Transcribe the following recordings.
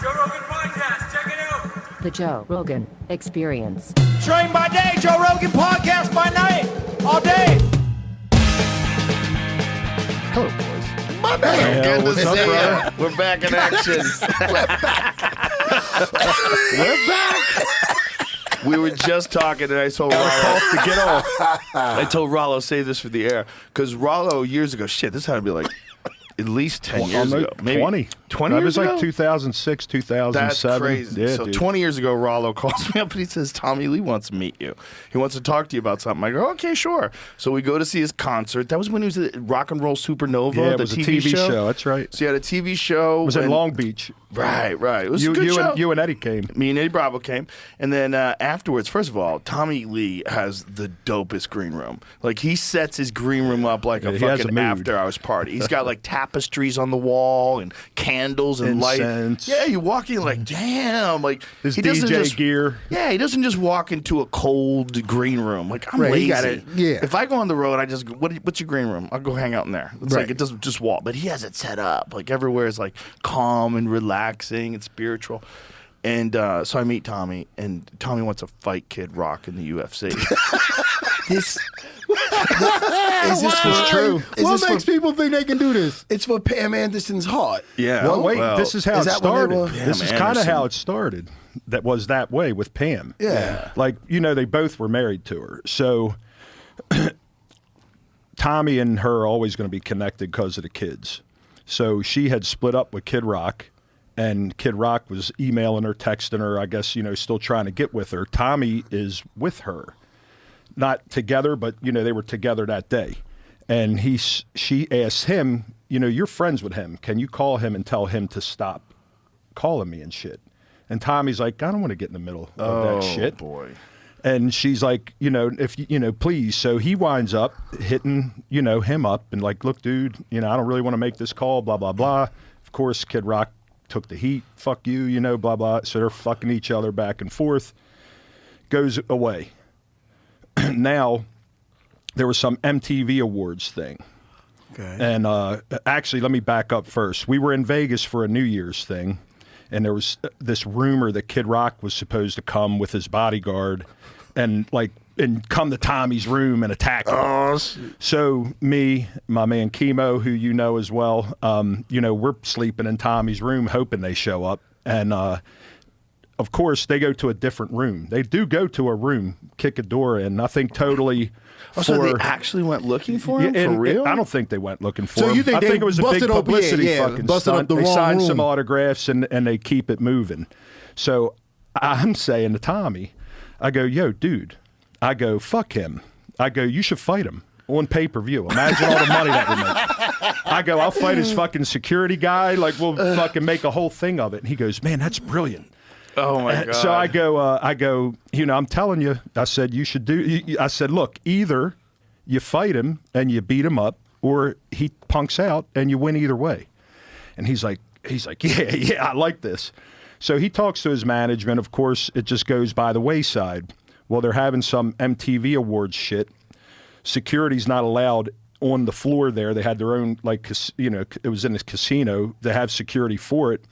Joe Rogan Podcast. Check it out. The Joe Rogan Experience. Train by day, Joe Rogan Podcast by night, all day. Hello, boys. My man. Good What's to up, see brother? ya. We're back in action. We're back. We were just talking, and I told Rallo to get off. I told Rallo, save this for the air, because Rallo years ago, shit, this had to be like at least 10 years ago, maybe 20. 20 That years was ago? like 2006, 2007. That's crazy. Yeah, so dude. 20 years ago, Rallo calls me up and he says, Tommy Lee wants to meet you. He wants to talk to you about something. I go, okay, sure. So we go to see his concert. That was when he was at Rock and Roll Supernova, Yeah, it the was TV a TV show. That's right. So he had a TV show. It was in and- Long Beach. Right. It was a good show. You and Eddie came. Me and Eddie Bravo came. And then afterwards, first of all, Tommy Lee has the dopest green room. Like, he sets his green room up like a He has a fucking mood. after-hours party. He's got, like, tapestries on the wall and candles and light. Incense. Yeah, you walk in like, damn. Like, His he doesn't DJ just, gear. Yeah, he doesn't just walk into a cold green room. Like, I'm Right, lazy. he got it. Yeah. If I go on the road, I just go, what's your green room? I'll go hang out in there. It's Right. like, it doesn't just walk. But he has it set up. Like, everywhere is, like, calm and relaxing and spiritual. And so I meet Tommy, and Tommy wants to fight Kid Rock in the UFC. This is true. What makes people think they can do this? It's for Pam Anderson's heart. Yeah. Well, wait, well, this is how is it that when they started. were- This is Pam kind of Anderson. how it started. That was that way with Pam. Yeah. Like, they both were married to her. So Tommy and her are always going to be connected because of the kids. So she had split up with Kid Rock, and Kid Rock was emailing her, texting her, I guess, still trying to get with her. Tommy is with her. Not together, but, they were together that day. And she asked him, you're friends with him. Can you call him and tell him to stop calling me and shit? And Tommy's like, I don't want to get in the middle of that shit. Oh, boy. And she's like, if please. So he winds up hitting, him up and like, look, dude, I don't really want to make this call, blah, blah, blah. Of course, Kid Rock took the heat, fuck you, blah, blah. So they're fucking each other back and forth. Goes away. Now, there was some MTV Awards thing. Okay. And actually, let me back up first. We were in Vegas for a New Year's thing, and there was this rumor that Kid Rock was supposed to come with his bodyguard and come to Tommy's room and attack him. Oh, So me, my man Chemo, who you know as well, we're sleeping in Tommy's room hoping they show up. And of course, they go to a different room. They do go to a room, kick a door in, I think totally so they actually went looking for him? and for real? I don't think they went looking for So him. you think I they think it was a big busted up- publicity yeah, fucking busted up stunt. the They wrong signed some room. autographs and they keep it moving. So I'm saying to Tommy, I go, yo, dude, I go, fuck him. I go, you should fight him on pay-per-view. Imagine all the money that would make. I go, I'll fight his fucking security guy. Like, we'll fucking make a whole thing of it. And he goes, man, that's brilliant. Oh, my God. So I go, I'm telling you, I said, you should do, I said, look, either you fight him and you beat him up, or he punks out and you win either way. And he's like, yeah, I like this. So he talks to his management. Of course, it just goes by the wayside. Well, they're having some MTV Awards shit. Security's not allowed on the floor there. They had their own, it was in a casino. They have security for it.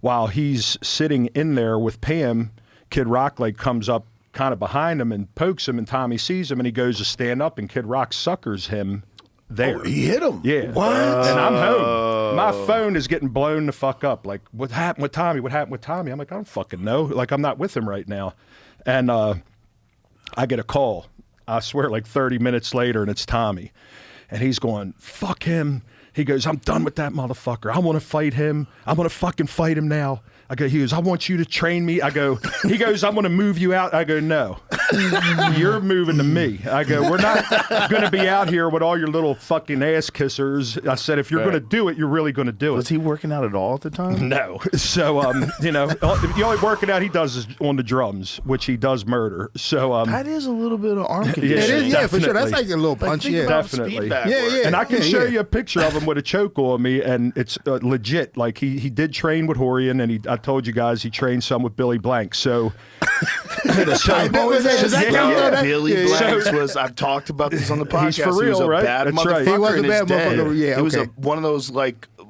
While he's sitting in there with Pam, Kid Rock comes up kind of behind him and pokes him, and Tommy sees him, and he goes to stand up, and Kid Rock suckers him there. Oh, he hit him. Yeah. What? And I'm home. My phone is getting blown the fuck up. Like, what happened with Tommy? What happened with Tommy? I'm like, I don't fucking know. Like, I'm not with him right now. And I get a call. I swear, 30 minutes later, and it's Tommy. And he's going, fuck him. He goes, I'm done with that motherfucker. I want to fight him. I'm going to fucking fight him now. He goes, I want you to train me. He goes, I'm going to move you out. I go, no, you're moving to me. I go, we're not going to be out here with all your little fucking ass kissers. I said, if you're going to do it, you're really going to do it. Was he working out at all at the time? No. So, the only working out he does is on the drums, which he does murder. So, That is a little bit of arm Yeah, conditioning. It is, yeah, for sure. That's definitely. like a little punch, Think yeah. about Definitely. speed back Yeah, work. yeah. And I can show you a picture of him with a choke on me, and it's legit. Like, he did train with Horian, and I told you guys he trained some with Billy Blank. So, Does that count, though? That- Billy yeah, yeah. Blanks was, I've talked about this on the podcast. He's for He was real, a right? bad That's motherfucker. right. He was a in his bad day. motherfucker, yeah, He was okay. one of those,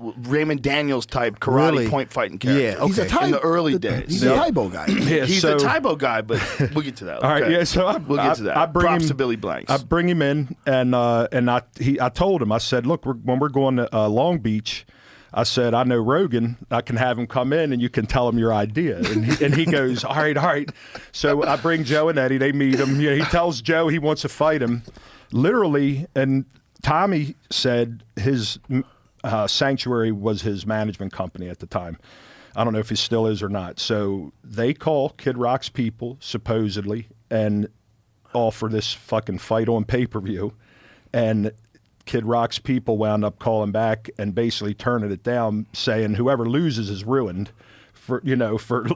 Raymond Daniels type karate Really? point fighting character. Yeah, He's a okay. Thai, In the early days. He's a Taibo guy. Yeah, He's so- the Taibo guy, but we'll get to that. All right, Okay. yeah. So we'll get to that. I bring Props him to Billy Blanks. I bring him in, and I told him, I said, look, when we're going to Long Beach, I said, I know Rogan. I can have him come in, and you can tell him your idea. And he goes, all right. So I bring Joe and Eddie. They meet him. He tells Joe he wants to fight him, literally. And Tommy said his Sanctuary was his management company at the time. I don't know if he still is or not. So they call Kid Rock's people, supposedly, and offer this fucking fight on pay-per-view. And Kid Rock's people wound up calling back and basically turning it down, saying whoever loses is ruined for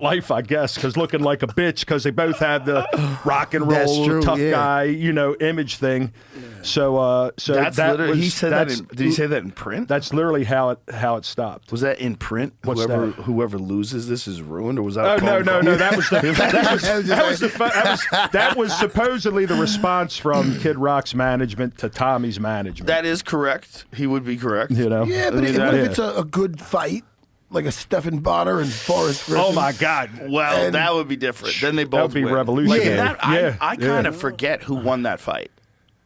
life, I guess, because looking like a bitch, because they both have the rock and That's roll true, tough yeah. guy, that's thing. So that's that literally, was, he said that. Did he say that in print? That's literally how it stopped. Was that in print? What's Whoever loses this is ruined, or was that? Oh no! That was supposedly the response from Kid Rock's management to Tommy's management. That is correct. He would be correct. Yeah, but I mean, what if it's a good fight, like a Stephen Bonner and Forrest Griffin? Oh my God! Well, that would be different. Then they both would be win. revolutionary. Like I kind of forget who won that fight.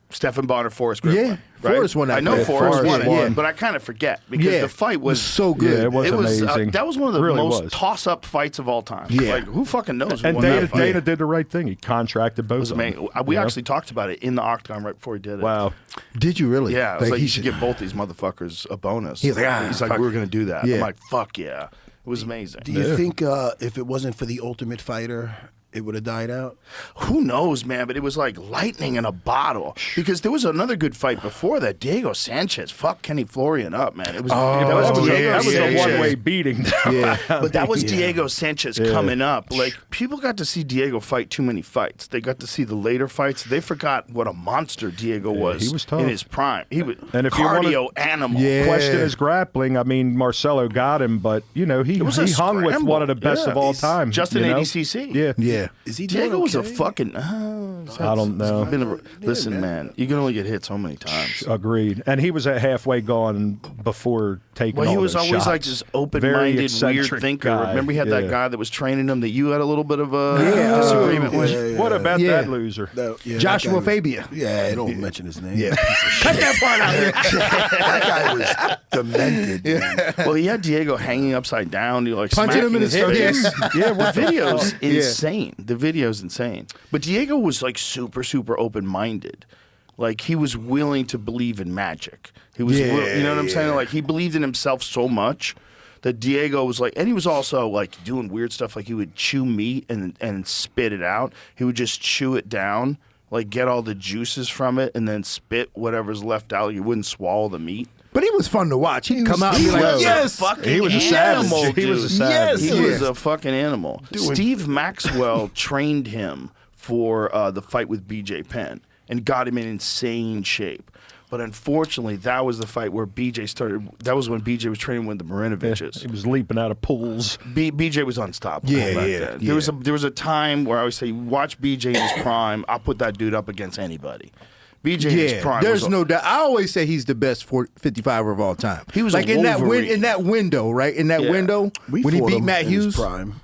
Stephen Bonner, Forrest Griffin. Yeah, right? Forrest won that I know fight. Forrest won it, Yeah. but I kind of forget because the fight was so good. Yeah, it was amazing. That was one of the Really most was. toss-up fights of all time. Yeah. Like, who fucking knows who And won that fight? Dana did the right thing. He contracted both It was of them. amazing. We actually talked about it in the octagon right before he did it. Wow. Did you really? Yeah, I was like, he you should give both these motherfuckers a bonus. He's like, He's like, we were going to do that. Yeah. I'm like, fuck yeah. It was amazing. Do you think if it wasn't for the Ultimate Fighter, it would have died out? Who knows, man? But it was like lightning in a bottle. Because there was another good fight before that. Diego Sanchez fucked Kenny Florian up, man. It was That was a Sanchez. one-way beating. Yeah. But that was Diego Sanchez coming up. Like, people got to see Diego fight too many fights. They got to see the later fights. They forgot what a monster Diego was, he was tough. in his prime. He was And if you cardio animal. Yeah. Question his grappling. I mean, Marcelo got him, but he was a hung with scramble. one of the best Yeah. of all He's time. just an you know? ADCC. Yeah. Yeah. Is he doing Diego was a okay? fucking. I don't know. Listen, man, you can only get hit so many times. Agreed. And he was at halfway gone before taking Well, he all was those always shots. like this Very open-minded, weird eccentric thinker. guy. Remember, he had Yeah. that guy that was training him that you had a little bit of a disagreement with. What about Yeah. that loser? No, yeah, Joshua that guy was- Fabia. Yeah, don't mention his name. Yeah. Cut that part out. That guy was demented. man. Well, he had Diego hanging upside down, like Punching him smacking in his face. face. Yeah, The video's Yeah. insane. The video's insane. But Diego was like super, super open-minded. Like, he was willing to believe in magic. He was, you know what I'm saying? Like, he believed in himself so much that Diego was like, and he was also like doing weird stuff. Like, he would chew meat and spit it out. He would just chew it down, like get all the juices from it, and then spit whatever's left out. You wouldn't swallow the meat. But he was fun to watch. He'd come out and be like, was yes. a fucking He was a savage. animal, He was a dude. savage. He Yes. was a fucking animal. Steve Maxwell trained him for the fight with BJ Penn and got him in insane shape. But unfortunately, that was the fight where BJ started. That was when BJ was training with the Marinoviches. He was leaping out of pools. BJ was unstoppable. Yeah, back yeah, then. yeah. There was a time where I would say, watch BJ in his prime. I'll put that dude up against anybody. BJ in his prime. There's was no doubt. I always say he's the best 55er of all time. He was like a in that Wolverine. in that window, right? In that Yeah. window We when he fought beat him Matt in his Hughes. prime.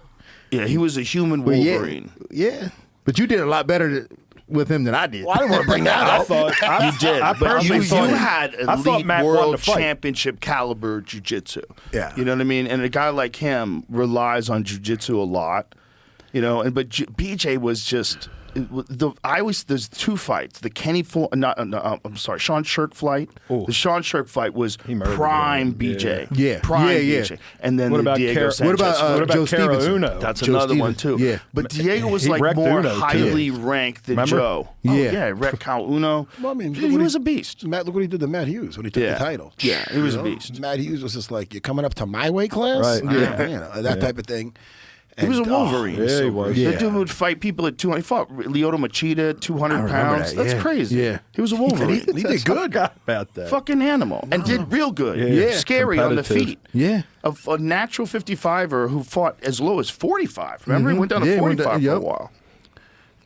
Yeah, he was a human Well, Wolverine. Yeah. But you did a lot better with him than I did. Well, I didn't want to bring that I up. thought You did, I but personally you thought had I thought elite Matt won world the fight. championship caliber jiu-jitsu. Yeah. You know what I mean? And a guy like him relies on jiu-jitsu a lot. You know, but BJ was just there's two fights. The Sean Shirk fight. Ooh. The Sean Shirk fight was murdered prime him. BJ. Yeah. Prime Yeah. BJ. And then What the about Diego Kerr? Sanchez. What about Joe Kerr Steveson? Uno? That's Joe another one Stevenson. too. Yeah. But Diego was He like wrecked more Uno, too. highly ranked than Remember? Joe. Yeah. Oh, yeah, wrecked Cal Uno. Well, I mean, Dude, look he what was a beast. Matt, look what he did to Matt Hughes when he took Yeah. the title. Yeah, he was You a know? beast. Matt Hughes was just like, you're coming up to my weight class? Right. Yeah. You know, that type of thing. He was a And, Wolverine. Yeah, he was. That dude would fight people at 200. He fought Lyoto Machida at 200 remember pounds. that, That's yeah. crazy. Yeah. He was a Wolverine. He did good. Forgot about that. Fucking animal. And did real good. Yeah. Scary on the Competitive. feet. Yeah. A natural 55er who fought as low as 45. Remember? He went down to Yeah, he went 45 down- for a yep. while.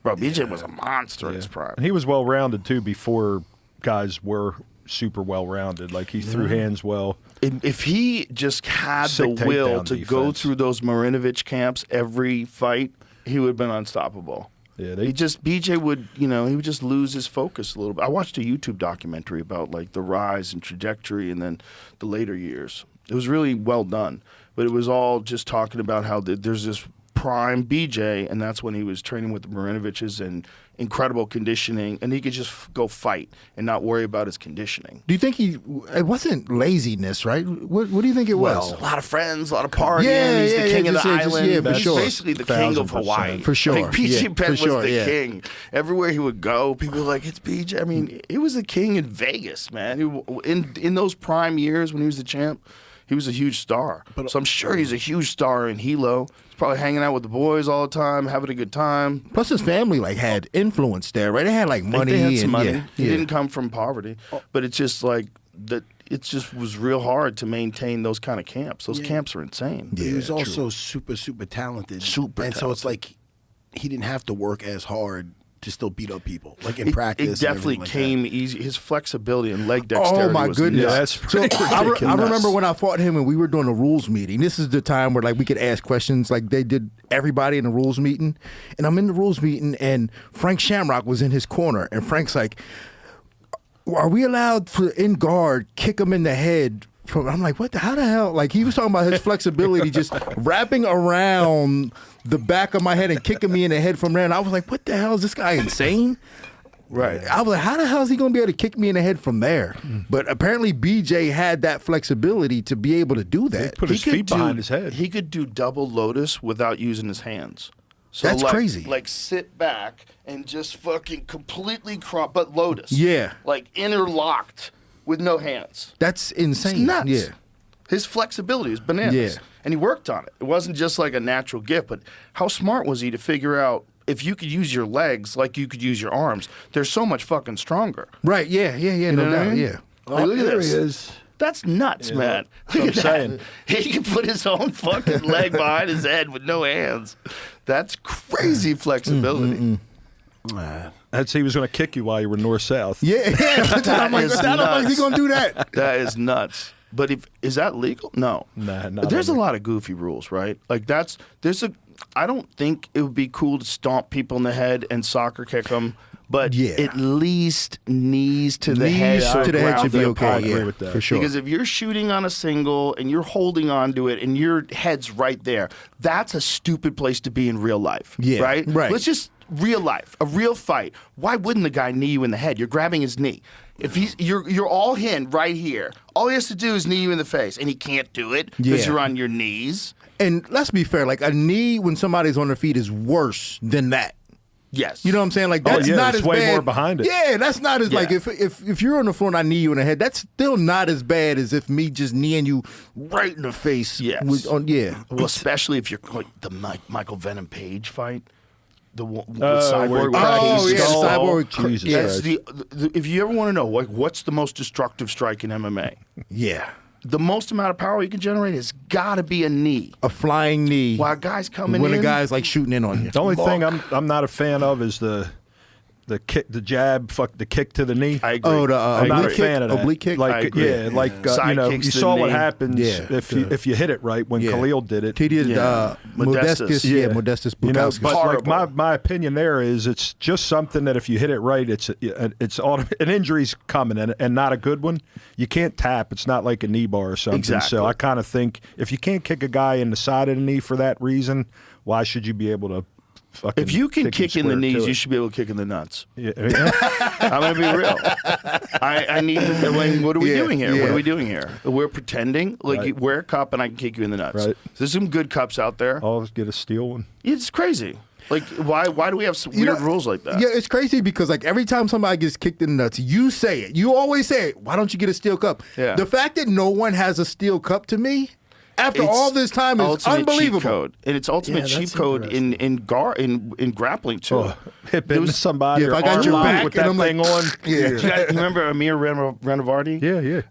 Bro, BJ was a monster in his prime. And he was well rounded too before guys were super well rounded. Like he threw hands well. If he just had Sick the will takedown to go defense. through those Marinovich camps every fight, he would have been unstoppable. Yeah, BJ would, he would just lose his focus a little bit. I watched a YouTube documentary about like the rise and trajectory and then the later years. It was really well done, but it was all just talking about how there's this prime BJ, and that's when he was training with the Marinoviches and incredible conditioning, and he could just go fight and not worry about his conditioning. Do you think it wasn't laziness, right? What do you think it was? A lot of friends, a lot of partying. Yeah, he's the king of the island. yeah, for he's sure. basically the king of 1000%. Hawaii. For sure. Like, BJ Yeah, Penn for was sure, the yeah. king. Everywhere he would go, people were like, it's BJ. I mean, he was the king in Vegas, man. In those prime years when he was the champ, he was a huge star. So I'm sure he's a huge star in Hilo. He's probably hanging out with the boys all the time, having a good time. Plus, his family had influence there, right? They had money. They had some and, money. Yeah, He yeah. didn't come from poverty, but it's just like that. It just was real hard to maintain those kind of camps. Those camps are insane. He was also super talented. Super so it's like he didn't have to work as hard to still beat up people, like in practice. It definitely and came like easy. His flexibility and leg dexterity. Oh my was goodness! nuts. Yeah, that's So pretty I remember when I fought him and we were doing a rules meeting. This is the time where we could ask questions like they did everybody in the rules meeting. And I'm in the rules meeting and Frank Shamrock was in his corner and Frank's like, "Are we allowed to in guard kick him in the head?" I'm like, how the hell? Like he was talking about his flexibility, just wrapping around the back of my head and kicking me in the head from there. And I was like, what the hell, is this guy insane? Right. I was like, how the hell is he going to be able to kick me in the head from there? But apparently BJ had that flexibility to be able to do that. Put his feet behind his head. He could do double lotus without using his hands. So That's crazy. Like sit back and just fucking completely but lotus. Yeah. Like interlocked with no hands. That's insane. It's nuts. Yeah. His flexibility is bananas. Yeah. And he worked on it. It wasn't just like a natural gift, but how smart was he to figure out if you could use your legs like you could use your arms, they're so much fucking stronger. Right, yeah, You no know what I doubt, mean? yeah. Like, look at there this. he is. That's nuts, man. That's what I'm saying. He can put his own fucking leg behind his head with no hands. That's crazy flexibility. That's he was going to kick you while you were north-south. Yeah, I'm like, is how the fuck is he nuts. gonna do that? That is nuts. But is that legal? No. Nah, not There's a under- lot of goofy rules, right? Like I don't think it would be cool to stomp people in the head and soccer kick them, but Yeah. at least knees to the head. Knees or to the head ground should be and okay. I agree Yeah, with that. for sure. Because if you're shooting on a single and you're holding on to it and your head's right there, that's a stupid place to be in real life. Yeah, Right? right. Let's just real life, a real fight. Why wouldn't the guy knee you in the head? You're grabbing his knee. If you're all in right here, all he has to do is knee you in the face, and he can't do it because Yeah. you're on your knees. And let's be fair, like a knee when somebody's on their feet is worse than that. Yes. You know what I'm saying? Like Oh, that's yeah, not there's as way bad. more behind it. Yeah, that's not as like Yeah. if you're on the floor and I knee you in the head, that's still not as bad as if me just kneeing you right in the face. Yes. Yeah. Well, especially if you're like the Michael Venom Page fight. The where cyborg. he cracked his cracked skull. Cyborg. Jesus That's Christ. the if you ever want to know what's the most destructive strike in MMA, Yeah. the most amount of power you can generate has got to be a knee. A flying knee. While guys coming when in, a guy's like shooting in on you. The only thing I'm not a fan of is the kick, the jab, the kick to the knee. I agree. Oh, the I'm not a oblique fan kick? of that. Oblique kick? I Like, agree. yeah, like Side you kicks to saw the what knee. happens Yeah. if you hit it right when Yeah. Khalil did it. He did Yeah. Modestus. Yeah, Modestus You know, Bukowski. but like Horrible. my opinion there is it's just something that if you hit it right, it's an injury's coming and not a good one. You can't tap. It's not like a knee bar or something. Exactly. So I kind of think if you can't kick a guy in the side of the knee for that reason, why should you be able to fucking If you can him kick in the square to knees, it? you should be able to kick in the nuts. Yeah. I'm gonna be real. I need. What are we Yeah, doing here? What yeah. are we doing here? We're pretending like Right. you wear a cup and I can kick you in the nuts. Right. There's some good cups out there. I'll get a steel one. It's crazy. Like why do we have some You weird know, rules like that? Yeah, it's crazy because like every time somebody gets kicked in the nuts, you say it. You always say it. Why don't you get a steel cup? Yeah. The fact that no one has a steel cup to me after It's all this time is ultimate unbelievable. Cheat code. And it's ultimate Yeah, cheat that's code in grappling too. Oh, hip into somebody. Yeah, if or I got arm your lock back with and that I'm like, thing on. Yeah. You guys remember Amir Renovardi? Yeah.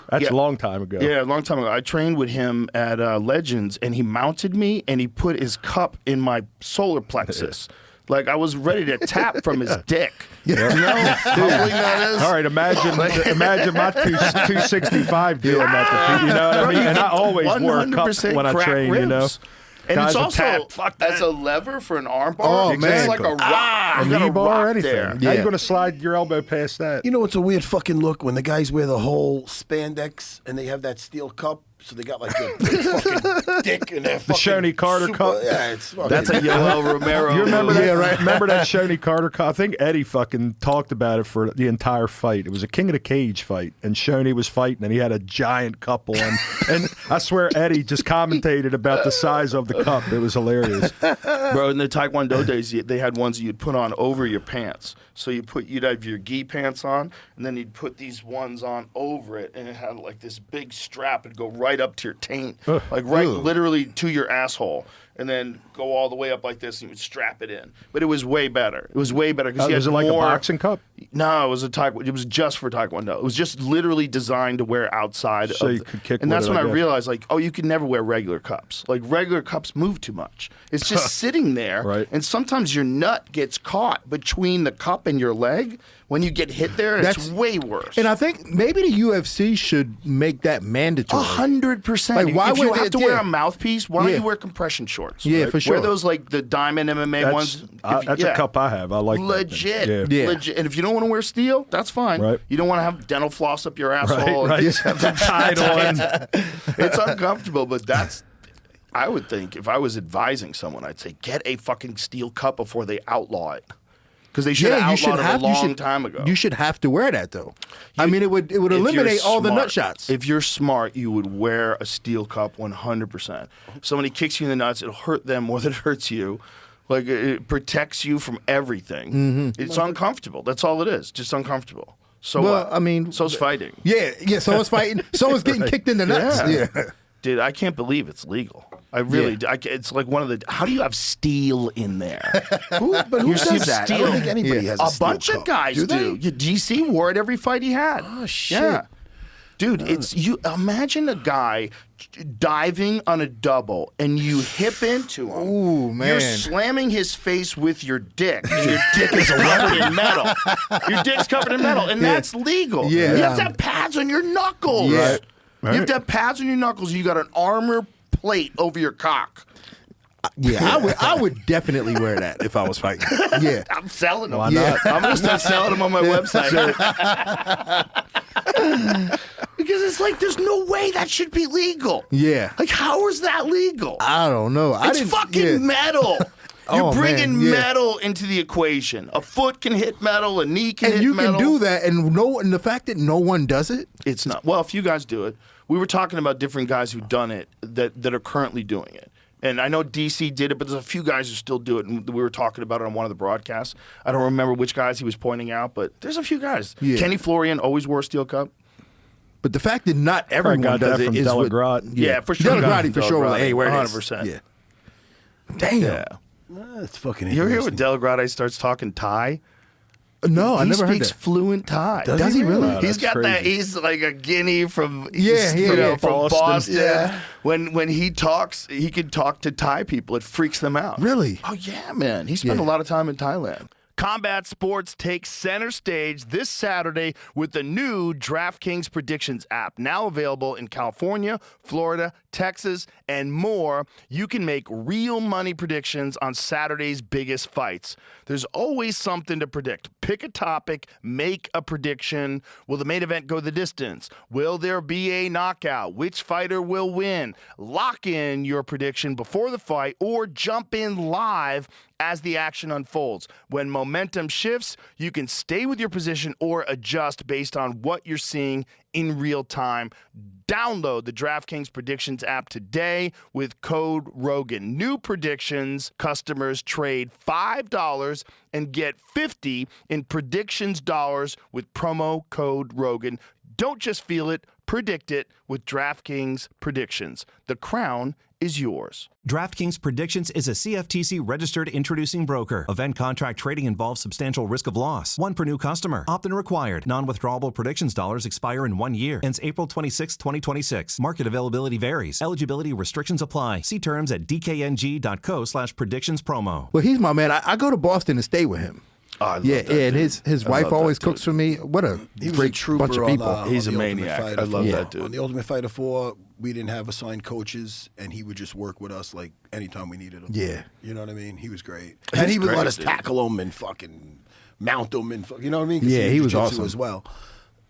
That's a long time ago. Yeah, a long time ago. I trained with him at Legends, and he mounted me, and he put his cup in my solar plexus. Like I was ready to tap from his dick. You know how humbling that is? All right, imagine my 265 doing that to people. You know what I mean? And I always wore a cup when I train. Ribs. You know. And Guys it's also fuck that. as a lever for an arm bar. Oh, It's man. like a rock. A You got knee a bar or rock anything. there. How Yeah. you going to slide your elbow past that? You know, it's a weird fucking look when the guys wear the whole spandex and they have that steel cup. So they got like a big fucking dick in their fucking Shawnee Carter cup? Yeah, it's fucking. That's a Yoel Romero. You remember move. that? Right. Remember that Shawnee Carter cup? I think Eddie fucking talked about it for the entire fight. It was a King of the Cage fight, and Shawnee was fighting, and he had a giant cup on. And I swear Eddie just commentated about the size of the cup. It was hilarious. Bro, in the Taekwondo days, they had ones you'd put on over your pants. So you'd have your gi pants on, and then you'd put these ones on over it, and it had like this big strap. It'd go right up to your taint, like literally to your asshole, and then go all the way up like this, and you would strap it in. But it was way better. It was way better because Was it like a boxing cup? No, it was it was just for Taekwondo. It was just literally designed to wear outside. So you could kick and with that's it, when I I guess. realized, like, oh, you can never wear regular cups. Like regular cups move too much. It's just sitting there, Right. and sometimes your nut gets caught between the cup and your leg. When you get hit there, it's That's- way worse. And I think maybe the UFC should make that mandatory. 100%. Like, why if you would have it- to wear yeah. a mouthpiece, why don't Yeah. you wear compression shorts? Yeah, for sure. Wear those like the Diamond MMA ones. That's a cup I have. I like that Legit. thing. Yeah. Legit. And if you don't want to wear steel, that's fine. Right. You don't want to have dental floss up your asshole. Right. and Have them tied on. It's uncomfortable, but that's. I would think if I was advising someone, I'd say get a fucking steel cup before they outlaw it. Because they should have outlawed it a long time ago. You should have to wear that though. I mean, it would If you're eliminate all the smart- nut shots. If you're smart, you would wear a steel cup 100%. If somebody kicks you in the nuts, it'll hurt them more than it hurts you. Like it protects you from everything. Mm-hmm. It's uncomfortable. That's all it is. Just uncomfortable. So Well, what? I mean, so's fighting. yeah. Someone's fighting. Someone's getting kicked in the nuts. Yeah. Yeah. Dude, I can't believe it's legal. I really, it's like one of the. How do you have steel in there? But who You're does that? I don't think anybody has a A steel bunch cup. of guys Do. do. They? DC wore it every fight he had. Oh, shit. Yeah. Dude, it's you. Imagine a guy diving on a double and you hip into him. Ooh, man. You're slamming his face with your dick. And your dick is covered in metal. Your dick's covered in metal, and that's legal. Yeah. You have to have pads on your knuckles. Yeah. You have to have pads on your knuckles. You got an armor plate over your cock. Yeah, I would definitely wear that if I was fighting. Yeah. I'm selling them. Why not? I'm going to start selling them on my website. Because it's like, there's no way that should be legal. Yeah. Like, how is that legal? I don't know. It's fucking metal. You're Oh, bringing man, yeah. metal into the equation. A foot can hit metal, a knee can And hit you metal. can do that, and the fact that no one does it. It's not. Well, a few guys do it. We were talking about different guys who've done it that are currently doing it. And I know DC did it, but there's a few guys who still do it. And we were talking about it on one of the broadcasts. I don't remember which guys he was pointing out, but there's a few guys. Yeah. Kenny Florian always wore a steel cup. But the fact that not everyone got does that it from is what- Delagrad. Yeah, for sure. Delagrad for sure. Was like, hey, wear this. 100%. Yeah. Damn. Yeah. That's fucking You ever hear when interesting. Delagrad starts talking Thai? No, I He never heard speaks that. fluent Thai. Does he really? Wow, He's that's got that. crazy. He's like a guinea from Yeah, from Boston. Yeah. When he talks, he can talk to Thai people. It freaks them out. Really? Oh yeah, man. He spent Yeah. a lot of time in Thailand. Combat Sports takes center stage this Saturday with the new DraftKings Predictions app, now available in California, Florida, Texas, and more. You can make real money predictions on Saturday's biggest fights. There's always something to predict. Pick a topic, make a prediction. Will the main event go the distance? Will there be a knockout? Which fighter will win? Lock in your prediction before the fight or jump in live as the action unfolds. When momentum shifts, you can stay with your position or adjust based on what you're seeing in real time. Download the DraftKings Predictions app today with code Rogan. New predictions, customers trade $5 and get $50 in predictions dollars with promo code Rogan. Don't just feel it, predict it with DraftKings Predictions. The crown is yours. DraftKings Predictions is a CFTC registered introducing broker. Event contract trading involves substantial risk of loss. One per new customer. Opt-in required. Non-withdrawable predictions dollars expire in 1 year. Ends April 26, 2026. Market availability varies. Eligibility restrictions apply. See terms at dkng.co/predictions promo. Well, he's my man. I go to Boston and stay with him. Oh, I love Yeah, that yeah, and dude. his I wife love always that cooks dude. for me. What a He was a great trooper bunch of on, people. He's on a the Ultimate maniac. Fighter I love 4. that dude. On the Ultimate Fighter 4, we didn't have assigned coaches, and he would just work with us like anytime we needed him. Yeah. You know what I mean? He was great. He's And he would great, let us dude. tackle him and fucking mount him and you know what I mean? 'Cause Yeah, did he was jiu-jitsu awesome. as well.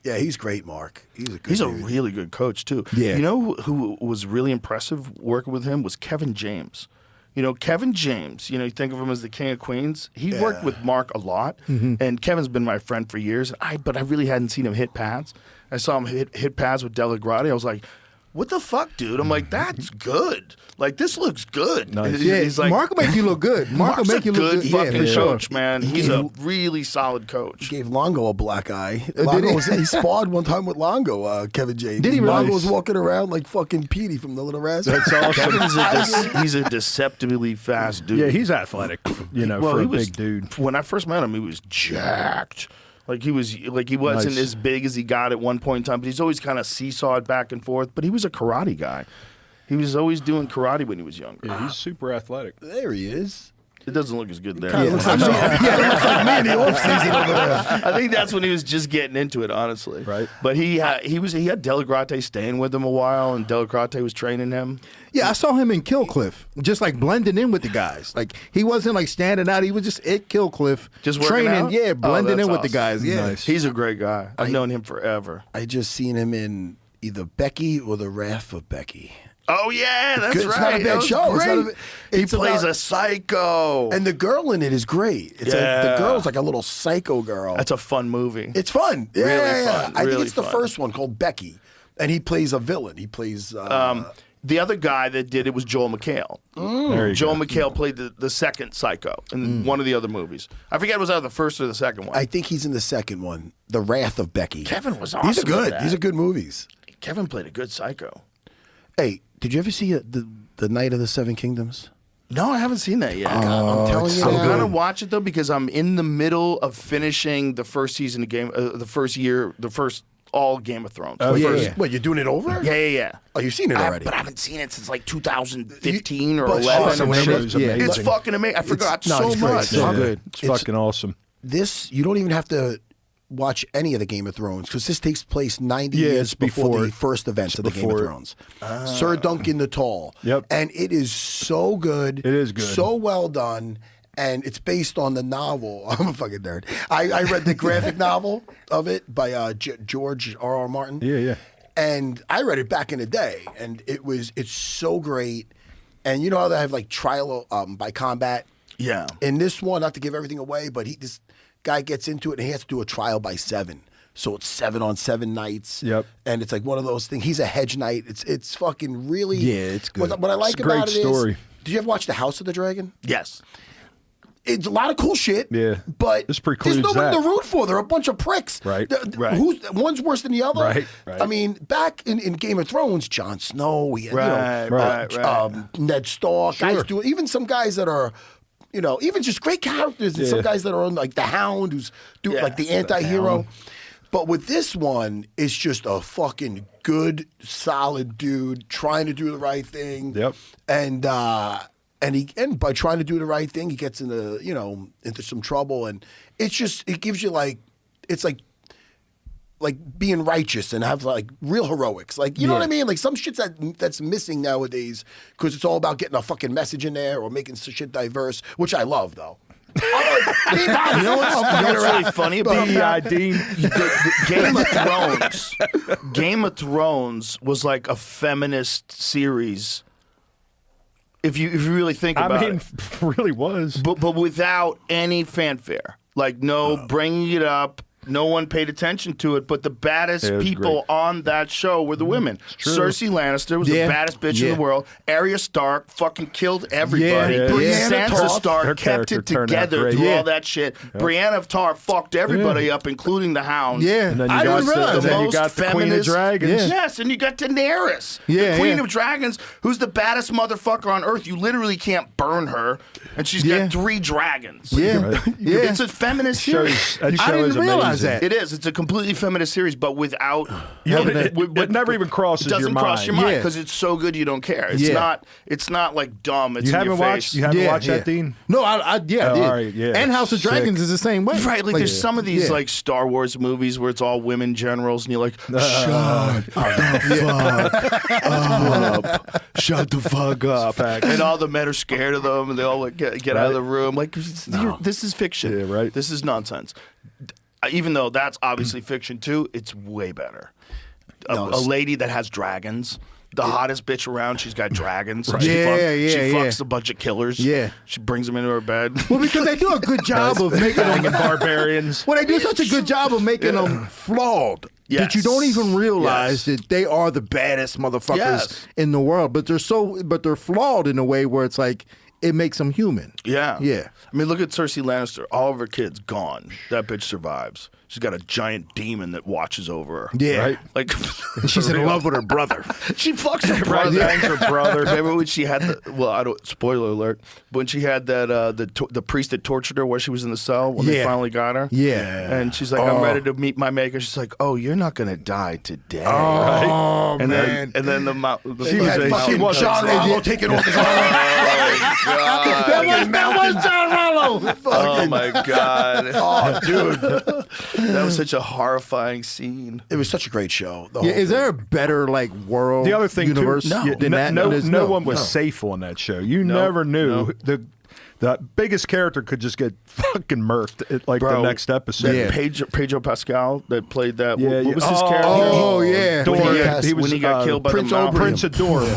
Yeah, he's great, Mark. He's a good He's a dude. really good coach too. Yeah. You know who was really impressive working with him was Kevin James. You know, Kevin James, you think of him as the King of Queens. He worked with Mark a lot, and Kevin's been my friend for years. But I really hadn't seen him hit pads. I saw him hit pads with Delagrati. I was like, what the fuck, dude? I'm like, that's good. Like, this looks good. Nice. Yeah, He's like, Mark will make you look good. Mark will Mark's make you a look good good. fucking Yeah, for sure. coach, man. He's a really solid coach. Gave Longo a black eye. Did Longo he? he sparred one time with Longo, Kevin James. Did he really? Longo was walking around like fucking Petey from the Little Rascals. That's awesome. Kevin's he's a deceptively fast dude. Yeah, he's athletic, for he a was, big dude. When I first met him, he was jacked. He wasn't Nice. as big as he got at one point in time, but he's always kind of seesawed back and forth. But he was a karate guy. He was always doing karate when he was younger. Yeah, he's super athletic. There he is. It doesn't look as good there. Kinda looks like me. Yeah, it looks like me in the offseason over there. I think that's when he was just getting into it, honestly. Right. But he had Delagrate staying with him a while, and Delagrate was training him. Yeah, I saw him in Killcliff, just like blending in with the guys. Like he wasn't like standing out; he was just at Killcliff, Just working training. out? Yeah, Oh, blending that's in with the awesome. guys. Yeah, Nice. He's a great guy. I've known him forever. I just seen him in either Becky or The Wrath of Becky. Oh yeah, that's Good. right. It's not a bad That was show. It's not a great. bad- He it's plays about- a psycho. And the girl in it is great. It's Yeah. the girl's like a little psycho girl. That's a fun movie. It's fun. Yeah, Really yeah, yeah. fun. I Really think it's the fun. first one called Becky. And he plays a villain. He plays The other guy that did it was Joel McHale. There you Joel go. McHale played the second psycho in one of the other movies. I forget it was either the first or the second one. I think he's in the second one, The Wrath of Becky. Kevin was These are awesome good. at that. These are good movies. Kevin played a good psycho. Hey, did you ever see the Night of the Seven Kingdoms? No, I haven't seen that yet. I'm telling you I'm now. gonna watch it though because I'm in the middle of finishing the first season of the first all Game of Thrones. Oh, The yeah, first- yeah. What, you're doing it over? yeah. Oh, you've seen it already. But I haven't seen it since like 2015 or But 11. awesome or shit. something. Show's Yeah. amazing. It's fucking amazing. I forgot no, so it's great. much. Yeah. so good. It's fucking awesome. This, you don't even have to watch any of the Game of Thrones because this takes place 90 Yeah, years it's before before the it. first events of the Game of before it. Thrones. Sir Duncan the Tall. Yep. And it is so good. It is good. So well done. And it's based on the novel. I'm a fucking nerd. I read the graphic novel of it by George R.R. Martin. Yeah, yeah. And I read it back in the day, and it's so great. And you know how they have like trial by combat? Yeah. In this one, not to give everything away, but this guy gets into it and he has to do a trial by 7. So it's 7 on 7 nights. Yep. And it's like one of those things. He's a hedge knight. It's fucking really. Yeah, it's good. What I like It's a great about it story. is. Did you ever watch The House of the Dragon? Yes. It's a lot of cool shit. Yeah. But This there's precludes nobody that. to root for. They're a bunch of pricks. Right. Right. One's worse than the other. Right, right. I mean, back in Game of Thrones, Jon Snow, he had, Right. Ned Stark, guys Sure. do even some guys that are, even just great characters, and some Yeah. guys that are on like the Hound, who's Yeah, like the anti-hero. But with this one, it's just a fucking good, solid dude trying to do the right thing. Yep. And by trying to do the right thing, he gets into some trouble, and it gives you it's like being righteous and have like real heroics, like you know what I mean, like some shit's that's missing nowadays because it's all about getting a fucking message in there or making shit diverse, which I love though. You know what's really funny about that? Dean. Game of Thrones was like a feminist series. If you really think about it, really was. but without any fanfare, like no bringing it up. No one paid attention to it, but the baddest Yeah, it was people on that show were the women. true. Cersei Lannister was Yeah. the baddest bitch Yeah. in the world. Arya Stark fucking killed everybody. Yeah. Brienne Brienne Sansa of Stark Her kept it character turned out together great. through Yeah. all that shit. Brienne of Tar fucked everybody up, including the Hound. Yeah. And then you I got didn't realize the, that. then you most got the Queen of feminist- Dragons. Yeah. Yes, and you got Daenerys, Yeah, the Queen yeah. of Dragons, who's the baddest motherfucker on earth. You literally can't burn her, and she's Yeah. got 3 dragons. Yeah. Yeah. It's a feminist series. That show I didn't is realize amazing. that. It is. It's a completely feminist series, but without Yeah, it never even crosses it doesn't your cross mind. your mind Yeah. because it's so good you don't care. It's Yeah. not. It's not like dumb. It's You in haven't your watched? face. You haven't watched that, Dean? No, I did. Oh, all right, yeah. And House of Sick. Dragons is the same way. Right, like there's some of these yeah. like Star Wars movies where it's all women generals, and you're like, shut the fuck up, and all the men are scared of them, and they all like get out of the room. Like, this is fiction. Yeah, right. This is nonsense. Even though that's obviously fiction too, it's way better. A lady that has dragons. The hottest bitch around, she's got dragons. She Yeah, fucks a bunch of killers. Yeah. She brings them into her bed. Well, because they do a good job of making them Barbarians. Well, they do such a good job of making them flawed that you don't even realize that they are the baddest motherfuckers Yes. in the world. But they're flawed in a way where it's like it makes them human. Yeah. Yeah. I mean, look at Cersei Lannister. All of her kids gone. That bitch survives. She's got a giant demon that watches over her. Yeah. Right. Like, She's in love with her brother. she fucks her Right, brother. bangs her brother. Remember when she had I don't, spoiler alert, but when she had that, the priest that tortured her while she was in the cell when they Yeah. finally got her? Yeah. And she's like, I'm ready to meet my maker. She's like, oh, you're not going to die today. Oh, and man. then the She had fucking John Rallo taking off his arm. That was John Rallo. Oh my God. Oh, dude. That was such a horrifying scene. It was such a great show. The Yeah, whole is there a better like world The other thing universe too, than that? no one was safe on that show. You never knew the biggest character could just get fucking murked at like Bro, the next episode. Yeah. Pedro Pascal that played that. Yeah, what was yeah. his character? Oh, yeah. Dorn, When he got killed by Prince the mountain. Prince of Dorn.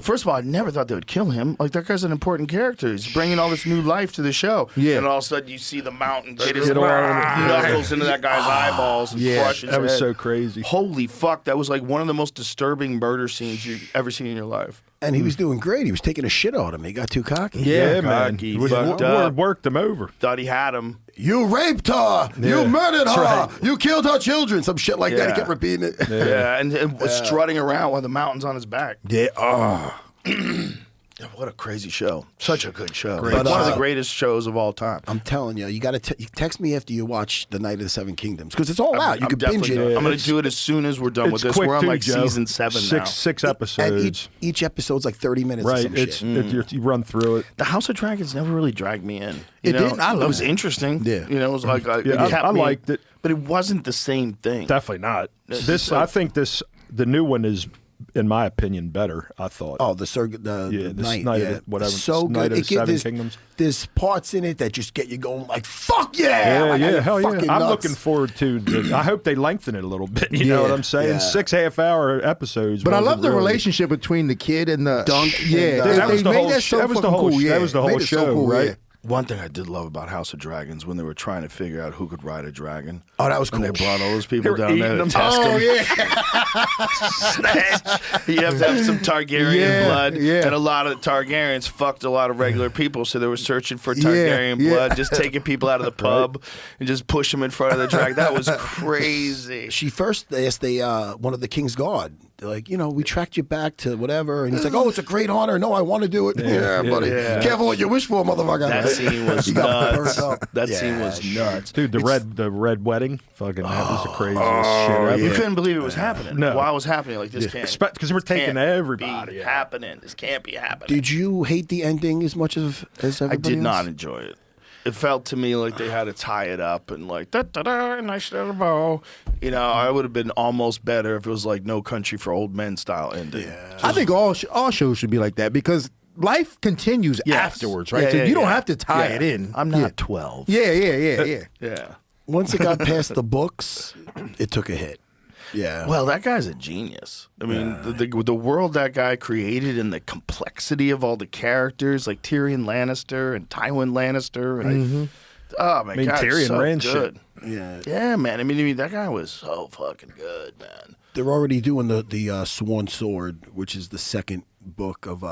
First of all, I never thought they would kill him. Like, that guy's an important character. He's bringing all this new life to the show. Yeah. And all of a sudden, you see the mountain hit his Get on. knuckles into that guy's eyeballs and crush his That was head. so crazy. Holy fuck. That was like one of the most disturbing murder scenes you've ever seen in your life. And he was doing great. He was taking a shit on him. He got too cocky. Yeah, man. cocky, It fucked up. worked him over. Thought he had him. You raped her. You Yeah. murdered her. That's right. You killed her children. Some shit like that. He Yeah. kept repeating it. Yeah, and was strutting around while the mountain's on his back. Yeah. Oh. What a crazy show. Such a good show. Great One of the show. greatest shows of all time. I'm telling you, you got to text me after you watch The Night of the Seven Kingdoms because it's all out. You I'm can binge definitely it. I'm going to do it as soon as we're done with this. quick We're on too, like Joe. season 7 now. Six And episodes. each episode's like 30 minutes. Or Right. some It's shit. you run through it. The House of Dragons never really dragged me in. You It know? didn't? I It loved was it. interesting. Yeah. You know, it was like Yeah, it kept I me- liked it. but it wasn't the same thing. Definitely not. It's I like- think the new one is, in my opinion, better. I thought. Oh, the this night, Night of yeah. the- whatever, So Night good. of the Seven there's, Kingdoms. there's parts in it that just get you going like, fuck yeah! Yeah, Like, yeah, you're hell yeah. fucking I'm nuts. looking forward to I hope they lengthen it a little bit. You know what I'm saying? yeah. 6 half-hour episodes. But I wasn't love the really- relationship between the kid and the Dunk Yeah, and, that was they the made whole that sh- so that was the fucking whole cool. sh- Yeah, that was the made whole it so show, cool, right? yeah. One thing I did love about House of Dragons when they were trying to figure out who could ride a dragon. Oh, that was And cool. they brought all those people were down there eating to them. test Oh them. yeah. You have to have some Targaryen Yeah, blood, yeah. and a lot of the Targaryens fucked a lot of regular people, so they were searching for Targaryen yeah. blood, just taking people out of the pub and just push them in front of the dragon. That was crazy. She first asked one of the King's Guard. They're like, we tracked you back to whatever, and he's like, oh, it's a great honor. No, I want to do it. Yeah, buddy. yeah. Careful what you wish for, motherfucker. That scene was He got burnt nuts. up. That Yeah, scene was nuts. Dude, the red wedding, fucking that was the craziest shit ever. You couldn't believe it was happening. No. While it was happening, like this can't. Because we're taking can't everybody be out. happening. This can't be happening. Did you hate the ending as much as everybody I did else? not enjoy it. It felt to me like they had to tie it up and like da da da, nice little bow. I would have been almost better if it was like No Country for Old Men style ending. Yeah. I think all shows should be like that because life continues afterwards, right? Yeah, so yeah, you don't yeah. have to tie Yeah. it in. I'm not 12. Yeah. Yeah. Once it got past the books, it took a hit. Yeah. Well, that guy's a genius. I mean, the world that guy created and the complexity of all the characters, like Tyrion Lannister and Tywin Lannister, and Oh my God, Tyrion so ran good. shit. Yeah, man. I mean, that guy was so fucking good, man. They're already doing the Sworn Sword, which is the second book of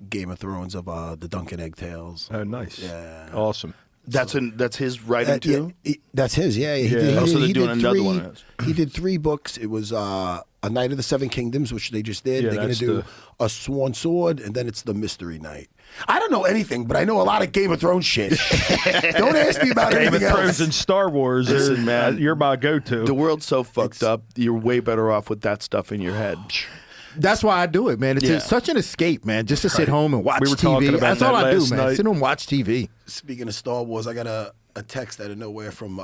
Game of Thrones of the Duncan Egg Tales. Oh, nice. Yeah. Awesome. That's his writing too. That's his. Yeah. He Yeah. did, Also, they're he doing did another three, one of his. He did 3 books. It was A Night of the Seven Kingdoms, which they just did. Yeah, They're going to that's do a Sworn Sword, and then it's the Mystery Night. I don't know anything, but I know a lot of Game of Thrones shit. Don't ask me about Game of anything Thrones else. and Star Wars, Listen, man. you're my go-to. The world's so fucked up. You're way better off with that stuff in your head. That's why I do it, man. It's Yeah. such an escape, man. Just to sit home and watch We were talking TV. about That's all that I do, last man. night. Sit home and watch TV. Speaking of Star Wars, I got a text out of nowhere from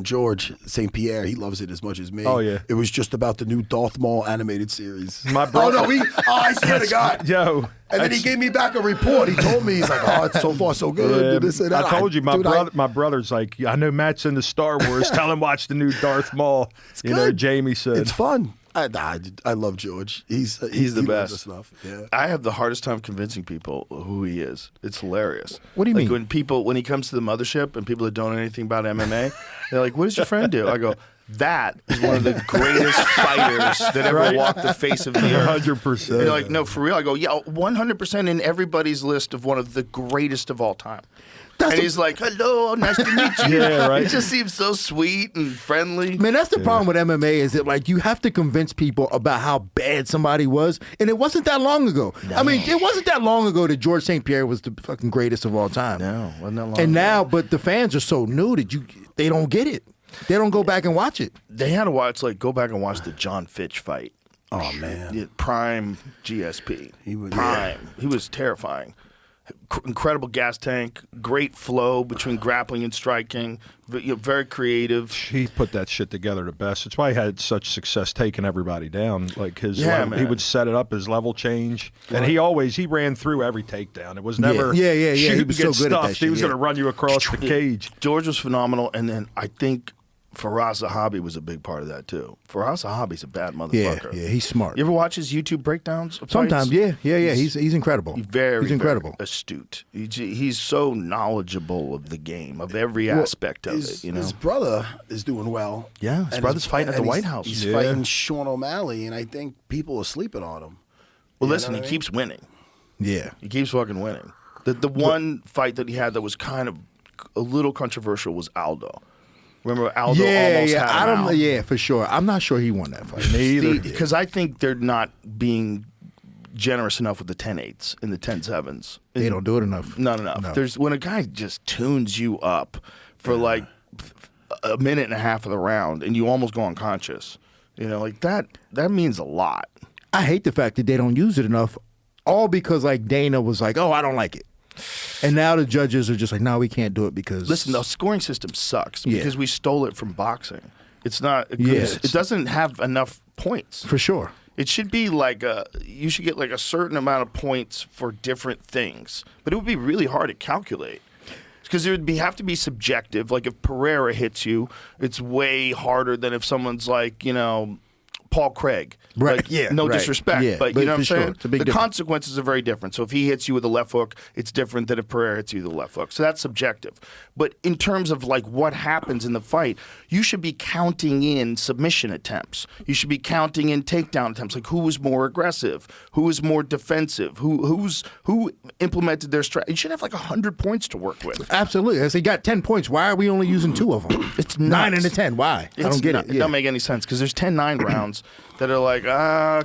George St. Pierre. He loves it as much as me. Oh, yeah. It was just about the new Darth Maul animated series. My brother- Oh no, I swear to God. Yo. And then he gave me back a report. He told me, he's like, oh, it's so far so good. This and that. I told you, Dude, my brother's like, I know Matt's into Star Wars. Tell him watch the new Darth Maul. You know, good. Jamie said. It's fun. I love George. He's the he loves best. the stuff. Yeah. I have the hardest time convincing people who he is. It's hilarious. What do you mean? When he comes to the mothership and people that don't know anything about MMA, they're like, "What does your friend do?" I go, "That is one of the greatest fighters that ever walked the face of the earth." 100%. And they're like, "No, for real." I go, "Yeah, 100% in everybody's list of one of the greatest of all time." And he's like, "Hello, nice to meet you." Yeah, right. He just seems so sweet and friendly. Man, that's the problem with MMA is that like you have to convince people about how bad somebody was, and it wasn't that long ago. I mean, it wasn't that long ago that George St. Pierre was the fucking greatest of all time. No, wasn't that long And ago. now, but the fans are so new that they don't get it. They don't go back and watch it. They had to go back and watch the John Fitch fight. Oh man. Yeah, prime GSP. He was- prime. He was terrifying. Incredible gas tank, great flow between grappling and striking. Very creative. He put that shit together the best. It's why he had such success taking everybody down. Like his Yeah, level, he man. would set it up, his level change, and he ran through every takedown. It was never Yeah. He shoot was and so get good at that stuffed. He shit, was yeah. going to run you across the cage. George was phenomenal, and then I think Faraz Zahabi was a big part of that too. Faraz Zahabi's a bad motherfucker. Yeah, he's smart. You ever watch his YouTube breakdowns? Of Sometimes, fights? yeah. He's incredible. He's he's incredible. very astute. He's so knowledgeable of the game, of every aspect of it. You know, His brother is doing well. Yeah, his And brother's fighting at the and White he's- House. He's Yeah. fighting Sean O'Malley, and I think people are sleeping on him. well, You listen, know he what I keeps winning. Yeah. He keeps fucking winning. The one fight that he had that was kind of a little controversial was Aldo. Remember Aldo almost had I him don't. out? Yeah, for sure. I'm not sure he won that fight. Because I think they're not being generous enough with the 10-8s and the 10-7s. They don't do it enough. Not enough. No. There's when a guy just tunes you up for like a minute and a half of the round and you almost go unconscious. You know, like that means a lot. I hate the fact that they don't use it enough, all because like Dana was like, "Oh, I don't like it," and now the judges are just like, "No, we can't do it because." Listen, the scoring system sucks Yeah. because we stole it from boxing. It's not. Yeah. It doesn't have enough points. for sure. It should be like you should get like a certain amount of points for different things, but it would be really hard to calculate because it would have to be subjective. Like if Pereira hits you, it's way harder than if someone's like Paul Craig. Right, Like, yeah, no right. disrespect, Yeah, but but you know what I'm for sure, saying? it's a big The difference. consequences are very different. So if he hits you with a left hook, it's different than if Pereira hits you with a left hook. So that's subjective. But in terms of like what happens in the fight, you should be counting in submission attempts. You should be counting in takedown attempts. Like who was more aggressive, who was more defensive, who implemented their strategy. You should have like 100 points to work with. Absolutely. As he got 10 points, why are we only using 2 of them? It's 9 nuts. into 10. Why? I don't get it. It don't make any sense because there's 10-9 rounds that are like,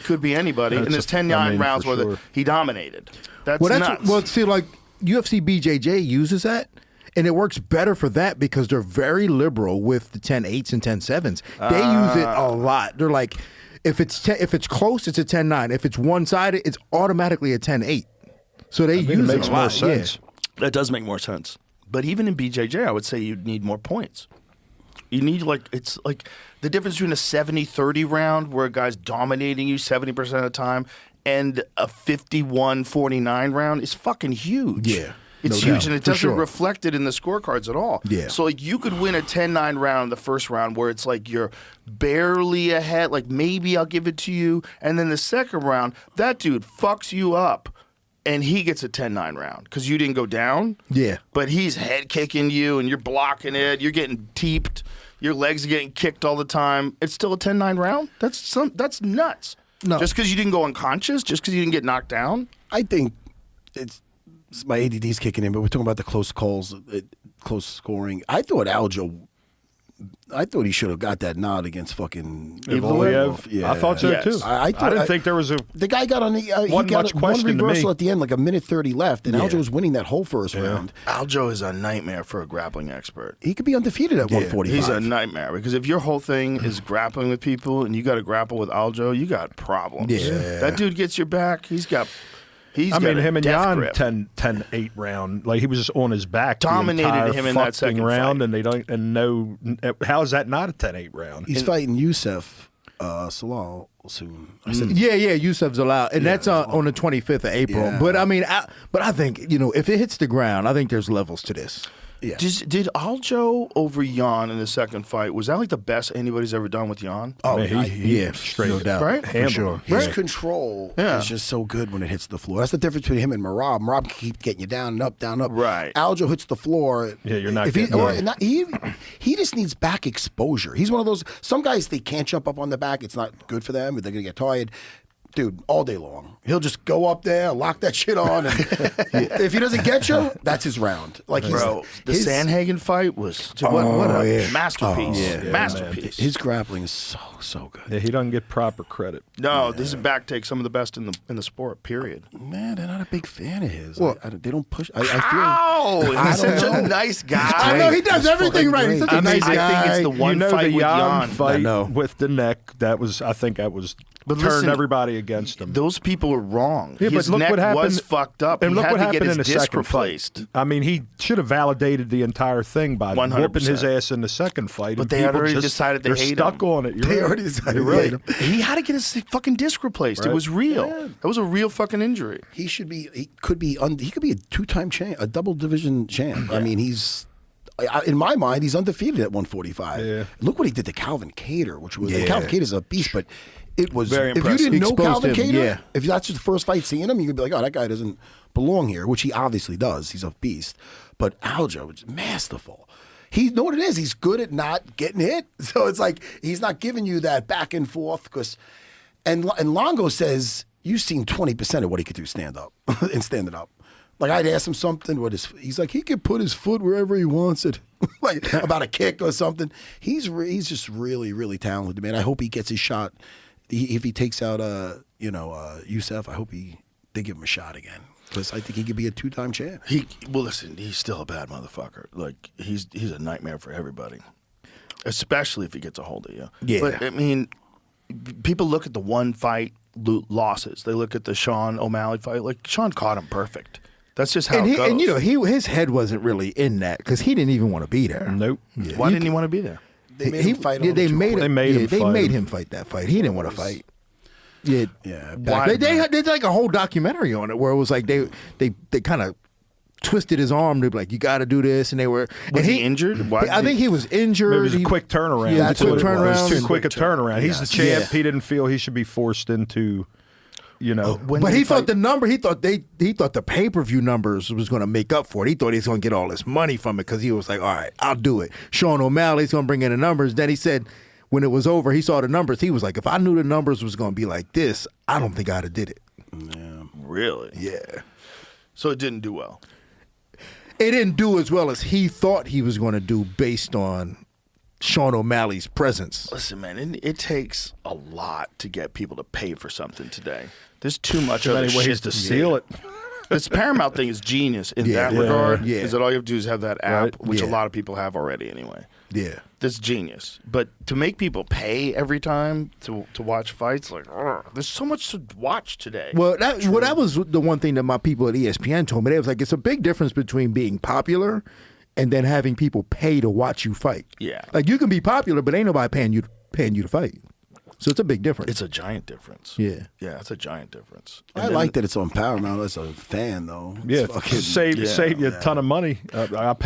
could be anybody. And there's 10-9 rounds for where sure. he dominated. That's Well, nuts. well, see, like UFC BJJ uses that, and it works better for that because they're very liberal with the 10-8s and 10-7s. They use it a lot. They're like, if it's close, it's a 10-9. If it's one-sided, it's automatically a 10-8. So they use it it makes a more lot. sense. That does make more sense. But even in BJJ, I would say you'd need more points. You need it's like the difference between a 70-30 round where a guy's dominating you 70% of the time and a 51-49 round is fucking huge. Yeah. It's No huge, doubt, and it for doesn't sure. reflect it in the scorecards at all. Yeah. So, like, you could win a 10-9 round the first round where it's like you're barely ahead, like maybe I'll give it to you. And then the second round, that dude fucks you up. and he gets a 10-9 round because you didn't go down. Yeah. But he's head kicking you, and you're blocking it. You're getting teeped. Your legs are getting kicked all the time. It's still a 10-9 round? That's nuts. No. Just because you didn't go unconscious? Just because you didn't get knocked down? I think my ADD's kicking in, but we're talking about the close calls, close scoring. I thought he should have got that nod against fucking Evloev. Yeah. I thought so too. I didn't think there was the guy got on the he one got much one question to me. reversal at the end, like a minute 30 left, and Aljo was winning that whole first round. Aljo is a nightmare for a grappling expert. He could be undefeated at 145. He's a nightmare because if your whole thing is grappling with people and you got to grapple with Aljo, you got problems. Yeah. That dude gets your back. He's got him and Jan grip. 10-8 round. Like he was just on his back. Dominated the entire him in that second round, fight. and they don't. And no, how is that not a 10-8 round? He's fighting Youssef Salal soon. I said, Yeah, Yusuf's allowed, and that's on the 25th of April. Yeah. But I mean, I think if it hits the ground, I think there's levels to this. yeah. Did Aljo over Jan in the second fight? Was that like the best anybody's ever done with Jan? Oh, Yeah, straight no doubt, right? for sure. His control is just so good when it hits the floor. That's the difference between him and Marab. Marab can keep getting you down and up, down, up. Right. Aljo hits the floor. Yeah, you're not If he, getting or away. not, he just needs back exposure. He's one of those. Some guys, they can't jump up on the back. It's not good for them. They're going to get tired. Dude, all day long. He'll just go up there, lock that shit on, and if he doesn't get you, that's his round. Like Bro, the Sandhagen fight was what a masterpiece. Masterpiece. His grappling is so good. Yeah, he doesn't get proper credit. No, this is back take some of the best in the sport. Period. Man, they're not a big fan of his. Well, they don't push. I Ow! feel. He's I don't such a know. nice guy. I know he does He's everything fucking right. He's great. such a nice I guy. think it's the one the fight with Jan Jan. fight I know. with the neck. I think that was But turned listen, everybody against him. Those people are wrong. Yeah, His but look neck what happened. was fucked up. And He look had what to happened get in the his disc second replaced. fight. I mean, he should have validated the entire thing by 100%. whooping his ass in the second fight. But and they had people already just- decided they they're hate stuck him. on it. You're They right. already decided You're they hate right. him. He had to get his fucking disc replaced. It Right. was real. Yeah. That was a real fucking injury. He should be. He could be a two-time champ, a double division champ. I mean, in my mind, he's undefeated at 145. Yeah. Look what he did to Calvin Cater, which was Calvin Cater's a beast, but it was Very if you impressive. didn't know Exposed Calvin him, Cater, yeah. if that's your first fight seeing him, you could be like, oh, that guy doesn't belong here, which he obviously does. He's a beast. But Aljo was masterful. He know what it is. He's good at not getting hit. So it's like he's not giving you that back and forth and Longo says you've seen 20% of what he could do stand up and standing up. Like I'd ask him something, he's like he could put his foot wherever he wants it, like about a kick or something. He's just really, really talented, man. I hope he gets his shot. If he takes out Youssef, I hope they give him a shot again because I think he could be a two-time champ. Listen, he's still a bad motherfucker. Like he's a nightmare for everybody, especially if he gets a hold of you. Yeah. But I mean, people look at the one fight losses. They look at the Sean O'Malley fight. Like Sean caught him perfect. That's just how it goes. And his head wasn't really in that because he didn't even want to be there. Nope. Why didn't he want to be there? They made him fight. They made fight him fight that fight. He didn't want to fight. Yeah, Yeah. Why- They did like a whole documentary on it where it was like they kind of twisted his arm to be like, you got to do this, and they were. Was and he injured? Why I think he was injured. It was a He- quick turnaround. Yeah, That's quick what it was. turnaround. It was too quick a turnaround. He's the Yes. champ. Yeah. He didn't feel he should be forced into, But he thought the number. He thought the pay-per-view numbers was going to make up for it. He thought he was going to get all this money from it because he was like, all right, I'll do it. Sean O'Malley's going to bring in the numbers. Then he said, when it was over, he saw the numbers. He was like, if I knew the numbers was going to be like this, I don't think I'd have did it. Really? Yeah. So it didn't do well. It didn't do as well as he thought he was going to do based on Sean O'Malley's presence. Listen, man, it takes a lot to get people to pay for something today. There's too much Too other many ways shit to see. seal it. This Paramount thing is genius in Yeah. that Yeah. regard. Yeah. Is that all you have to do is have that app, Right. which a Yeah. lot of people have already anyway. Yeah. That's genius. But to make people pay every time to watch fights, like, there's so much to watch today. Well, that was the one thing that my people at ESPN told me. They was like, it's a big difference between being popular and then having people pay to watch you fight. Yeah. Like you can be popular, but ain't nobody paying you to fight. So it's a big difference. It's a giant difference. Yeah. Yeah, it's a giant difference. I like that it's on Paramount as a fan, though. Yeah, It's fucking- save you a ton of money. I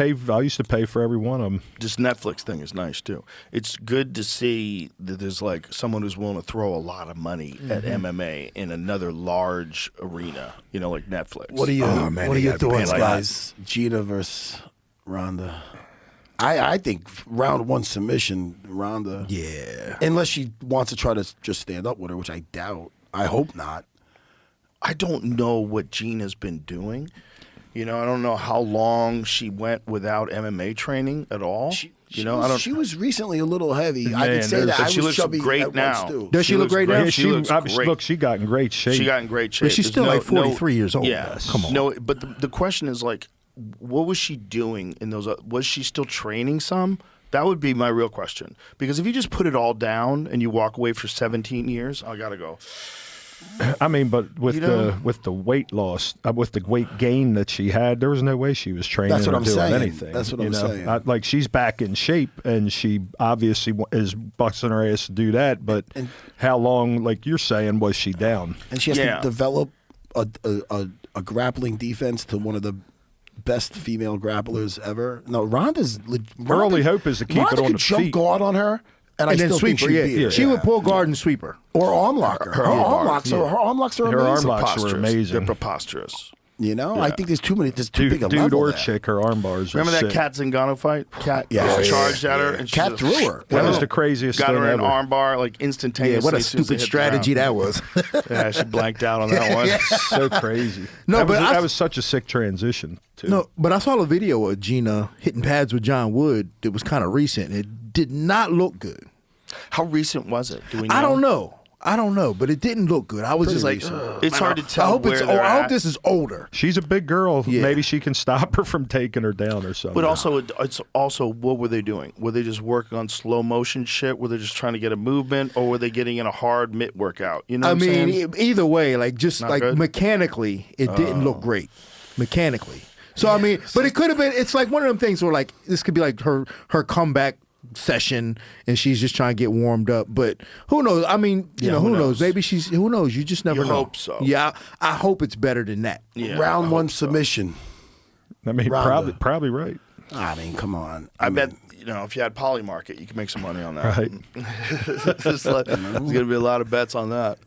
used to pay for every one of them. This Netflix thing is nice too. It's good to see that there's like someone who's willing to throw a lot of money at MMA in another large arena. You know, like Netflix. What are you? Oh, man, what are they your gotta be paying thoughts, like guys? Gina versus Ronda. I think round one submission, Ronda. Yeah. Unless she wants to try to just stand up with her, which I doubt. I hope not. I don't know what Gina's been doing. You know, I don't know how long she went without MMA training at all. She was recently a little heavy. I Man, can say that. but I she was looks chubby great at now. once, too. Does she look looks great now? great. Yeah, She looks great. Look, she got in great shape. She got in great shape. But she's There's still no- like 43 years old. Yeah, Come on. No, but the question is like, what was she doing in those? Was she still training some? That would be my real question. Because if you just put it all down and you walk away for 17 years, I gotta go. I mean, but with You know? the weight loss, with the weight gain that she had, there was no way she was training That's what or I'm doing saying. anything. That's what you I'm know? saying. Like she's back in shape, and she obviously is busting her ass to do that. But how long, like you're saying, was she down? And she has Yeah. to develop a grappling defense to one of the best female grapplers ever. No, Ronda's. Her only hope is to keep Ronda it on could the jump feet. guard on her, and I And then still think sweep her. she'd Yeah, beat her. She would pull guard and sweep her. Or arm locker. Her arm locks are Her amazing. arm locks were Preposterous. amazing. They're preposterous. You know, I think there's too big a Dude level or there. chick, her arm bars. Remember are that sick. Kat Zingano fight? Kat Yeah, charged yeah, at her. yeah. And she Kat just- threw her. That was the craziest Got thing her in ever. arm bar like Yeah, instantaneously. what a as soon as they stupid hit the strategy ground. that was. Yeah, she blanked out on that one. So crazy. No, that but was, I- that was such a sick transition. Too. No, but I saw a video of Gina hitting pads with John Wood that was kind of recent. It did not look good. How recent was it? Do we know? I don't know, but it didn't look good. I was just like, ugh, It's man, hard to I tell hope where they're I hope at. this is older. She's a big girl. Yeah. Maybe she can stop her from taking her down or something. But also, it's also, what were they doing? Were they just working on slow motion shit? Were they just trying to get a movement, or were they getting in a hard mitt workout? You know, I what I'm mean, saying? either way, like just Not like good? mechanically, it didn't look great. Mechanically. So I mean, but it could have been. It's like one of them things where like this could be like her comeback session, and she's just trying to get warmed up. But who knows? I mean, you know, who knows? Maybe she's. Who knows? You just never You know. hope so. Yeah, I hope it's better than that. Yeah, Round I one hope so. submission. I mean, Ronda. probably right. I mean, come on. I bet, you know, if you had Polymarket, you could make some money on that. Right. There's going to be a lot of bets on that.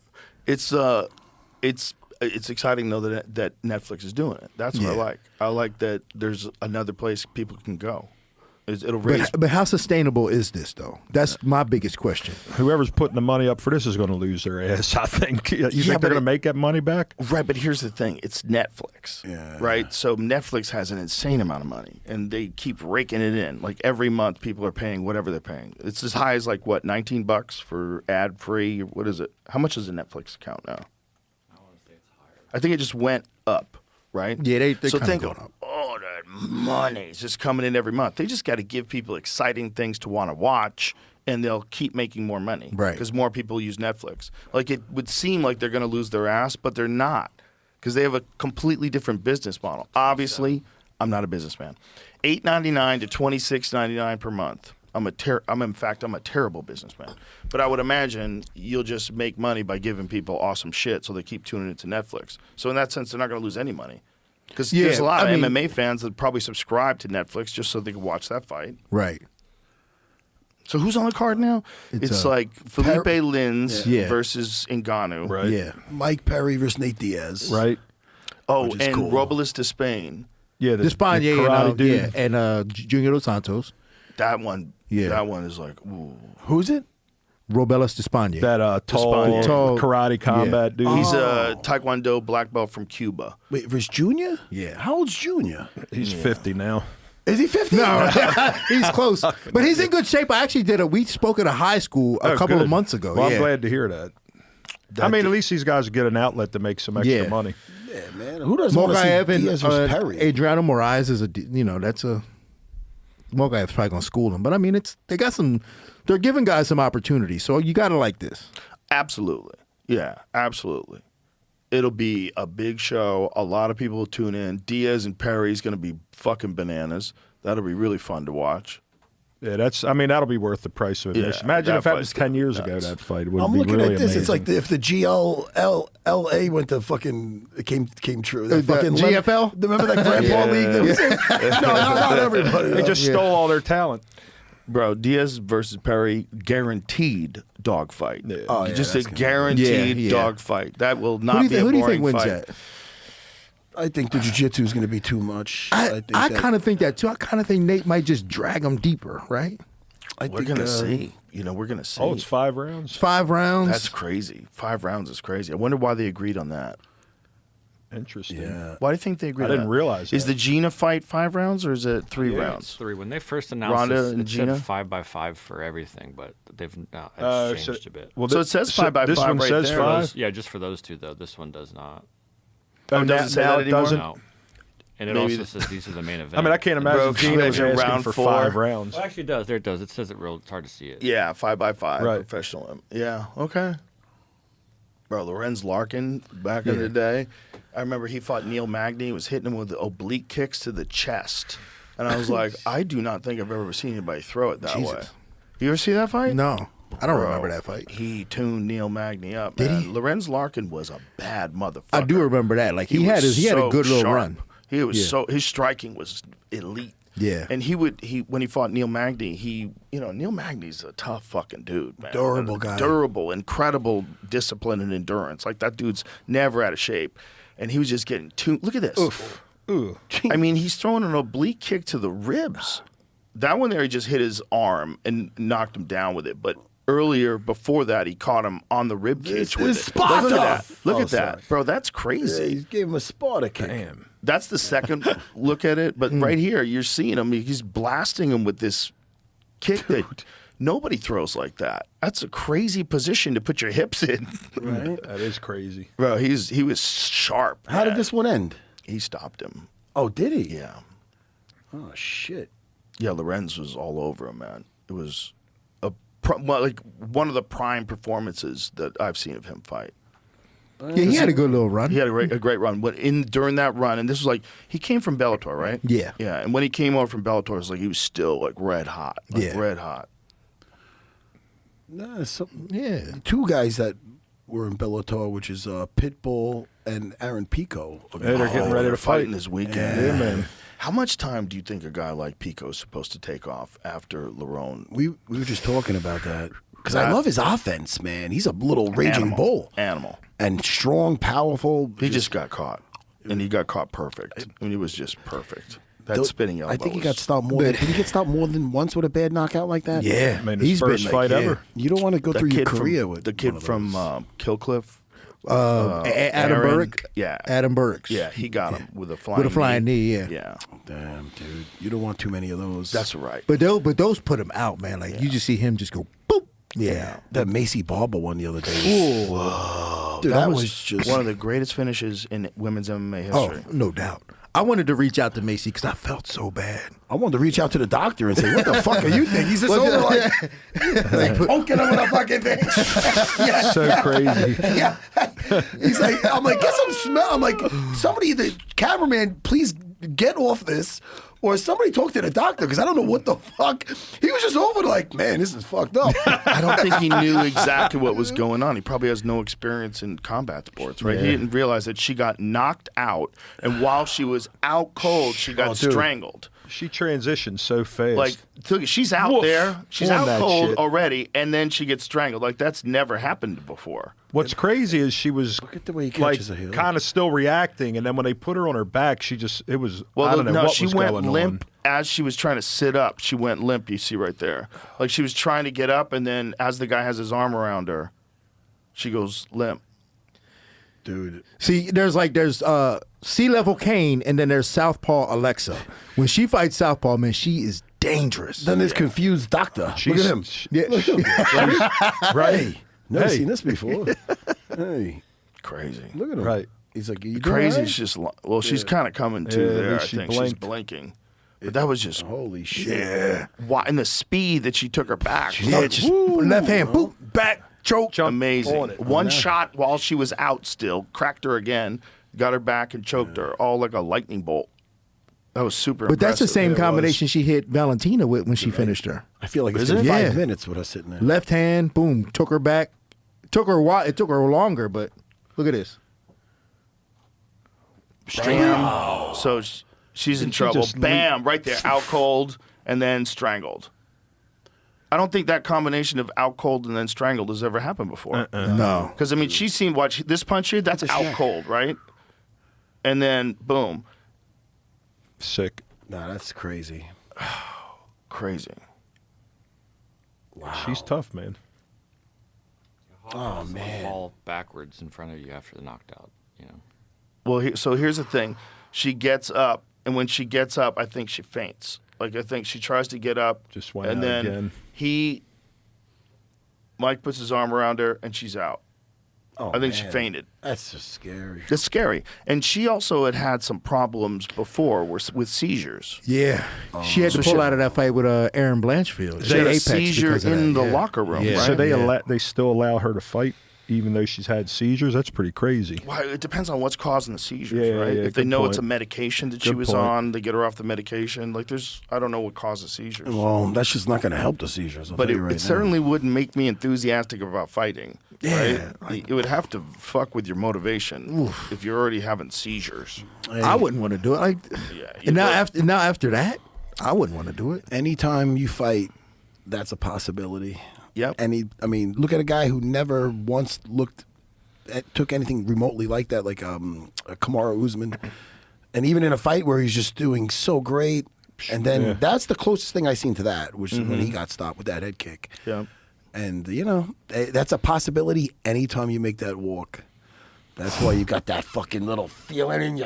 It's exciting though that Netflix is doing it. That's what I Yeah. like. I like that there's another place people can go. It'll raise. But how sustainable is this though? That's my biggest question. Whoever's putting the money up for this is going to lose their ass. I think. You think but they're going to it- make that money back? Right, but here's the thing: it's Netflix, Yeah. right? So Netflix has an insane amount of money, and they keep raking it in. Like every month, people are paying whatever they're paying. It's as high as like what, $19 for ad free. What is it? How much is a Netflix account now? I think it just went up, right? Yeah, they so kinda think going of up. all that money is just coming in every month. They just got to give people exciting things to want to watch, and they'll keep making more money, Right. Because more people use Netflix. Like it would seem like they're going to lose their ass, but they're not, because they have a completely different business model. Obviously, I'm not a businessman. $8.99 to $26.99 per month. I'm a terrible businessman. But I would imagine you'll just make money by giving people awesome shit, so they keep tuning into Netflix. So in that sense, they're not going to lose any money. Because Yeah, there's a lot I of mean- MMA fans that probably subscribe to Netflix just so they can watch that fight. Right. So who's on the card now? It's like Felipe Lins Yeah. versus Ngannou. Right. Yeah. Mike Perry versus Nate Diaz. Right. Oh, Which is and cool. Robles to Spain. Yeah. The Spanier karate and, dude. yeah, and Junior Dos Santos. That one. Yeah. That one is like, ooh. Who's it? Robelas de Spania. That tall, Spaniard. karate combat dude. He's a Taekwondo black belt from Cuba. Wait, versus Junior? Yeah. How old's Junior? He's 50 now. Is he 50? No, he's close, but he's in good shape. I actually we spoke at a high school a Oh, couple good. of months ago. Well, yeah. I'm glad to hear that. I mean, at least these guys get an outlet to make some extra Yeah. money. Yeah, man. Who doesn't want to see Mokaev Diaz versus and Perry? Adriano Moraes is that's a Mokaev's probably gonna school him, but I mean they're giving guys some opportunities, so you gotta like this. Absolutely. Yeah, absolutely. It'll be a big show. A lot of people will tune in. Diaz and Perry's going to be fucking bananas. That'll be really fun to watch. Yeah, that'll be worth the price of admission. Yeah, Imagine that if that was fight's 10 years gonna be ago, nuts. that fight would I'm be looking really at this. amazing. It's like if the GLLA went to fucking it came true. That The fucking GFL? Remember that Grandpa League? That was no, not everybody. they just stole all their talent. Bro, Diaz versus Perry, guaranteed dogfight. Oh, yeah, Just that's a gonna be- guaranteed Yeah. dogfight. That will not be a Who do you boring think wins fight. that? I think the jiu-jitsu is going to be too much. I kind of think that too. I kind of think Nate might just drag him deeper, right? We're gonna see. We're gonna see. Oh, it's 5 rounds? 5 rounds. That's crazy. 5 rounds is crazy. I wonder why they agreed on that. Interesting. Yeah. Why do you think they agreed? I on didn't that? realize Is that. the Gina fight 5 rounds or is it 3 It's rounds? 3. When they first announced Ronda this, and it Gina? said 5x5 for everything, but they've So- changed a bit. well, So it says 5x5 This one right says there. 5? Yeah, just for those two though. This one does not. Oh, it doesn't say that anymore? doesn't. No. And it Maybe also says these are the main event. I mean, I can't imagine Bro, Gina was imagine asking round for 4. 5 rounds. Well, actually, it does. There it does. It says it real. It's hard to see it. Yeah, 5x5 Right. professional. Yeah, okay. Bro, Lorenz Larkin back in the day. I remember he fought Neil Magny. He was hitting him with oblique kicks to the chest. And I was like, I do not think I've ever seen anybody throw it that way. You ever see that fight? No, I don't Bro, remember that fight. He tuned Neil Magny up. Did man. he? Lorenz Larkin was a bad motherfucker. I do remember that. Like he had was a so good little sharp. run. He was Yeah. his striking was elite. Yeah. And when he fought Neil Magny, Neil Magny's a tough fucking dude, man. Durable guy. Durable, incredible discipline and endurance. Like that dude's never out of shape. And he was just getting look at this. Ooh. I mean, he's throwing an oblique kick to the ribs. That one there, he just hit his arm and knocked him down with it. But earlier, before that, he caught him on the rib cage with is it. Sparta. Look at that. Look Oh, at that. sorry. Bro, that's Yeah, crazy. he gave him a Sparta kick. That's the second look at it. But right here, you're seeing him. He's blasting him with this kick that nobody throws like that. That's a crazy position to put your hips in. Right? That is crazy. Bro, he was sharp. How did man. this one end? He stopped him. Oh, did he? Yeah. Oh shit. Yeah, Lorenz was all over him, man. It was one of the prime performances that I've seen of him fight. Yeah, he had a good little run. He had a great run. But during that run, and this was like he came from Bellator, right? Yeah. Yeah. And when he came over from Bellator, it was like he was still like red hot. Yeah. Red hot. No, Yeah. 2 guys that were in Bellator, which is Pitbull and Aaron Pico. Hey, they're getting ready to fighting fight this weekend. Yeah, man. How much time do you think a guy like Pico is supposed to take off after Lerone? We were just talking about that because I love his offense, man. He's a little raging bull Animal. and strong, powerful. He just got caught. And he got caught perfect. I mean, he was just perfect. That spinning elbow. I think he was- got stopped more. Did he get stopped more than once with a bad knockout like that? Yeah. I mean, his He's first been fight like, ever. You don't want to go the through your kid career from with the kid one of from those. Killcliff. Adam Aaron- Burke. Yeah. Adam Burks. Yeah, he got him with a flying With a flying knee, yeah. Yeah. Damn, dude, you don't want too many of those. That's right. But those put him out, man. Like you just see him just go boop. Yeah. that Macy Barber one the other day. Whoa. Dude, that was just one of the greatest finishes in women's MMA Oh, history. no doubt. I wanted to reach out to Macy because I felt so bad. I wanted to reach out to the doctor and say, "What the fuck are you thinking?" He's just over like poking him with a fucking thing. Yeah. So crazy. Yeah. He's like, I'm like, get some smell. I'm like, somebody, the cameraman, please get off this. Or somebody talk to the doctor because I don't know what the fuck. He was just over like, man, this is fucked up. I don't think he knew exactly what was going on. He probably has no experience in combat sports, right? He didn't realize that she got knocked out, and while she was out cold, she got strangled. She transitioned so fast. Like, she's out Woof. there, she's On out that cold shit. already, and then she gets strangled. Like, that's never happened before. What's crazy is she was Look at the way he like catches a heel. kind of still reacting, and then when they put her on her back, she just I don't know no, what she was went going limp on. as she was trying to sit up. She went limp. You see right there, like she was trying to get up, and then as the guy has his arm around her, she goes limp. Dude. See, there's Sea Level Kane, and then there's Southpaw Alexa. When she fights Southpaw, man, she is dangerous. Then there's confused doctor. Look at him. Yeah. Right. Never Hey. seen this before. Hey, Crazy. look at him. Right. He's like, you doing Crazy. all right? It's just well, she's kind of coming to Yeah, there. I she think she's blinked. blinking, but that was just Holy shit. yeah. Why and the speed that she took her back. Yeah, just left hand, boop, back, choke. Amazing. One shot while she was out still, cracked her again, got her back and choked her, all like a lightning bolt. That was super But that's the impressive. same Yeah, it combination she hit Valentina with when she finished her. I feel like it's Is been it? 5 Yeah. minutes with us sitting there. Left hand, boom, took her back. Took her a while. It took her longer, but look at this. Bam. So she's in And she trouble. just Bam, right there, out cold and then strangled. I don't think that combination of out cold and then strangled has ever happened before. No. Because I mean, she's seen this punch here. That's out cold, right? And then boom, Sick. Nah, that's crazy. crazy. She's tough, man. Oh, Someone man. fall backwards in front of you after the knocked out. You know. Well, so here's the thing. She gets up, and when she gets up, I think she faints. Like, I think she tries to get up. Just went and out then again. Mike puts his arm around her, and she's out. Oh, I think she man. fainted. That's just scary. It's scary. And she also had some problems before with seizures. Yeah. She had to pull out of that fight with Aaron Blanchfield. She had a Apex seizure because of in that, the yeah. locker room, Yeah. right? So they Yeah. they still allow her to fight even though she's had seizures? That's pretty crazy. Well, it depends on what's causing the seizures, Yeah, right? yeah, If they good know it's a point. medication that she Good was point. on, they get her off the medication. Like, I don't know what causes seizures. Well, that's just not going to help the seizures. I'll But tell it, you right it now. certainly wouldn't make me enthusiastic about fighting. Yeah, Right? It would have to fuck with your motivation if you're already having seizures. I wouldn't want to do it. Like, Yeah, you and would. now after that, I wouldn't want to do it. Anytime you fight, that's a possibility. Yep. I mean, look at a guy who never once took anything remotely like that, like Kamaru Usman. And even in a fight where he's just doing so great, and then that's the closest thing I seen to that, which is when he got stopped with that head kick. Yeah. And, that's a possibility anytime you make that walk. That's why you got that fucking little feeling in you.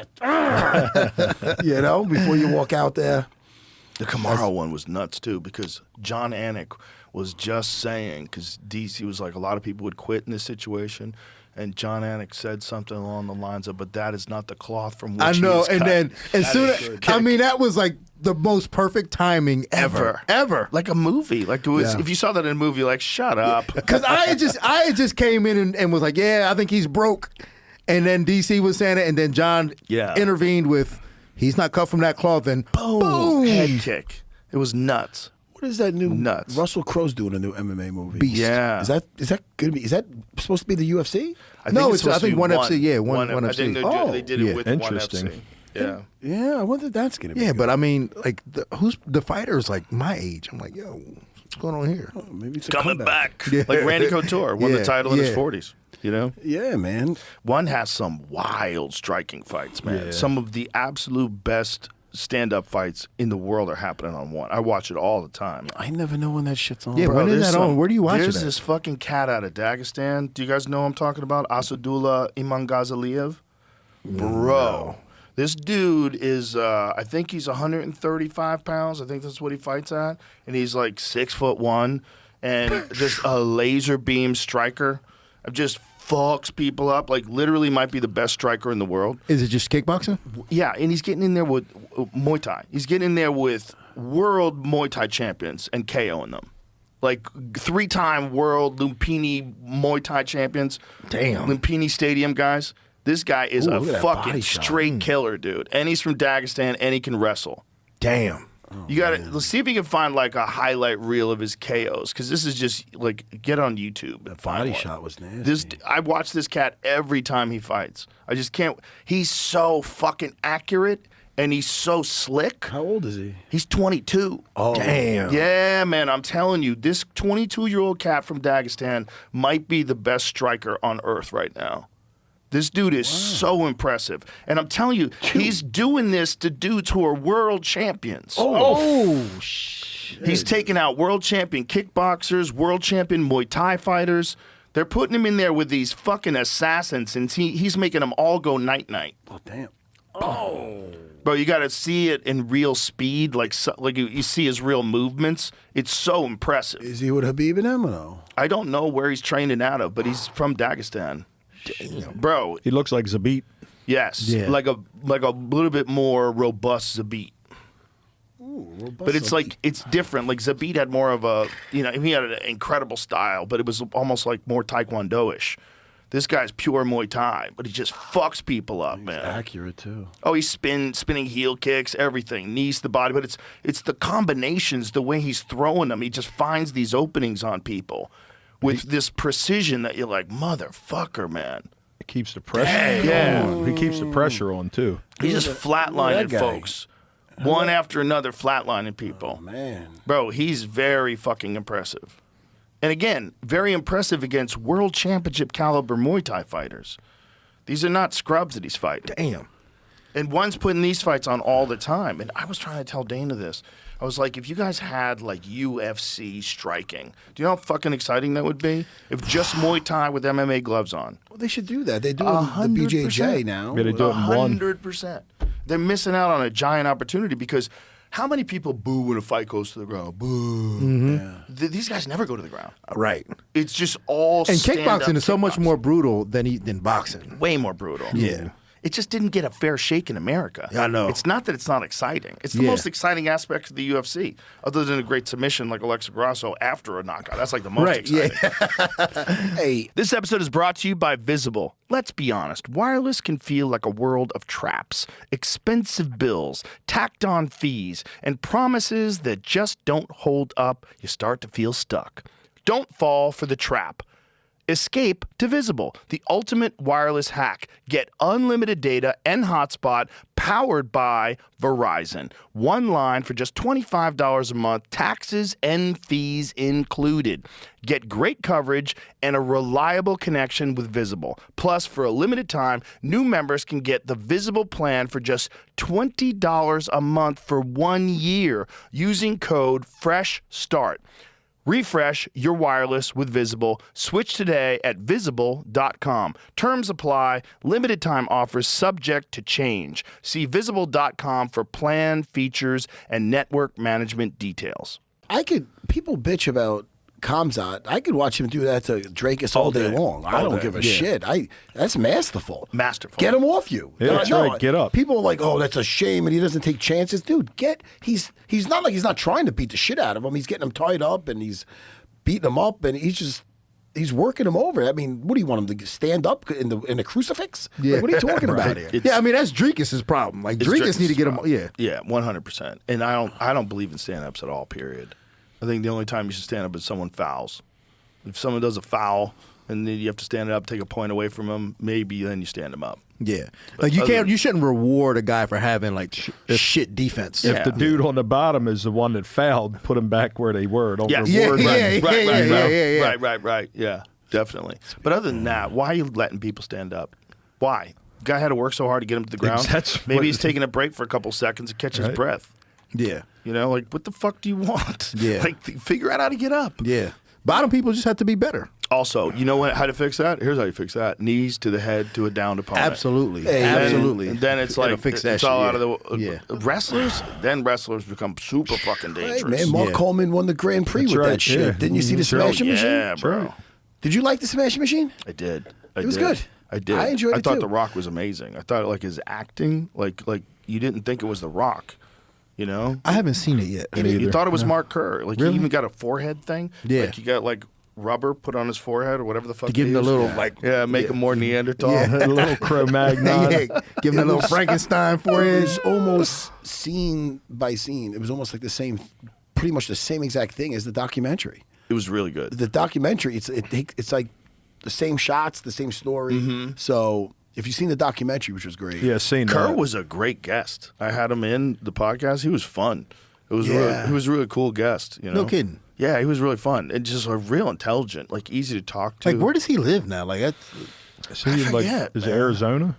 Before you walk out there. The Camaro one was nuts, too, because John Anik was just saying, because DC was like, a lot of people would quit in this situation. And John Anik said something along the lines of, but that is not the cloth from which I he know. was And cut." then as That soon is as good. I mean, that was like the most perfect timing ever. Like a movie. Like, it was, Yeah. if you saw that in a movie, like, shut up. Because I had just came in and was like, yeah, I think he's broke. And then DC was saying it, and then John intervened with, he's not cut from that cloth, and boom. Head kick. It was nuts. What is that new? Nuts. Russell Crowe's doing a new MMA movie. Beast. Yeah. Is that gonna be? Is that supposed to be the UFC? No, it's- supposed I think to be one FC, yeah, one I think FC. they did yeah. it with Interesting. one FC. Yeah. Yeah, I wonder if that's gonna be. Yeah, good. but I mean, like, who's the fighter's like my age? I'm like, yo, what's going on here? Maybe it's a Coming comeback. back. Yeah. Like Randy Couture won Yeah, the title in his yeah. 40s. You know? Yeah, man. One has some wild striking fights, man. Yeah. Some of the absolute best stand-up fights in the world are happening on one. I watch it all the time. I never know when that shit's on. Yeah, Bro, when is there's that on? Where do you watch it There's at? this fucking cat out of Dagestan. Do you guys know who I'm talking about? Asadullah Imangazaliyev? Bro. This dude is, I think he's 135 pounds. I think that's what he fights at. And he's like 6'1", and just a laser beam striker. Just fucks people up. Like, literally might be the best striker in the world. Is it just kickboxing? Yeah, and he's getting in there with Muay Thai. He's getting in there with world Muay Thai champions and KOing them. Like 3-time world Lumpini Muay Thai champions. Damn. Lumpini Stadium guys. This guy is Ooh, a look at that body fucking shot. straight killer, dude. And he's from Dagestan, and he can wrestle. Damn. You got to let's see if you can find like a highlight reel of his KOs, because this is just like get on YouTube. That and find body one. shot was nasty. I watch this cat every time he fights. I just can't. He's so fucking accurate, and he's so slick. How old is he? He's 22. Oh, Damn. Yeah, man, I'm telling you, this 22-year-old cat from Dagestan might be the best striker on earth right now. This dude is so impressive. And I'm telling you, he's doing this to dudes who are world champions. shit. He's taking out world champion kickboxers, world champion Muay Thai fighters. They're putting him in there with these fucking assassins, and he's making them all go night-night. Oh, damn. Bro, you got to see it in real speed, like you see his real movements. It's so impressive. Is he with Habib and Emino? I don't know where he's training out of, but he's from Dagestan. Damn. Bro, He looks like Zabit. yes. Yeah. Like a little bit more robust Zabit. But it's like, it's different. Like Zabit had more of a, he had an incredible style, but it was almost like more Taekwondo-ish. This guy's pure Muay Thai, but he just fucks people up, man. Accurate too. Oh, he's spinning heel kicks, everything, knees to the body, but it's the combinations, the way he's throwing them. He just finds these openings on people with this precision that you're like, motherfucker, man. He keeps the pressure on. He keeps the pressure on too. He's just flatlining folks. One after another, flatlining people. Oh, man. Bro, he's very fucking impressive. And again, very impressive against world championship caliber Muay Thai fighters. These are not scrubs that he's fighting. Damn. And one's putting these fights on all the time. And I was trying to tell Dana this. I was like, if you guys had like UFC striking, do you know how fucking exciting that would be? If just Muay Thai with MMA gloves on. Well, they should do that. They do it with the BJJ now. Yeah, they do it in one. 100%. They're missing out on a giant opportunity because how many people boo when a fight goes to the ground? Boo. Yeah. These guys never go to the ground. Right. It's just all And stand-up kickboxing is so much kickboxing. more brutal than boxing. Way more brutal. Yeah. It just didn't get a fair shake in America. I know. It's not that it's not exciting. It's the Yeah. most exciting aspect of the UFC, other than a great submission like Alexa Grasso after a knockout. That's like the most exciting. Hey, This episode is brought to you by Visible. Let's be honest, wireless can feel like a world of traps, expensive bills, tacked on fees, and promises that just don't hold up. You start to feel stuck. Don't fall for the trap. Escape to Visible, the ultimate wireless hack. Get unlimited data and hotspot powered by Verizon. One line for just $25 a month, taxes and fees included. Get great coverage and a reliable connection with Visible. Plus, for a limited time, new members can get the Visible plan for just $20 a month for 1 year using code FRESHSTART. Refresh your wireless with Visible. Switch today at Visible.com. Terms apply. Limited time offers subject to change. See Visible.com for plan, features, and network management details. people bitch about Khamzat. I could watch him do that to Drakus all day long. I don't give a shit. That's masterful. Masterful. Get him off you. Yeah, that's right. Get up. People are like, oh, that's a shame, and he doesn't take chances. Dude, he's not like he's not trying to beat the shit out of him. He's getting him tied up, and he's beating him up, and he's working him over. I mean, what do you want him to stand up in a crucifix? Yeah. Like, what are you talking about here? Yeah, I mean that's Drakus' problem. Like Drakus need to get him. Yeah, 100%. And I don't believe in stand-ups at all. Period. I think the only time you should stand up is someone fouls. If someone does a foul and then you have to stand up, take a point away from them, maybe then you stand them up. Yeah, like you shouldn't reward a guy for having like shit defense. If the dude on the bottom is the one that fouled, put him back where they were. Don't reward Right. Yeah, definitely. But other than that, why are you letting people stand up? Why? Guy had to work so hard to get him to the ground. Maybe he's taking a break for a couple seconds to catch his breath. Yeah. You know, like, what the fuck do you want? Yeah. Like, figure out how to get up. Yeah. Bottom people just have to be better. Also, you know how to fix that? Here's how you fix that. Knees to the head to a downed opponent. Absolutely. Absolutely. And then it's It'll like, fix that it's all shit, out of the... Wrestlers, then wrestlers become super fucking dangerous. Hey, man, Mark Coleman won the Grand Prix with that shit. Yeah. Didn't you see the Smashing Machine? Yeah, bro. Did you like the Smashing Machine? I did. It was good. I did. I enjoyed it I thought too. The Rock was amazing. I thought like his acting, like you didn't think it was The Rock, you know? I haven't seen it yet. You thought it was Mark Kerr. Like he even got a forehead thing. Yeah. Like he got like rubber put on his forehead or whatever the fuck. To give him the little make him more Neanderthal. A little Cro-Magnon. Give him a little Frankenstein It forehead. was almost scene by scene. It was almost like pretty much the same exact thing as the documentary. It was really good. The documentary, it's like the same shots, the same story. So if you've seen the documentary, which was great. Yeah, seen Kerr that. was a great guest. I had him in the podcast. He was fun. It was he was a really cool guest. You know? No kidding. Yeah, he was really fun and just a real intelligent, like easy to talk to. Like where does he live now? Like Is he like, forget, is it man. Arizona?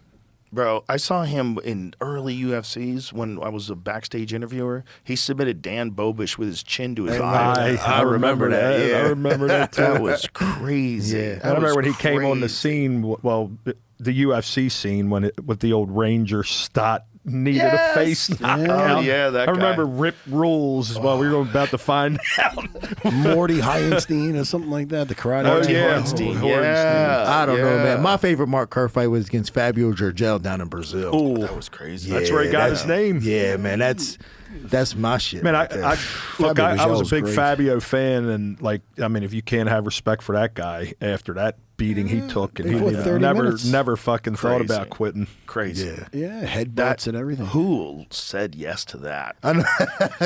Bro, I saw him in early UFCs when I was a backstage interviewer. He submitted Dan Bobish with his chin to his eye. I remember that. yeah. I remember that too. That was crazy. Yeah. That I remember was when he came on the crazy. scene, well, the UFC scene with the old Ranger Stott needed a face knockout. Oh, yeah, that I remember guy. Rip Rules while we were about to find out. Morty Heinstein or something like that. The karate. Oh, guy. yeah. Hornstein. Yeah. I don't know, yeah. man. My favorite Mark Kerr fight was against Fabio Gurgel down in Brazil. Ooh, That was crazy. that's where he got that's- his name. Yeah, man. That's my shit. Man, right there. I was Gurgel a was big great. Fabio fan, and like, I mean, if you can't have respect for that guy after that beating he took, and he Before 30 minutes. never fucking thought Crazy. about quitting. Crazy. Yeah, headbutts and everything. Who said yes to that? I know.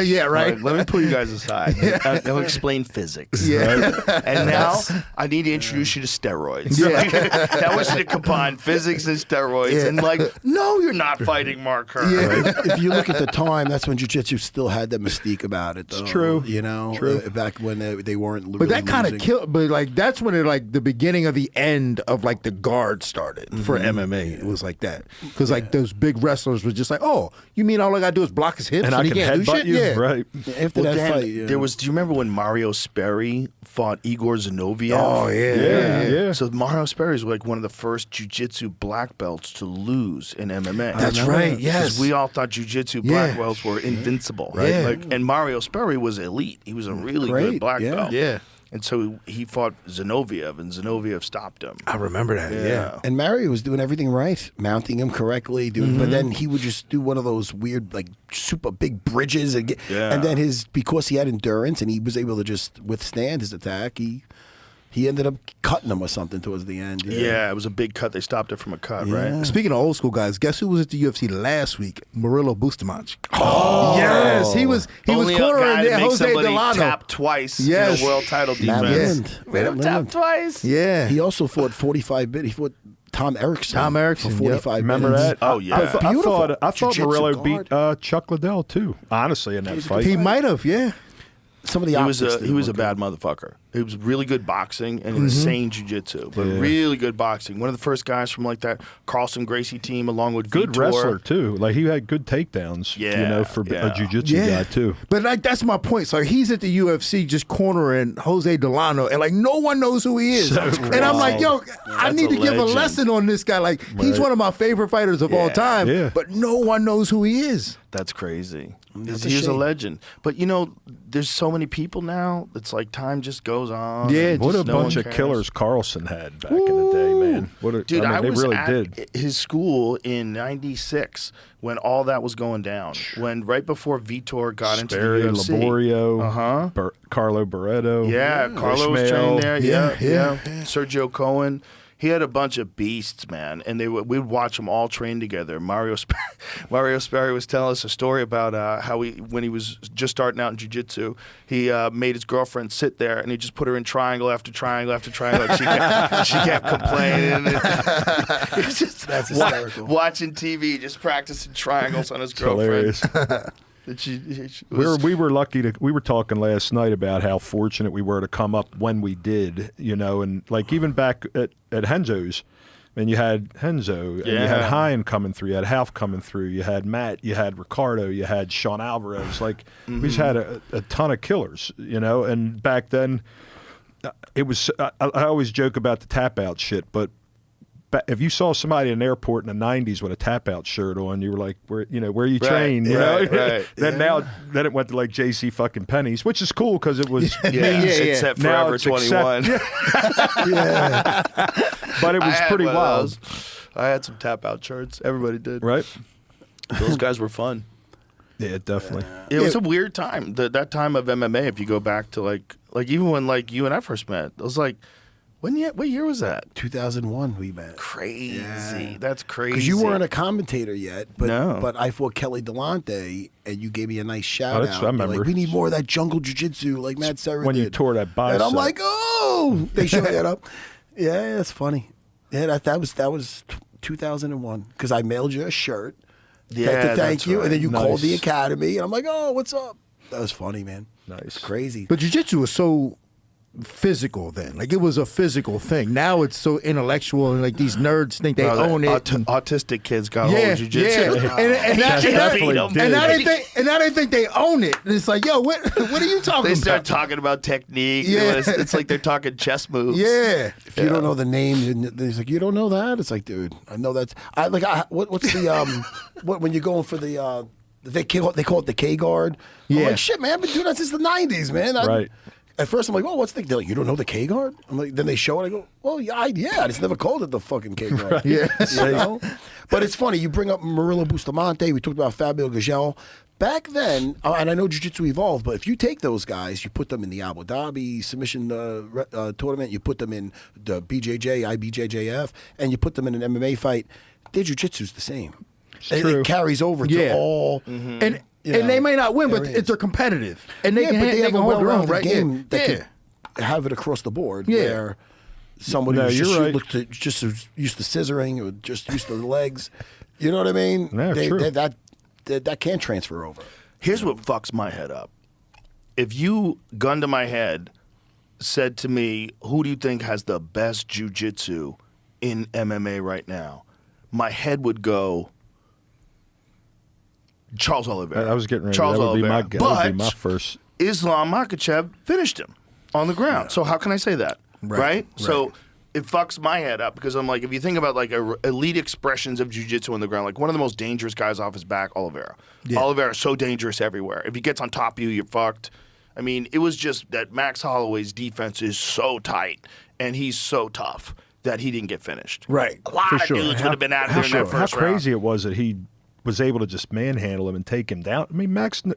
Yeah, right. All right, let me pull you guys aside. I'll explain physics. Yeah. Right? And now I need to introduce you to steroids. Yeah. Now we should combine physics and steroids. And no, you're not fighting Mark Kerr. Yeah. If you look at the time, that's when jiu-jitsu still had that mystique about it. Though, It's true. You know, True. Back when they weren't. But really that kind of losing. killed. But like that's when it like the beginning of the end of like the guard started for MMA. It was like that because like those big wrestlers were just like, oh, you mean all I gotta do is block his hips And I he can can't do headbutt shit? you, Yeah. right? After Well, that Dan, fight, there was. Do you remember when Mario Sperry fought Igor Zinoviev? Oh yeah. Yeah. So Mario Sperry is like one of the first jiu-jitsu black belts to lose in MMA. That's right. Yes. Because we all thought jiu-jitsu black belts were invincible, right? Yeah. And Mario Sperry was elite. He was a really Great, good black yeah. belt. Yeah. And so he fought Zinoviev, and Zinoviev stopped him. I remember that. Yeah. And Mario was doing everything right, mounting him correctly, but then he would just do one of those weird, like super big bridges, and then because he had endurance and he was able to just withstand his attack, he ended up cutting him or something towards the end. Yeah, it was a big cut. They stopped it from a cut, right? Speaking of old school guys, guess who was at the UFC last week? Murillo Bustamante. Oh yes, he was Only a cornering guy there. to make Jose somebody Delano. tap twice Yes. in a world title Matt defense. Lind. Made him Matt tap Lind. twice. Yeah. He also fought 45 minutes. He fought Tom Erickson. Tom Erickson, for 45 Remember minutes. that? Oh, yeah. I thought Jiu-jitsu Murillo guard. beat Chuck Liddell too. Honestly, in that fight. He might have. Yeah. Some of the He was optics a didn't look bad motherfucker. He was really good boxing and insane jiu-jitsu, but really good boxing. One of the first guys from like that Carlson Gracie team, along with good Vitor. wrestler too. Like he had good takedowns. For a jiu-jitsu guy too. But like that's my point. So he's at the UFC just cornering Jose Delano, and like no one knows who he is. And I'm like, yo, I That's need to a give a legend. lesson on this guy. Like he's one of my favorite fighters of all time. Yeah. But no one knows who he is. That's crazy. That's a He was a shame. legend. But you know, there's so many people now. It's like time just goes on. Yeah, and What a just no bunch one of cares. killers Carlson had back in the day, man. Dude, I they was really at did. his school in '96 when all that was going down. When right before Vitor got Sperry, into the UFC. Laborio, Carlo Barreto. Yeah, Carlo was Ishmael. trained there. Yeah, Yeah, yeah. Sergio Cohen. He had a bunch of beasts, man, and we would watch them all train together. Mario Sperry was telling us a story about how when he was just starting out in jiu-jitsu, he made his girlfriend sit there, and he just put her in triangle after triangle after triangle. And she kept complaining. It's just That's hysterical. watching TV, just practicing triangles on his girlfriend. Hilarious. And she We were lucky to. We were talking last night about how fortunate we were to come up when we did, and like even back at Henzo's, and you had Henzo, and you had Hein coming through, you had Half coming through, you had Matt, you had Ricardo, you had Sean Alvarez. Like we just had a ton of killers, And back then, it was. I always joke about the tap out shit, but if you saw somebody in an airport in the '90s with a tap out shirt on, you were like, "Where you train?" Right. Then then it went to like JC fucking Pennies, which is cool because it was except Now Forever it's 21. but it was pretty one of wild, those. I had some tap out shirts. Everybody did. right? Those guys were fun. Yeah, definitely. It was a weird time. That time of MMA, if you go back to like even when like you and I first met, it was like, what year was that? 2001 we met. Crazy. Yeah. That's crazy. Because you weren't a commentator yet, but No. but I fought Kelly Delonte, and you gave me a nice shout that's- out. I You're remember. like, we need more of that jungle jiu-jitsu like Matt Serra When you did. tore that bicep. And I'm like, oh, they showed that up. Yeah, that's funny. Yeah, that was 2001 because I mailed you a shirt. Yeah, to thank that's you, right. and then you called the Nice. academy, and I'm like, oh, what's up? That was funny, man. Nice. It's crazy. But jiu-jitsu was so physical then. Like it was a physical thing. Now it's so intellectual, and like these nerds think they own it. Autistic kids got Yeah, hold jiu-jitsu. yeah. And now definitely did. they think they own it. And it's like, yo, what are you talking They start about? talking about technique. Yeah. It's like they're talking chess moves. Yeah. If you don't know the name, he's like, you don't know that? It's like, dude, I know that. What's the when you're going for the they call it the K guard. I'm Yeah. like, shit, man, I've been doing that since the '90s, man. Right. At first, I'm like, oh, what's the? They're like, you don't know the K guard? I'm like, then they show it. I go, well, yeah, I just never called it the fucking K guard. Yeah. You know? But it's funny. You bring up Murillo Bustamante. We talked about Fabio Gugel. back then, and I know jiu-jitsu evolved, but if you take those guys, you put them in the Abu Dhabi submission tournament, you put them in the BJJ, IBJJF, and you put them in an MMA fight, their jiu-jitsu's the same. It carries over to all. And they may not win, but they're competitive. And they they have a hold their own, well-rounded game that can have it across the board. Where somebody who's just used to scissoring or just used to the legs, you know what I mean? Yeah, that can transfer over. Here's what fucks my head up. If you, gun to my head, said to me, who do you think has the best jiu-jitsu in MMA right now? My head would go, Charles Oliveira. I was getting ready. Charles That would be Oliveira. that would be my first. Islam Makhachev finished him on the ground. So how can I say that? Right? So it fucks my head up because I'm like, if you think about like elite expressions of jiu-jitsu on the ground, like one of the most dangerous guys off his back, Oliveira. Oliveira is so dangerous everywhere. If he gets on top of you, you're fucked. I mean, it was just that Max Holloway's defense is so tight and he's so tough that he didn't get finished. Right. A lot of dudes would have been out there in that first How crazy it was that he was able to just manhandle him and take him down. I mean,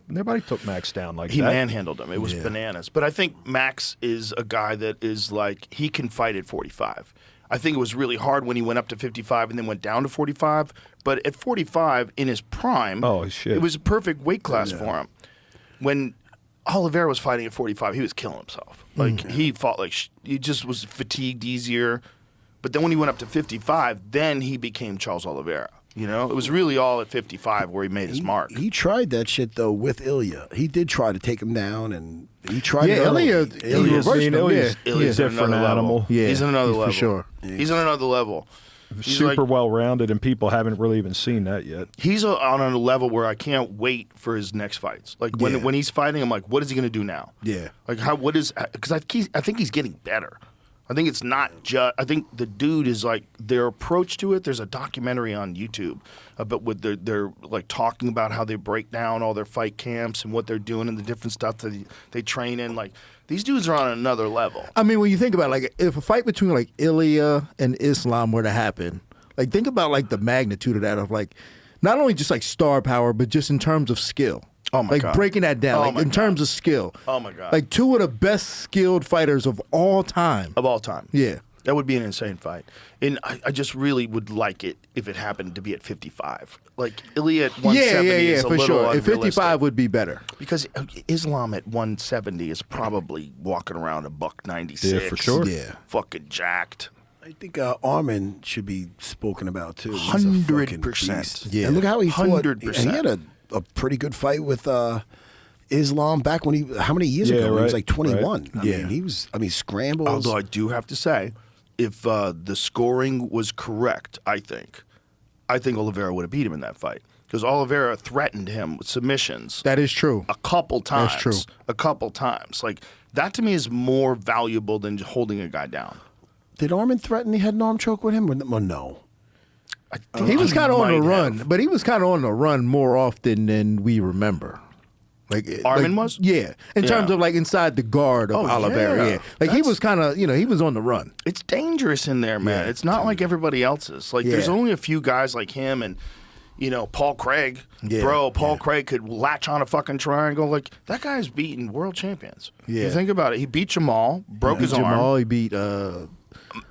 nobody took Max down like that. He manhandled him. It was bananas. But I think Max is a guy that is like, he can fight at 45. I think it was really hard when he went up to 55 and then went down to 45. But at 45, in his prime, it was a perfect weight class for him. When Oliveira was fighting at 45, he was killing himself. Like, he fought like, he just was fatigued easier. But then when he went up to 55, then he became Charles Oliveira. You know, it was really all at 55 where he made his mark. He tried that shit though with Ilya. He did try to take him down, and he tried. Ilya's Ilya's a different animal. Yeah, he's on another level for sure. He's on another level. He's super well rounded, and people haven't really even seen that yet. He's on a level where I can't wait for his next fights. Like when he's fighting, I'm like, what is he going to do now? Yeah, like what is? Because I think he's getting better. I think it's not just. I think the dude is like their approach to it. There's a documentary on YouTube about what they're like talking about how they break down all their fight camps and what they're doing and the different stuff that they train in. Like these dudes are on another level. I mean, when you think about it, like if a fight between like Ilya and Islam were to happen, like think about like the magnitude of that of like not only just like star power, but just in terms of skill. Oh my God. Like breaking that down, like in terms of skill. Oh my God. Like two of the best skilled fighters of all time. Of all time. Yeah. That would be an insane fight. And I just really would like it if it happened to be at 55. Like Ilya at 170 is a for little sure. At unrealistic. 55 would be better. Because Islam at 170 is probably walking around a $196. Yeah, for sure. Yeah. Fucking jacked. I think Arman should be spoken about too. 100%. Yeah. And look how he fought. 100%. He had a pretty good fight with Islam back when how many years ago? Right. He was like 21. Right. I mean, he was. I mean, scrambles. Although I do have to say, if the scoring was correct, I think Oliveira would have beat him in that fight because Oliveira threatened him with submissions. That is true. A couple times. That's true. A couple times. Like that to me is more valuable than holding a guy down. Did Arman threaten he had an arm choke with him? Or no. He was kind of on the run, have. but he was kind of on the run more often than we remember. Like Arman was? Yeah. In terms of like inside the guard of Oliveira. Yeah. Like he was kind of, he was on the run. It's dangerous in there, man. Yeah. It's not like everybody else's. Like there's only a few guys like him and Paul Craig. Yeah. Bro, Paul Craig could latch on a fucking triangle. Like that guy's beating world champions. Yeah. You think about it. He beat Jamal, broke his Jamal, arm. he beat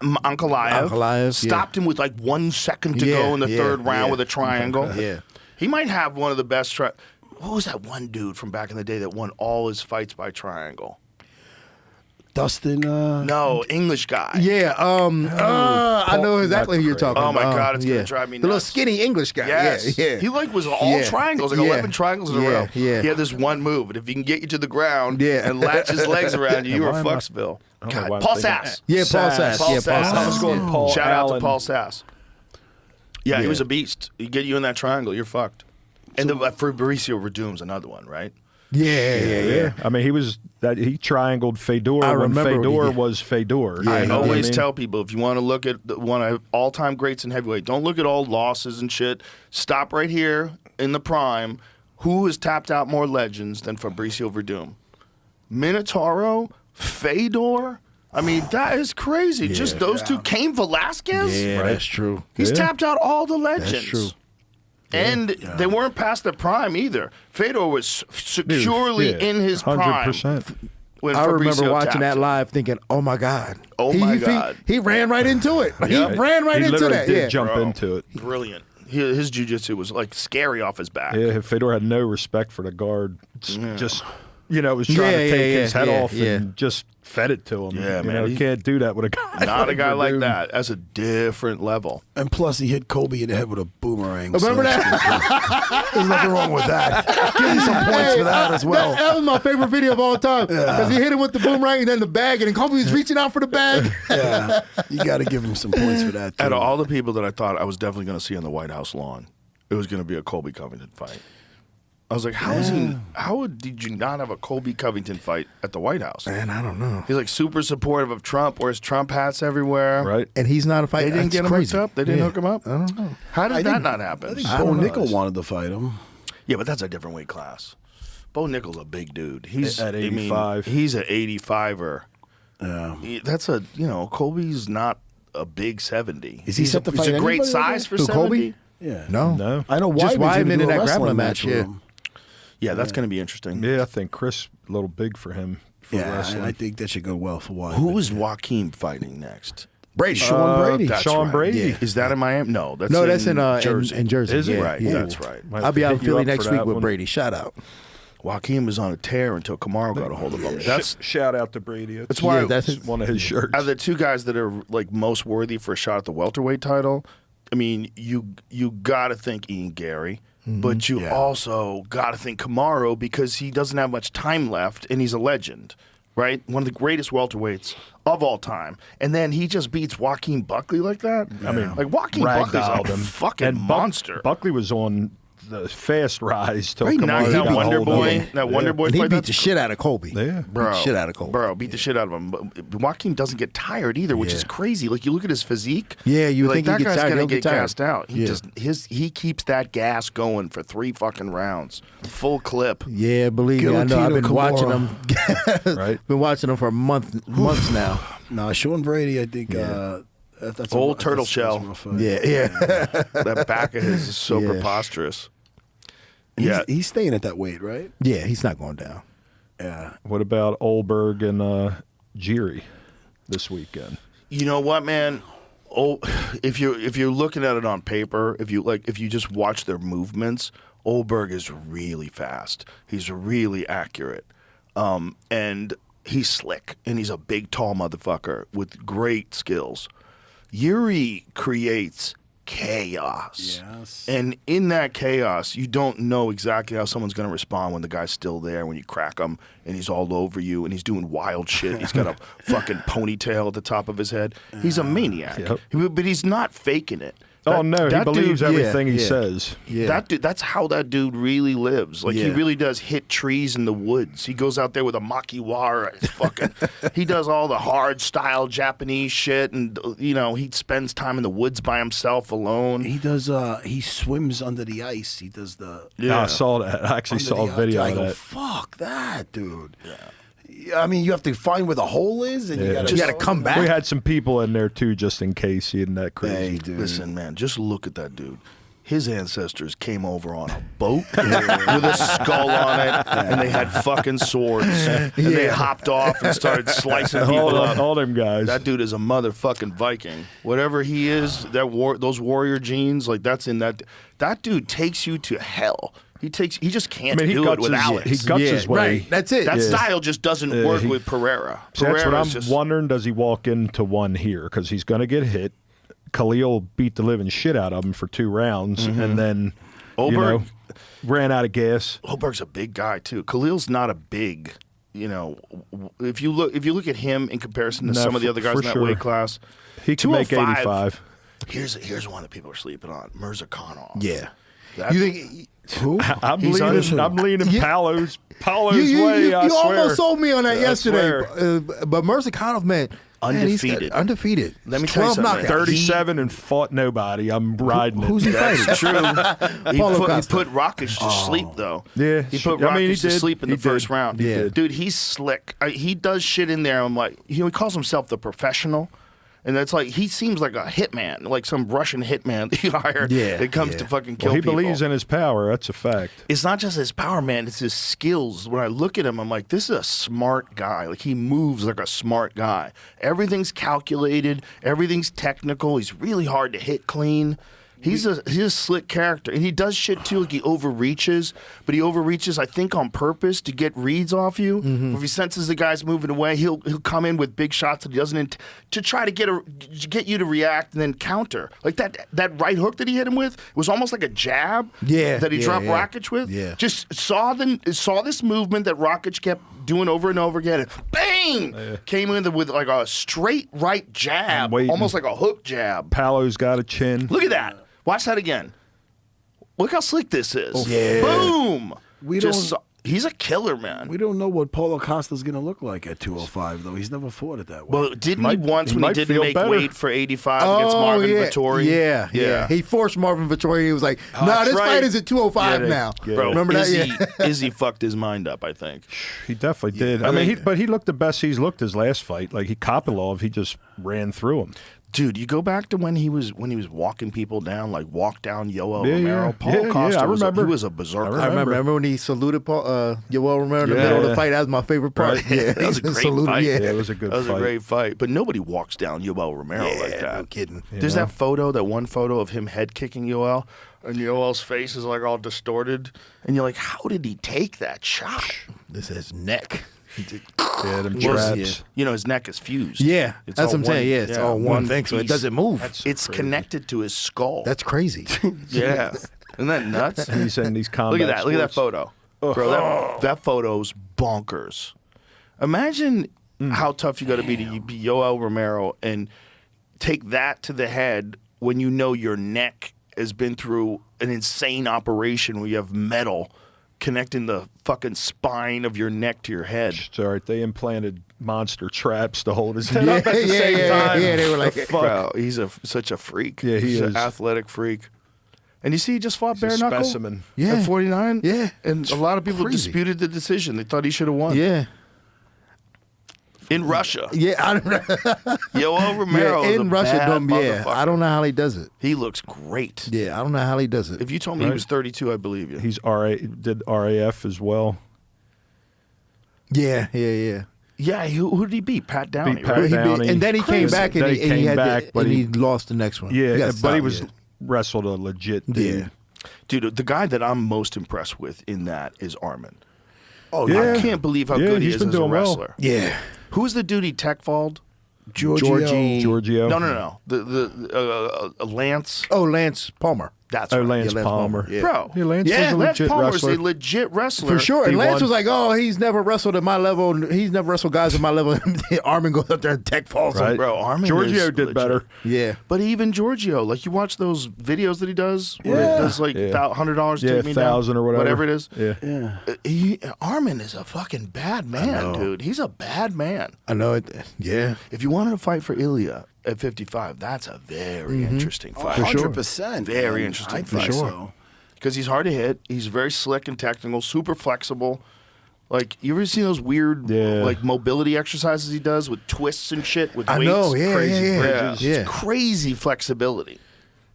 Ankalaev stopped him with like 1 second to go in the third round with a triangle. Yeah. He might have one of the best. What was that one dude from back in the day that won all his fights by triangle? Dustin? No, English guy. Yeah. I know exactly who you're talking about. Oh my God, it's gonna drive me nuts. The little skinny English guy. Yes. Yeah. He was all triangles, like 11 triangles in a row. Yeah. He had this one move, and if he can get you to the ground and latch his legs around you, you were Fucksville. God, Paul Sass. Yeah, Paul Sass. Paul Yeah, Sass. Paul I was Sass. going Paul Shout out Allen. to Paul Sass. Yeah, he was a beast. He get you in that triangle, you're fucked. And Fabricio Verdum's another one, right? Yeah. I mean, he triangled Fedor I when remember Fedor was Fedor. Yeah, I always tell people, if you want to look at one of all-time greats in heavyweight, don't look at all losses and shit. Stop right here in the prime. Who has tapped out more legends than Fabricio Verdum? Minotauro? Fedor? I mean, that is crazy. Just those two. Cain Velasquez? Yeah, that's true. He's tapped out all the legends. That's true. And they weren't past their prime either. Fedor was securely Dude, yeah, in his 100%. prime. When I remember Fabricio watching tapped that him. live thinking, oh my God. Oh my God. He ran right into it. He Yeah. ran right He into literally that. did Yeah. jump Bro. into it. Brilliant. His jiu-jitsu was like scary off his back. Yeah, Fedor had no respect for the guard. Just, was trying to take his head off and just fed it to him. Yeah, you man, know, he- can't do that with a guy. Not a guy like Dude. that. That's a different level. And plus, he hit Kobe in the head with a boomerang. Remember that? There's nothing wrong with that. Give him some points for that as well. That was my favorite video of all time. Because he hit him with the boomerang and then the bag, and then Kobe was reaching out for the bag. Yeah, you got to give him some points for that. Out Too. of all the people that I thought I was definitely going to see on the White House lawn, it was going to be a Colby Covington fight. I was like, how did you not have a Colby Covington fight at the White House? Man, I don't know. He's like super supportive of Trump, wears Trump hats everywhere. Right? And he's not a They fighter. didn't get him hooked up? They didn't hook him up? I don't know. How did I that think- not happen? I think I Bo don't know. Nickel wanted to fight him. Yeah, but that's a different weight class. Bo Nickel's a big dude. He's At I mean, 85. he's an 85er. Yeah. That's a Colby's not a big 70. Is he He's set to he's fight a great anybody size like for Who, 70. Colby? Yeah. No. I know Just Weidman in that wrestling grappling match, with yeah. him. Yeah, that's going to be interesting. Yeah, I think Chris a little big for him for Yeah, wrestling. and I think that should go well for Weidman. Who is Joaquin fighting next? Brady. Sean Brady? That's Sean right. Brady. Yeah. Is that in Miami? No, that's That's in Jersey. in Jersey. Is it? Yeah, Right, yeah. that's right. Might I'll be have out to in hit you Philly up next for week that with one. Brady. Shout out. Joaquin was on a tear until Kamaru got a hold of him. That's Shout out to Brady. That's why that's It's one of his shirts. out of the two guys that are like most worthy for a shot at the welterweight title. I mean, you got to think Ian Gary, but you also got to think Kamaru because he doesn't have much time left and he's a legend, right? One of the greatest welterweights of all time. And then he just beats Joaquin Buckley like that. I mean, like Joaquin Buckley's Ragdolled a him. fucking And monster. Buckley was on the fast rise till Right, Kamaru knocked got out a Wonder hold of Boy. him. That Wonder Boy And he fight, beat that's the shit out of Colby. Yeah. Beat the shit out of Colby. Bro, beat the shit out of him. But Joaquin doesn't get tired either, which is crazy. Like you look at his physique. Yeah, you you're think like, he that gets guy's tired, gonna he'll get get tired. gassed out. He Yeah. just he keeps that gas going for 3 fucking rounds, full clip. Yeah, believe me, I know. I've been Guillotine watching Kimura. him. Right. Been watching him for months now. No, Sean Brady, I think that's Old turtle shell. rough fight. Yeah, yeah. That back of his is so Yeah. preposterous. He's staying at that weight, right? Yeah, he's not going down. Yeah. What about Olberg and JRE this weekend? You know what, man? Oh, if you're looking at it on paper, if you just watch their movements, Olberg is really fast. He's really accurate, and he's slick, and he's a big, tall motherfucker with great skills. Yuri creates chaos. Yes. And in that chaos, you don't know exactly how someone's going to respond when the guy's still there, when you crack him and he's all over you and he's doing wild shit. He's got a fucking ponytail at the top of his head. He's a maniac. Yep. But he's not faking it. Oh, no, he that believes dude- everything he yeah. says. Yeah. That dude, that's how that dude really lives. Like he Yeah. really does hit trees in the woods. He goes out there with a makiwara. Fucking, he does all the hard style Japanese shit, and he spends time in the woods by himself alone. He does. He swims under the ice. He does the. Yeah, I saw that. I actually under saw a the video ice. I of go, that. fuck that, dude. Yeah. I mean, you have to find where the hole is, and you Yeah. got You got to come back. We had some people in there too, just in case. He isn't that crazy. Hey, dude. Listen, man, just look at that dude. His ancestors came over on a boat with a skull on it, and they had fucking swords. And they hopped off and started slicing people up. all them guys. That dude is a motherfucking Viking. Whatever he is, those warrior genes, like that's in that. That dude takes you to hell. He just can't he do it guts with his- Alex. he guts his way. Right. That's it. That Yeah. style just doesn't work with Pereira. See, that's what Pereira's I'm just, wondering. Does he walk into one here? Because he's going to get hit. Khalil beat the living shit out of him for 2 rounds, and then Olberg- ran out of gas. Holberg's a big guy too. Khalil's not a big, if you look at him in comparison to No, some of the other guys for in that sure. weight class, He can make 205. 85. Here's one that people are sleeping on. Mirzakhanov. Yeah. That- You think who? I'm He's leaning You- Paolo's You way. I swear. almost sold me on that I yesterday. swear. But Mirzakhanov, man, Undefeated. undefeated. Let me tell you 12 something, knockouts. man. 37 and fought nobody. I'm riding it. Who's he fighting? That's true. He Paulo put Costa. Rakic to sleep, though. Yeah, he put I mean, he Rakic to did. sleep in He the first did. round. He did. Dude, he's slick. He does shit in there. I'm like, he calls himself the professional, And that's like, he seems like a hitman, like some Russian hitman that you hire that comes to fucking kill Well, he people. believes in his power. That's a fact. It's not just his power, man. It's his skills. When I look at him, I'm like, this is a smart guy. Like, he moves like a smart guy. Everything's calculated. Everything's technical. He's really hard to hit clean. He's a slick character, and he does shit too. Like, he overreaches, but he overreaches, I think, on purpose to get reads off you. If he senses the guy's moving away, he'll come in with big shots that he doesn't to try to get you to react and then counter. Like that right hook that he hit him with was almost like a jab. That he dropped Rakic with. Just saw this movement that Rakic kept doing over and over again, and bang! Came in with like a straight right jab, almost like a hook jab. Paolo's got a chin. Look at that. Watch that again. Look how slick this is. Boom! He's a killer, man. We don't know what Paulo Costa's going to look like at 205, though. He's never fought it that way. Well, didn't he once when he didn't make weight for 85 against Marvin Vettori? Yeah. He forced Marvin Vettori. He was like, "No, this fight is at 205 now." Bro, remember that? Izzy fucked his mind up, I think. He definitely did. I mean, but he looked the best he's looked his last fight. Like, Kopylov, he just ran through him. Dude, you go back to when he was walking people down, like walk down Yoel Romero. Paul Costa, I remember. He was a berserker. I remember when he saluted Yoel Romero in the middle of the fight. That was my favorite part. That was a great fight. Yeah, it was a good fight. That was a great fight. But nobody walks down Yoel Romero like that. No kidding. There's that one photo of him head kicking Yoel, and Yoel's face is like all distorted, and you're like, how did he take that shot? This is his neck. Yeah, them traps. You know, his neck is fused. Yeah, It's that's all what I'm saying. Yeah, it's all one thing, so it piece. doesn't move. It's connected to his skull. That's crazy. Yeah. Isn't that nuts? And he's in these combat Look at that. Look at that sports. photo. Bro, that photo's bonkers. Imagine how tough you got to be Yoel Romero and take that to the head when you know your neck has been through an insane operation where you have metal connecting the fucking spine of your neck to your head. It's all right. They implanted monster traps to hold his head up at the same time. Yeah, they were like, Bro, he's such a freak. Yeah, he's is. an athletic freak. And you see, he just fought He's a bare knuckle specimen. at 49. Yeah. And a lot of people Crazy. disputed the decision. They thought he should have won. Yeah. In Russia. Yeah, Yoel Romero is in a Russia, bad motherfucker. I don't know how he does it. He looks great. Yeah, I don't know how he does it. If you told me he was 32, I believe you. He's did RAF as well. Yeah. Yeah, who did he beat? Pat Downey, Beat Pat right? Downey. And then he came Crazy. back and Then he he came had back, but he he- lost the next one. Yeah, got but stopped, he was wrestled a legit dude. Dude, the guy that I'm most impressed with in that is Arman. Oh, Yeah. I can't believe how Yeah, good he he's is been as a doing well. wrestler. Yeah. Who's the dude he tech-falled? Giorgio. No. The Lance. Oh, Lance Palmer. That's Oh, right. Lance Lance Palmer. Palmer, yeah. Bro. Yeah, Lance was a legit Palmer's wrestler. a legit wrestler. For sure. And He Lance won. was like, "Oh, he's never wrestled at my level. He's never wrestled guys at my level." Armin goes up there and tech falls him. Right. Bro, Arman Giorgio is did legit. better. Yeah. But even Giorgio, like you watch those videos that he does, where Yeah. it does like $100 to Yeah, take me 1,000 down, or whatever. it is. Yeah. Arman is a fucking bad man, dude. He's a bad man. I know it. Yeah. If you wanted to fight for Ilya at 55, that's a very interesting fight. 100%. Very man. interesting I fight. think so. Because he's hard to hit. He's very slick and technical, super flexible. Like, you ever see those weird like mobility exercises he does with twists and shit with I weights? know. Yeah. Crazy Yeah. bridges. Yeah. It's crazy flexibility.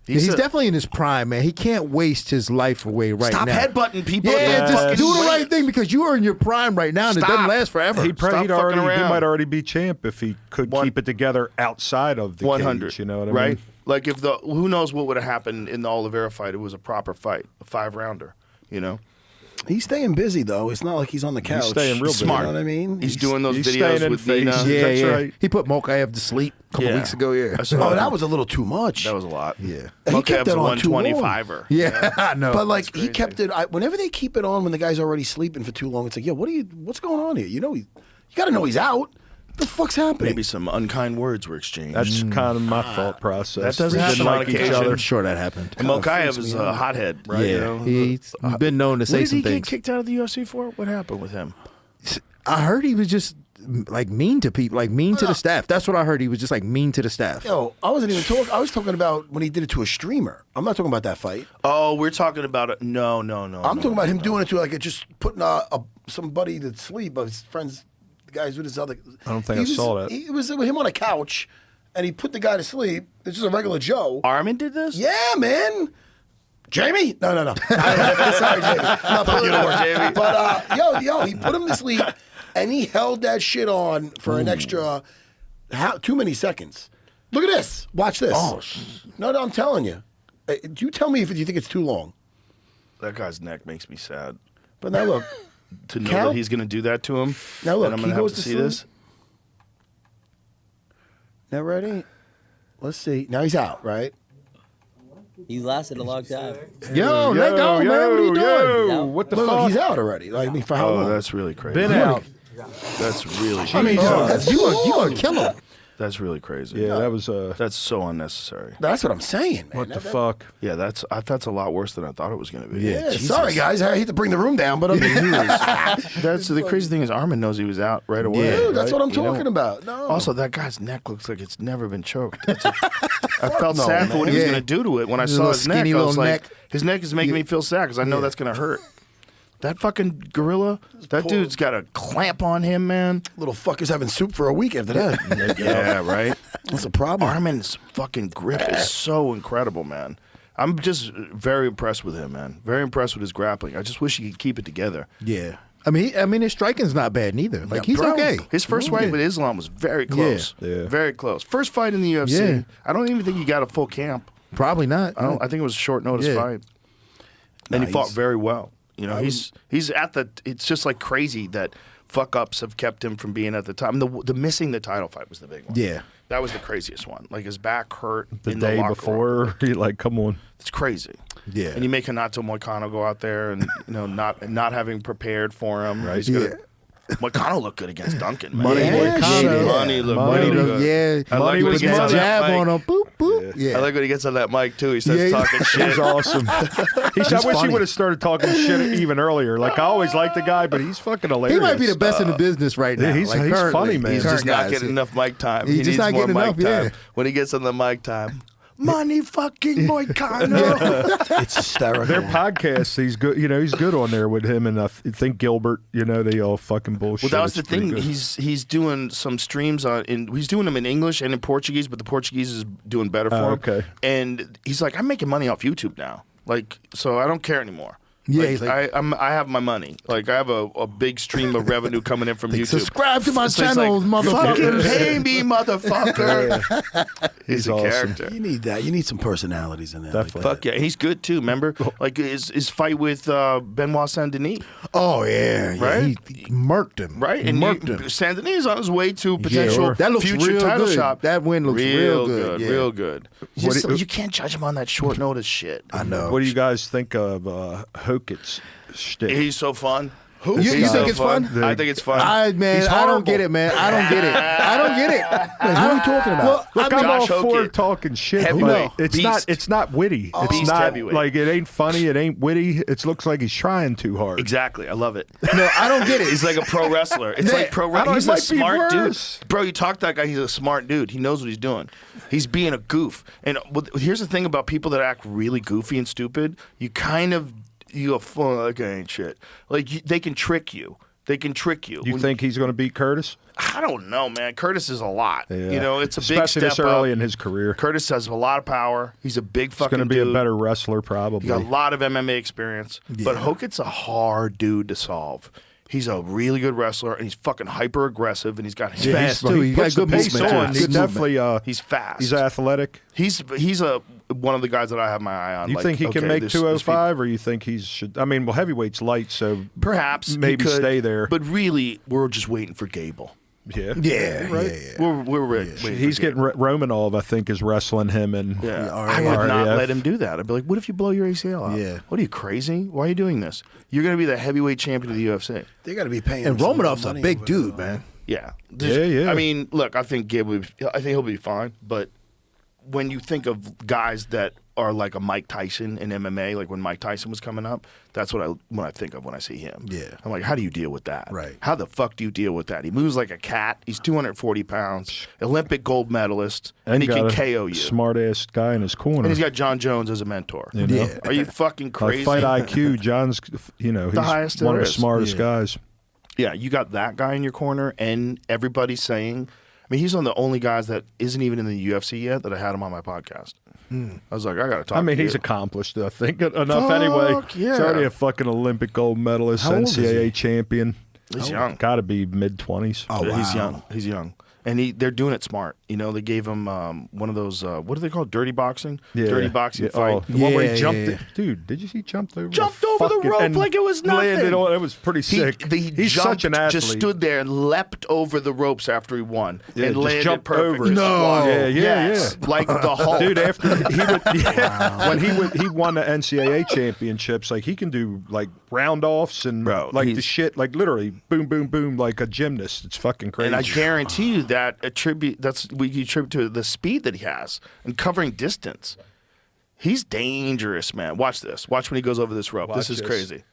He's a- definitely in his prime, man. He can't waste his life away right Stop now. headbutting people. Yeah, and just fucking do the wait. right thing because you are in your prime right now, and it Stop. doesn't last forever. He Stop fucking around. might already be champ if he could keep it together outside of the 100. cage. You know what I right? mean? Like if who knows what would have happened in the Oliveira fight? It was a proper fight, a 5-rounder. You know, He's staying busy, though. It's not like he's on the couch. staying real busy. Smart. You know what I mean? he's doing those he's videos staying in with phase. Nina. Yeah, That's yeah. right. He put Mokaev to sleep a couple Yeah. weeks ago. Yeah. I saw Oh, that was a little too much. That was a lot. Yeah. He kept Mokev's it on too long. 125er. Yeah, I know. But like he kept it. Whenever they keep it on when the guy's already sleeping for too long, it's like, yo, what's going on here? You know, you got to know he's out. What the fuck's happening? Maybe some unkind words were exchanged. That's kind of my thought process. That doesn't We happen didn't on like each occasion. other. I'm sure that happened. and Mokaev is a hothead, right? Yeah, You know? he's been known to What say did some he get things. kicked out of the UFC for? What happened with him? I heard he was just like mean to people, like mean to the staff. That's what I heard. He was just like mean to the staff. Yo, I wasn't even talking. I was talking about when he did it to a streamer. I'm not talking about that fight. Oh, we're talking about it. No. I'm talking about him doing it to like just putting somebody to sleep of his friends, the guys with his other. I don't think I saw that. It was him on a couch, and he put the guy to sleep. It's just a regular Joe. Arman did this? Yeah, man. Jamie? No. Sorry, Jamie. I'm not putting you to work, Jamie. But yo, he put him to sleep, and he held that shit on for an extra too many seconds. Look at this. Watch this. Oh, no, I'm telling you. You tell me if you think it's too long. That guy's neck makes me sad. But now look. To know that he's going to do that to him. Now look, and I'm going to have to see this. Now ready? Let's see. Now he's out, right? He lasted a long time. Yo, let go, man. What are you doing? What the Look, fuck? he's out already. Like, I mean, for how long? That's really crazy. Been out. That's really I mean, crazy. you gonna kill him. That's really crazy. Yeah, that was That's so unnecessary. That's what I'm saying, man. what the fuck? Yeah, that's a lot worse than I thought it was going to be. Yeah, Jesus. sorry, guys. I hate to bring the room down, but I mean, That's the crazy thing is Arman knows he was out right away. Yeah, that's right? what I'm You know? talking about. No. Also, that guy's neck looks like it's never been choked. I felt sad for what he was Yeah. going to do to it when I His saw little his neck. skinny I was little like, neck. his neck is making me feel sad because I know that's going to hurt. That fucking gorilla, that dude's got a clamp on him, man. Little fucker's having soup for a week after that. Yeah, right. What's the problem? Arman's fucking grip is so incredible, man. I'm just very impressed with him, man. Very impressed with his grappling. I just wish he could keep it together. Yeah. I mean, his striking's not bad neither. Like, he's Bro, okay. His first fight with Islam was very close. Yeah. Very close. First fight in the UFC. Yeah. I don't even think he got a full camp. Probably not. I think it was a short notice Yeah. fight. And he fought he's- very well. You know, he's at the. It's just like crazy that fuck ups have kept him from being at the top. The missing the title fight was the big one. Yeah. That was the craziest one. Like his back hurt The in day the locker room. before, he like, come on. It's crazy. Yeah. And you make Hanato Moicano go out there and not having prepared for him. Right. Moicano looked good against Duncan. Man. Money Moicano. Money looked Money really looked- good. Yeah. I like when with he gets that on jab that mic. on him. Boop, boop. Yeah. I like when he gets on that mic too. He starts talking shit. He's awesome. I wish he funny. would have started talking shit even earlier. Like, I always liked the guy, but he's fucking hilarious. He might be the best in the business right now. he's like, funny, currently. man. He's Current just not guys. getting enough mic time. He's He just needs not more getting mic enough, time. yeah. When he gets on the mic time, money fucking Moicano. It's hysterical. Their podcast, he's good. You know, he's good on there with him and I think Gilbert. You know, they all fucking bullshit. Well, that was the It's pretty thing. good. He's doing some streams he's doing them in English and in Portuguese, but the Portuguese is doing better for him. okay. And he's like, I'm making money off YouTube now. Like, so I don't care anymore. Yeah, Like, he's like- I have my money. Like, I have a big stream of revenue coming in from YouTube. Subscribe to my So he's channel, like, fucking motherfuckers. pay me, motherfucker. He's a awesome. character. You need that. You need some personalities in there. Definitely. Fuck yeah, he's good too. Remember, like his fight with Benoit Saint Denis, Oh, yeah. Yeah. Right? He murked him. right? He And murked him. Saint Denis is on his way to potential sure. That looks future real title good. shot. That win looks real good, yeah. real good. What Just, do- you can't judge him on that short notice shit. I know. What do you guys think of Hokit's shtick? He's so fun. You He's think so it's fun? I think it's fun. I He's don't horrible. get it, man. I don't get it. I don't get it. What are you talking about? Well, Look, I mean, I'm all Josh for Hokit. talking shit, Heavyweight. but it's Beast. not. It's not witty. It's Beast not heavyweight. like it ain't funny. It ain't witty. It looks like he's trying too hard. Exactly. I love it. no, I don't get it. He's like a pro wrestler. It's Yeah, like pro I don't- wrestling. He's it a might be smart dude. worse. Bro, you talk to that guy, he's a smart dude. He knows what he's doing. He's being a goof. And here's the thing about people that act really goofy and stupid. You go, "Oh, that guy ain't shit." Like, they can trick you. They can trick you. You think he's going to beat Curtis? I don't know, man. Curtis is a lot. Yeah. You know, it's a Especially big step this early up. in his career. Curtis has a lot of power. He's a big He's fucking going to be dude. a better wrestler, probably. He got a lot of MMA experience. But Hokit's a hard dude to solve. He's a really good wrestler, and he's fucking hyper aggressive, and he's got He's fast, too. He puts got good the pace movement, too. on. Good He's movement. definitely he's fast. he's athletic. He's one of the guys that I have my eye on. You like, think he can okay, make this 205, or you think he should? I mean, well, heavyweight's light, so perhaps maybe he could, stay there. But really, we're just waiting for Gable. Yeah, Yeah, right. yeah. We're waiting. He's for getting Gable. Romanov, I think, is wrestling him, and Yeah, I would not RAF. let him do that. I'd be like, "What if you blow your ACL out? Yeah. What are you, crazy? Why are you doing this? You're going to be the heavyweight champion of the UFC." They got to be paying. And him some Romanov's a money big over dude, there. man. Yeah. Yeah. I mean, look, I think Gable. I think he'll be fine. But when you think of guys that are like a Mike Tyson in MMA, like when Mike Tyson was coming up, that's what I think of when I see him. Yeah. I'm like, how do you deal with that? Right. How the fuck do you deal with that? He moves like a cat. He's 240 pounds, Olympic gold medalist, and he got can a KO you. Smart ass guy in his corner. And he's got John Jones as a mentor. You know? Yeah. Are you fucking crazy? Fight IQ, John's, he's highest one there of the is. smartest guys. Yeah, you got that guy in your corner, and everybody's saying, mean, he's one of the only guys that isn't even in the UFC yet that I had him on my podcast. I was like, I got to talk. I mean, to he's you. accomplished, I think, enough anyway. Yeah. He's already a fucking Olympic gold medalist, How old is NCAA he? champion. He's young. Got to be mid-20s. Oh, wow. He's young. He's young. And they're doing it smart. You know, they gave him one of those, what do they call it? Dirty boxing? Dirty boxing fight. Oh, the one where he Yeah, jumped. yeah. Dude, did you see he jumped over Jumped over the fucking- rope and like it was nothing. landed on, it was pretty sick. He's such an athlete. Just stood there and leapt over the ropes after he won. Yeah, and just landed jumped perfect. over it. No. Yeah, Yes. Like the Hulk. Dude, after when he won the NCAA championships, like he can do like round offs and like the shit, like literally boom, boom, boom, like a gymnast. It's fucking crazy. And I guarantee you that we attribute to the speed that he has and covering distance. He's dangerous, man. Watch this. Watch when he goes over this rope. Watch this is this. crazy.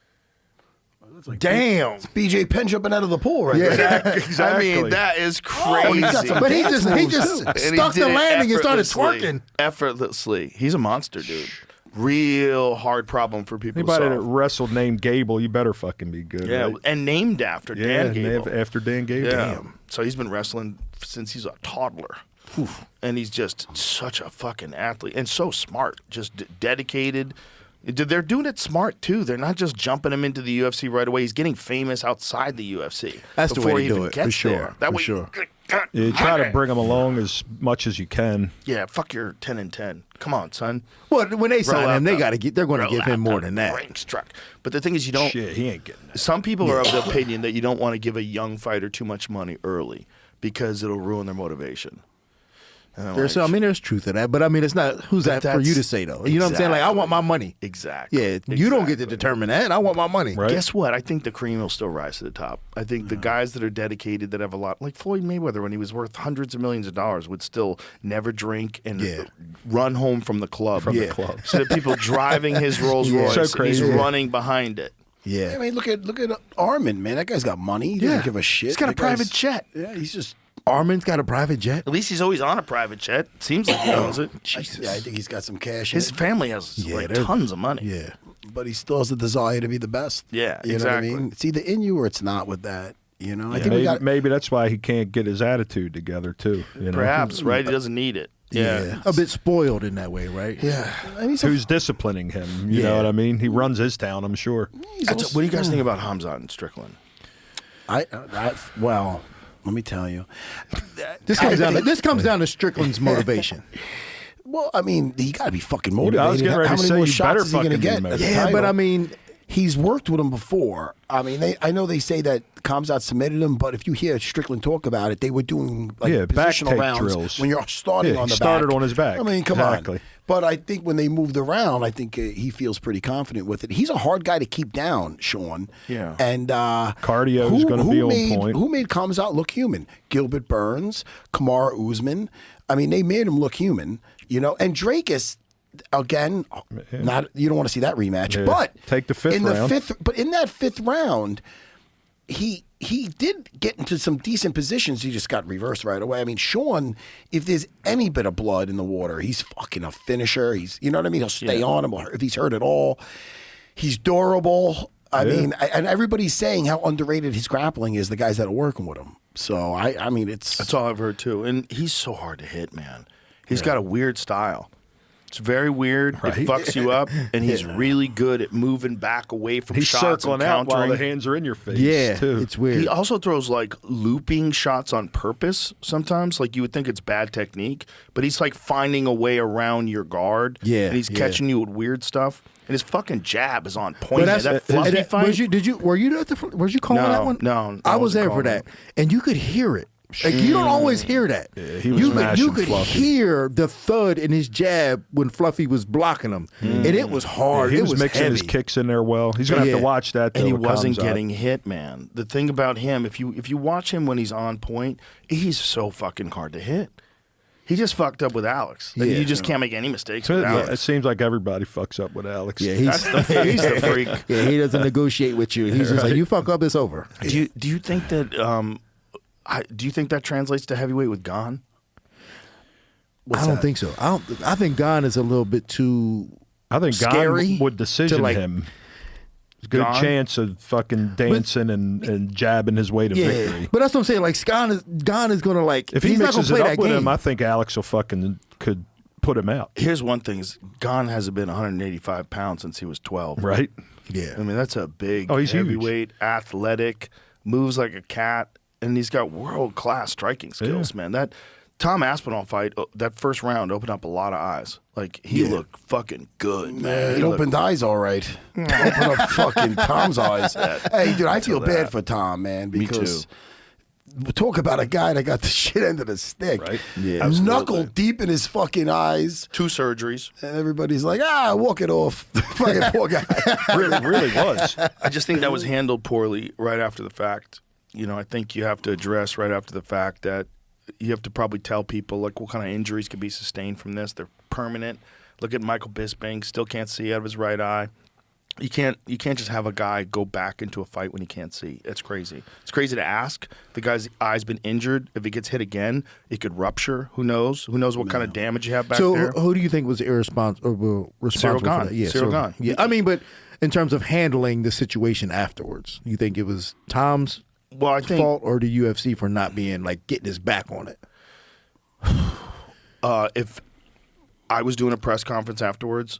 Damn. BJ Penn jumping out of the pool right there. Exactly. I mean, that is crazy. Oh, he's got some But he dance just moves, too. And he stuck did the it landing and started effortlessly. twerking. Effortlessly. He's a monster, dude. Real hard problem for people Anybody to that solve. wrestled named Gable, you better fucking be good. Yeah, right? and named after Dan Gable. after Dan Gable. Yeah. So he's been wrestling since he's a toddler. And he's just such a fucking athlete and so smart, just dedicated. They're doing it smart too. They're not just jumping him into the UFC right away. He's getting famous outside the UFC. That's the before way he to do even it, gets for sure, there. That for way, sure. You try to bring him along as much as you can. Yeah, fuck your 10 and 10. Come on, son. Well, when they sign Roll him, out they're going to roll give him out more the than that. ring struck. But the thing is, you don't. Shit, he ain't getting that. Some people are of the opinion that you don't want to give a young fighter too much money early because it'll ruin their motivation. And I'm like, There's truth to that, but I mean, it's not. Who's But that for you to say though? You know what I'm saying? Like, I want my money. Exactly. Yeah, you don't get to determine that. I want my money. Right. Guess what? I think the cream will still rise to the top. I think the guys that are dedicated, that have a lot, like Floyd Mayweather, when he was worth hundreds of millions of dollars, would still never drink and run home from the club. From the club. So that people driving his Rolls Royce, So and crazy. he's running behind it. Yeah. I mean, look at Arman, man. That guy's got money. He doesn't give a shit. He's got a That guy's- private jet. Yeah, he's just. Arman's got a private jet. At least he's always on a private jet. Seems like he owns it. Yeah, I think he's got some cash. His in it, family has like they're- tons of money. Yeah. but he still has the desire to be the best. Yeah, you exactly. know what I mean. It's either in you or it's not with that. You know, I think we got. Maybe that's why he can't get his attitude together too. You know? Perhaps, right? He doesn't need it. Yeah. A bit spoiled in that way, right? Yeah, and he's Who's disciplining him? You know what I mean? He runs his town, I'm sure. What do you guys think about Khamzat and Strickland? Well, let me tell you. This comes down to Strickland's motivation. Well, I mean, you got to be fucking motivated. I was getting ready How to many say more you shots better is he going to fucking be get? At the motivated. Yeah, but title? I mean, he's worked with him before. I mean, I know they say that Khamzat submitted him, but if you hear Strickland talk about it, they were doing like back positional take rounds drills. when you're starting Yeah, on he the started back. on his back. I mean, come Exactly. on. But I think when they moved around, I think he feels pretty confident with it. He's a hard guy to keep down, Sean. Yeah. And Cardio is gonna be on point. Who made Khamzat look human? Gilbert Burns, Kamaru Usman. I mean, they made him look human. You know, and Drake is. Again, not you don't want to see that rematch, Yeah. but Take the fifth in round. But in that fifth round, he did get into some decent positions. He just got reversed right away. I mean, Sean, if there's any bit of blood in the water, he's fucking a finisher. He's, you know what I mean. He'll stay on him if he's hurt at all. He's durable. I mean, and everybody's saying how underrated his grappling is. The guys that are working with him. So I mean, That's all I've heard too. And he's so hard to hit, man. He's got a weird style. It's very weird. It fucks you up, and he's really good at moving back away from He's shots circling and out while countering. the hands are in your face. yeah, too. it's weird. He also throws like looping shots on purpose sometimes. Like you would think it's bad technique, but he's like finding a way around your guard. Yeah, and he's yeah. catching you with weird stuff. And his fucking jab is on point. But That fluffy fight. were you at was you calling No, that one? no, I I was wasn't there for calling that, and you could hear it. Like you don't always hear that. he was you mashing could Fluffy. hear the thud in his jab when Fluffy was blocking him, and it was hard. He it was mixing heavy. his kicks in there well. He's gonna have to watch that. and he till it wasn't comes out. getting hit, man. The thing about him, if you watch him when he's on point, he's so fucking hard to hit. He just fucked up with Alex. Like, you just can't make any mistakes with It Alex. seems like everybody fucks up with Alex. Yeah, he's He's the freak. yeah, he doesn't negotiate with you. He's just like, you fuck up, it's over. Do you think that do you think that translates to heavyweight with Gon? I don't think so. I think Gon is a little bit too. I think Scary Gon would decision to, like, him. Good Gone. chance of fucking dancing and jabbing his way to victory. But that's what I'm saying. Like, Gone is going to, like, If he he's not going mixes to play it that up with game. him, I think Alex will fucking could put him out. Here's one thing: is Gon hasn't been 185 pounds since he was 12. Right? Yeah. I mean, that's a big, He's huge. heavyweight, athletic, moves like a cat, and he's got world-class striking skills, man. That Tom Aspinall fight, that first round opened up a lot of eyes. Like, he looked fucking good, man. It opened eyes all right. Opened up fucking Tom's eyes. Hey, dude, I feel bad for Tom, man, because talk about a guy that got the shit end of the stick. Right? Yeah, Knuckle deep in his fucking eyes. 2 surgeries. And everybody's like, walk it off. Fucking poor guy. really was. I just think that was handled poorly right after the fact. You know, I think you have to address right after the fact that you have to probably tell people, like, what kind of injuries can be sustained from this. They're permanent. Look at Michael Bisping, still can't see out of his right eye. You can't just have a guy go back into a fight when he can't see. It's crazy. It's crazy to ask. The guy's eye's been injured. If he gets hit again, it could rupture. Who knows? Who knows what kind of damage you have back there? So who do you think was responsible for Gane. that? Yeah, Cyril Gane. Yeah, I mean, but in terms of handling the situation afterwards, you think it was Tom's fault or the UFC for not being, like, getting his back on it? If I was doing a press conference afterwards,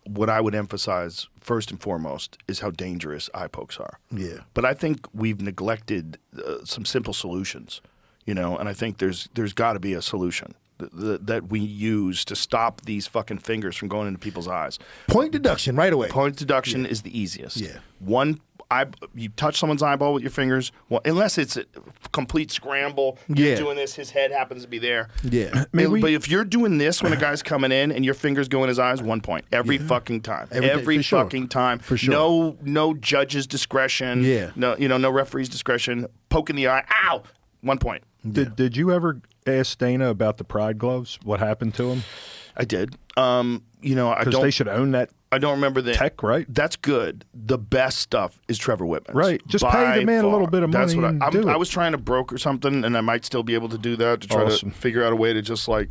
what I would emphasize first and foremost is how dangerous eye pokes are. Yeah. But I think we've neglected some simple solutions, and I think there's got to be a solution that we use to stop these fucking fingers from going into people's eyes. Point deduction right away. Point deduction is the easiest. Yeah. You touch someone's eyeball with your fingers, well, unless it's a complete scramble, you're doing this, his head happens to be there. Yeah. But if you're doing this when a guy's coming in and your fingers go in his eyes, 1 point. Every fucking time. Every fucking time. For sure. No judge's discretion. Yeah. No referee's discretion. Poke in the eye. Ow! 1 point. Did you ever ask Dana about the Pride gloves? What happened to him? I did. Because they should own that. I don't remember the tech, right? That's good. The best stuff is Trevor Whitman's. Right. Just pay the man a little bit of money. That's what and I do it. was trying to broker something, and I might still be able to do that to try to figure out a way to just like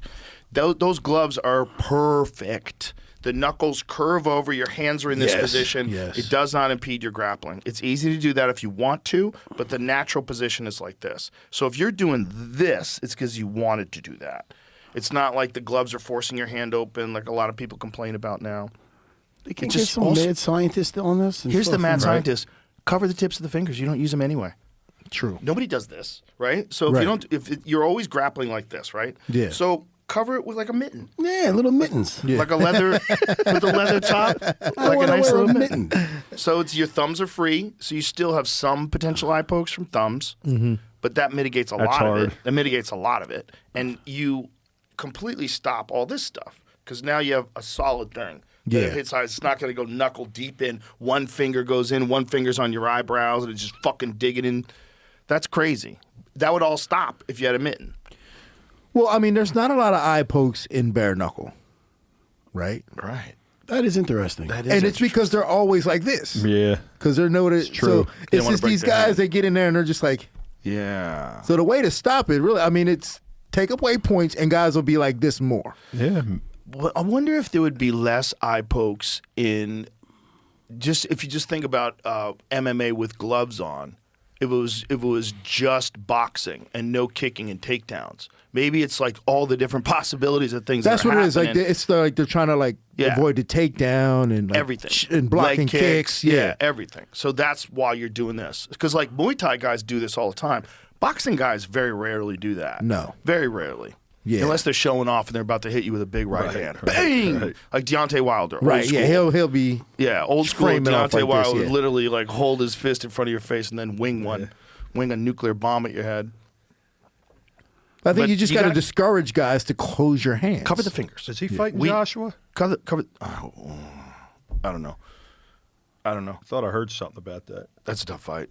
those gloves are perfect. The knuckles curve over. Your hands are in this position. Yes. It does not impede your grappling. It's easy to do that if you want to, but the natural position is like this. So if you're doing this, it's because you wanted to do that. It's not like the gloves are forcing your hand open like a lot of people complain about now. They can get some mad scientist on this. Here's the mad scientist. Cover the tips of the fingers. You don't use them anyway. True. Nobody does this, right? So if you don't, you're always grappling like this, right? Yeah. So cover it with like a mitten. Yeah, little mittens. Like a leather, with a leather top, like a nice little mitten. So your thumbs are free, so you still have some potential eye pokes from thumbs, but that mitigates a lot of it. That mitigates a lot of it. And you completely stop all this stuff because now you have a solid thing. Yeah. That hits eyes. It's not going to go knuckle deep in. One finger goes in, one finger's on your eyebrows, and it's just fucking digging in. That's crazy. That would all stop if you had a mitten. Well, I mean, there's not a lot of eye pokes in bare knuckle, right? Right. That is interesting. And it's because they're always like this. Yeah. Because they're noted. True. So it's just these guys that get in there and they're just like. Yeah. So the way to stop it, really, I mean, it's take away points and guys will be like this more. Yeah. Well, I wonder if there would be less eye pokes in if you just think about MMA with gloves on. If it was just boxing and no kicking and takedowns. Maybe it's like all the different possibilities of things. That's that are what it is. Like happening. it's like they're trying to avoid the takedown and like everything and blocking Leg kicks. Yeah, everything. So that's why you're doing this. Because like Muay Thai guys do this all the time. Boxing guys very rarely do that. No, very rarely. Yeah. Unless they're showing off and they're about to hit you with a big right hand. Bang! Right. Like Deontay Wilder. Right, old school. yeah, he'll be old school framing off Deontay like Wilder this, would literally like hold his fist in front of your face and then wing a nuclear bomb at your head. I think But you just you got to gotta- discourage guys to close your hands. Cover the fingers. Is he fighting Joshua? Cover. I don't know. I thought I heard something about that. That's a tough fight.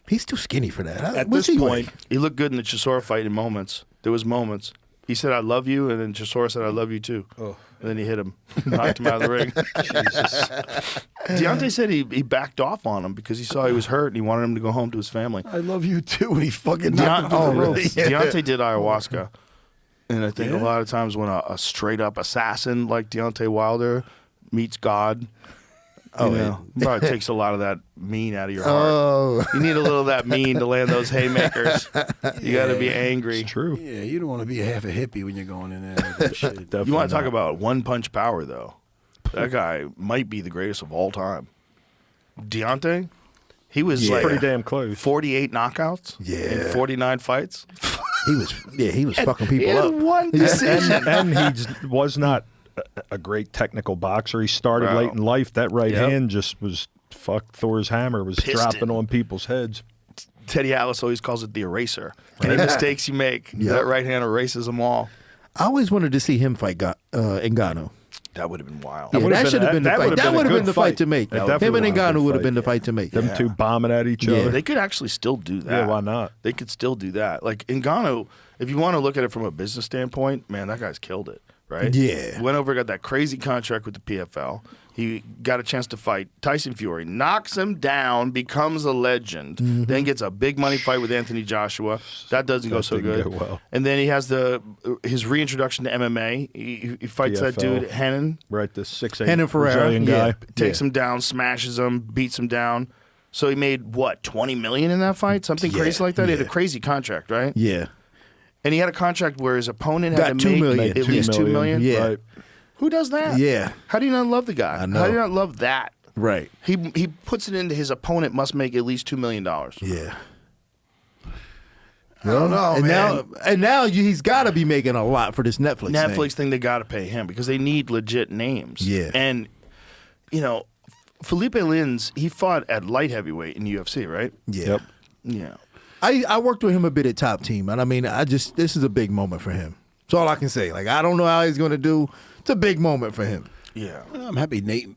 He's too skinny for that. At What's this he point, like? He looked good in the Chisora fight in moments. There was moments. He said, "I love you," and then Chisora said, "I love you too." Oh. And then he hit him, knocked him out of the ring. Jesus. Deontay said he backed off on him because he saw he was hurt and he wanted him to go home to his family. I love you too. And he fucking knocked him to the ropes. Deontay did ayahuasca. And I think a lot of times when a straight up assassin like Deontay Wilder meets God, You know? Probably takes a lot of that mean out of your heart. You need a little of that mean to land those haymakers. You got to be angry. It's true. Yeah, you don't want to be half a hippie when you're going in there. With that shit. You want to talk about one-punch power, though. That guy might be the greatest of all time. Deontay, he was like pretty damn close. 48 knockouts in 49 fights. He was fucking people He had up. one decision. And he was not a great technical boxer. He started late in life. That right hand just was Thor's hammer was dropping on people's heads. Teddy Atlas always calls it the eraser. Any mistakes you make, that right hand erases them all. I always wanted to see him fight Ngannou. That would have been wild. Yeah, that should have been the fight. That would have been the fight to make. Him and Ngannou would have been the fight to make. Them two bombing at each other. They could actually still do that. Yeah, why not? They could still do that. Like Ngannou, if you want to look at it from a business standpoint, man, that guy's killed it, right? Yeah. He went over, got that crazy contract with the PFL. He got a chance to fight Tyson Fury, knocks him down, becomes a legend, then gets a big money fight with Anthony Joshua. That doesn't go so good. Go well. And then he has his reintroduction to MMA. He fights that dude, Henan. Right, the 6'8" Henan Ferreira. Brazilian guy. Takes him down, smashes him, beats him down. So he made, what, $20 million in that fight? Something crazy like that? He had a crazy contract, right? Yeah. And he had a contract where his opponent Got had to $2 make million. at least $2 million? Yeah. Right. Who does that? Yeah. How do you not love the guy? I know. How do you not love that? Right. He puts it into his opponent must make at least $2 million. Yeah. I don't know, and now he's got to be making a lot for this Netflix thing, they got to pay him because they need legit names. Yeah. And, you know, Felipe Lins, he fought at light heavyweight in UFC, right? Yeah. Yep. Yeah. I worked with him a bit at Top Team, and I mean, this is a big moment for him. That's all I can say. Like, I don't know how he's going to do. It's a big moment for him. Yeah. I'm happy Nate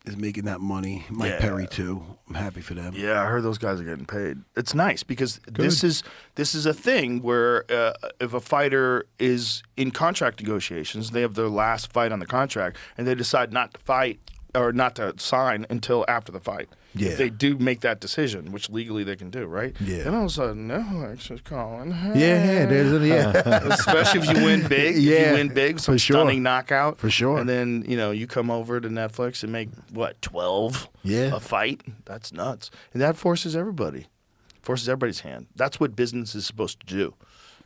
is making that money. Mike Perry too. I'm happy for them. Yeah, I heard those guys are getting paid. It's nice because this is a thing where if a fighter is in contract negotiations, they have their last fight on the contract, and they decide not to fight or not to sign until after the fight. Yeah. If they do make that decision, which legally they can do, right? Yeah. Then all of a sudden, Netflix is calling. Especially if you win big. Yeah. If you win big, some For sure. stunning knockout. For sure. And then, you come over to Netflix and make, 12 a fight? That's nuts. And that forces everybody. Forces everybody's hand. That's what business is supposed to do.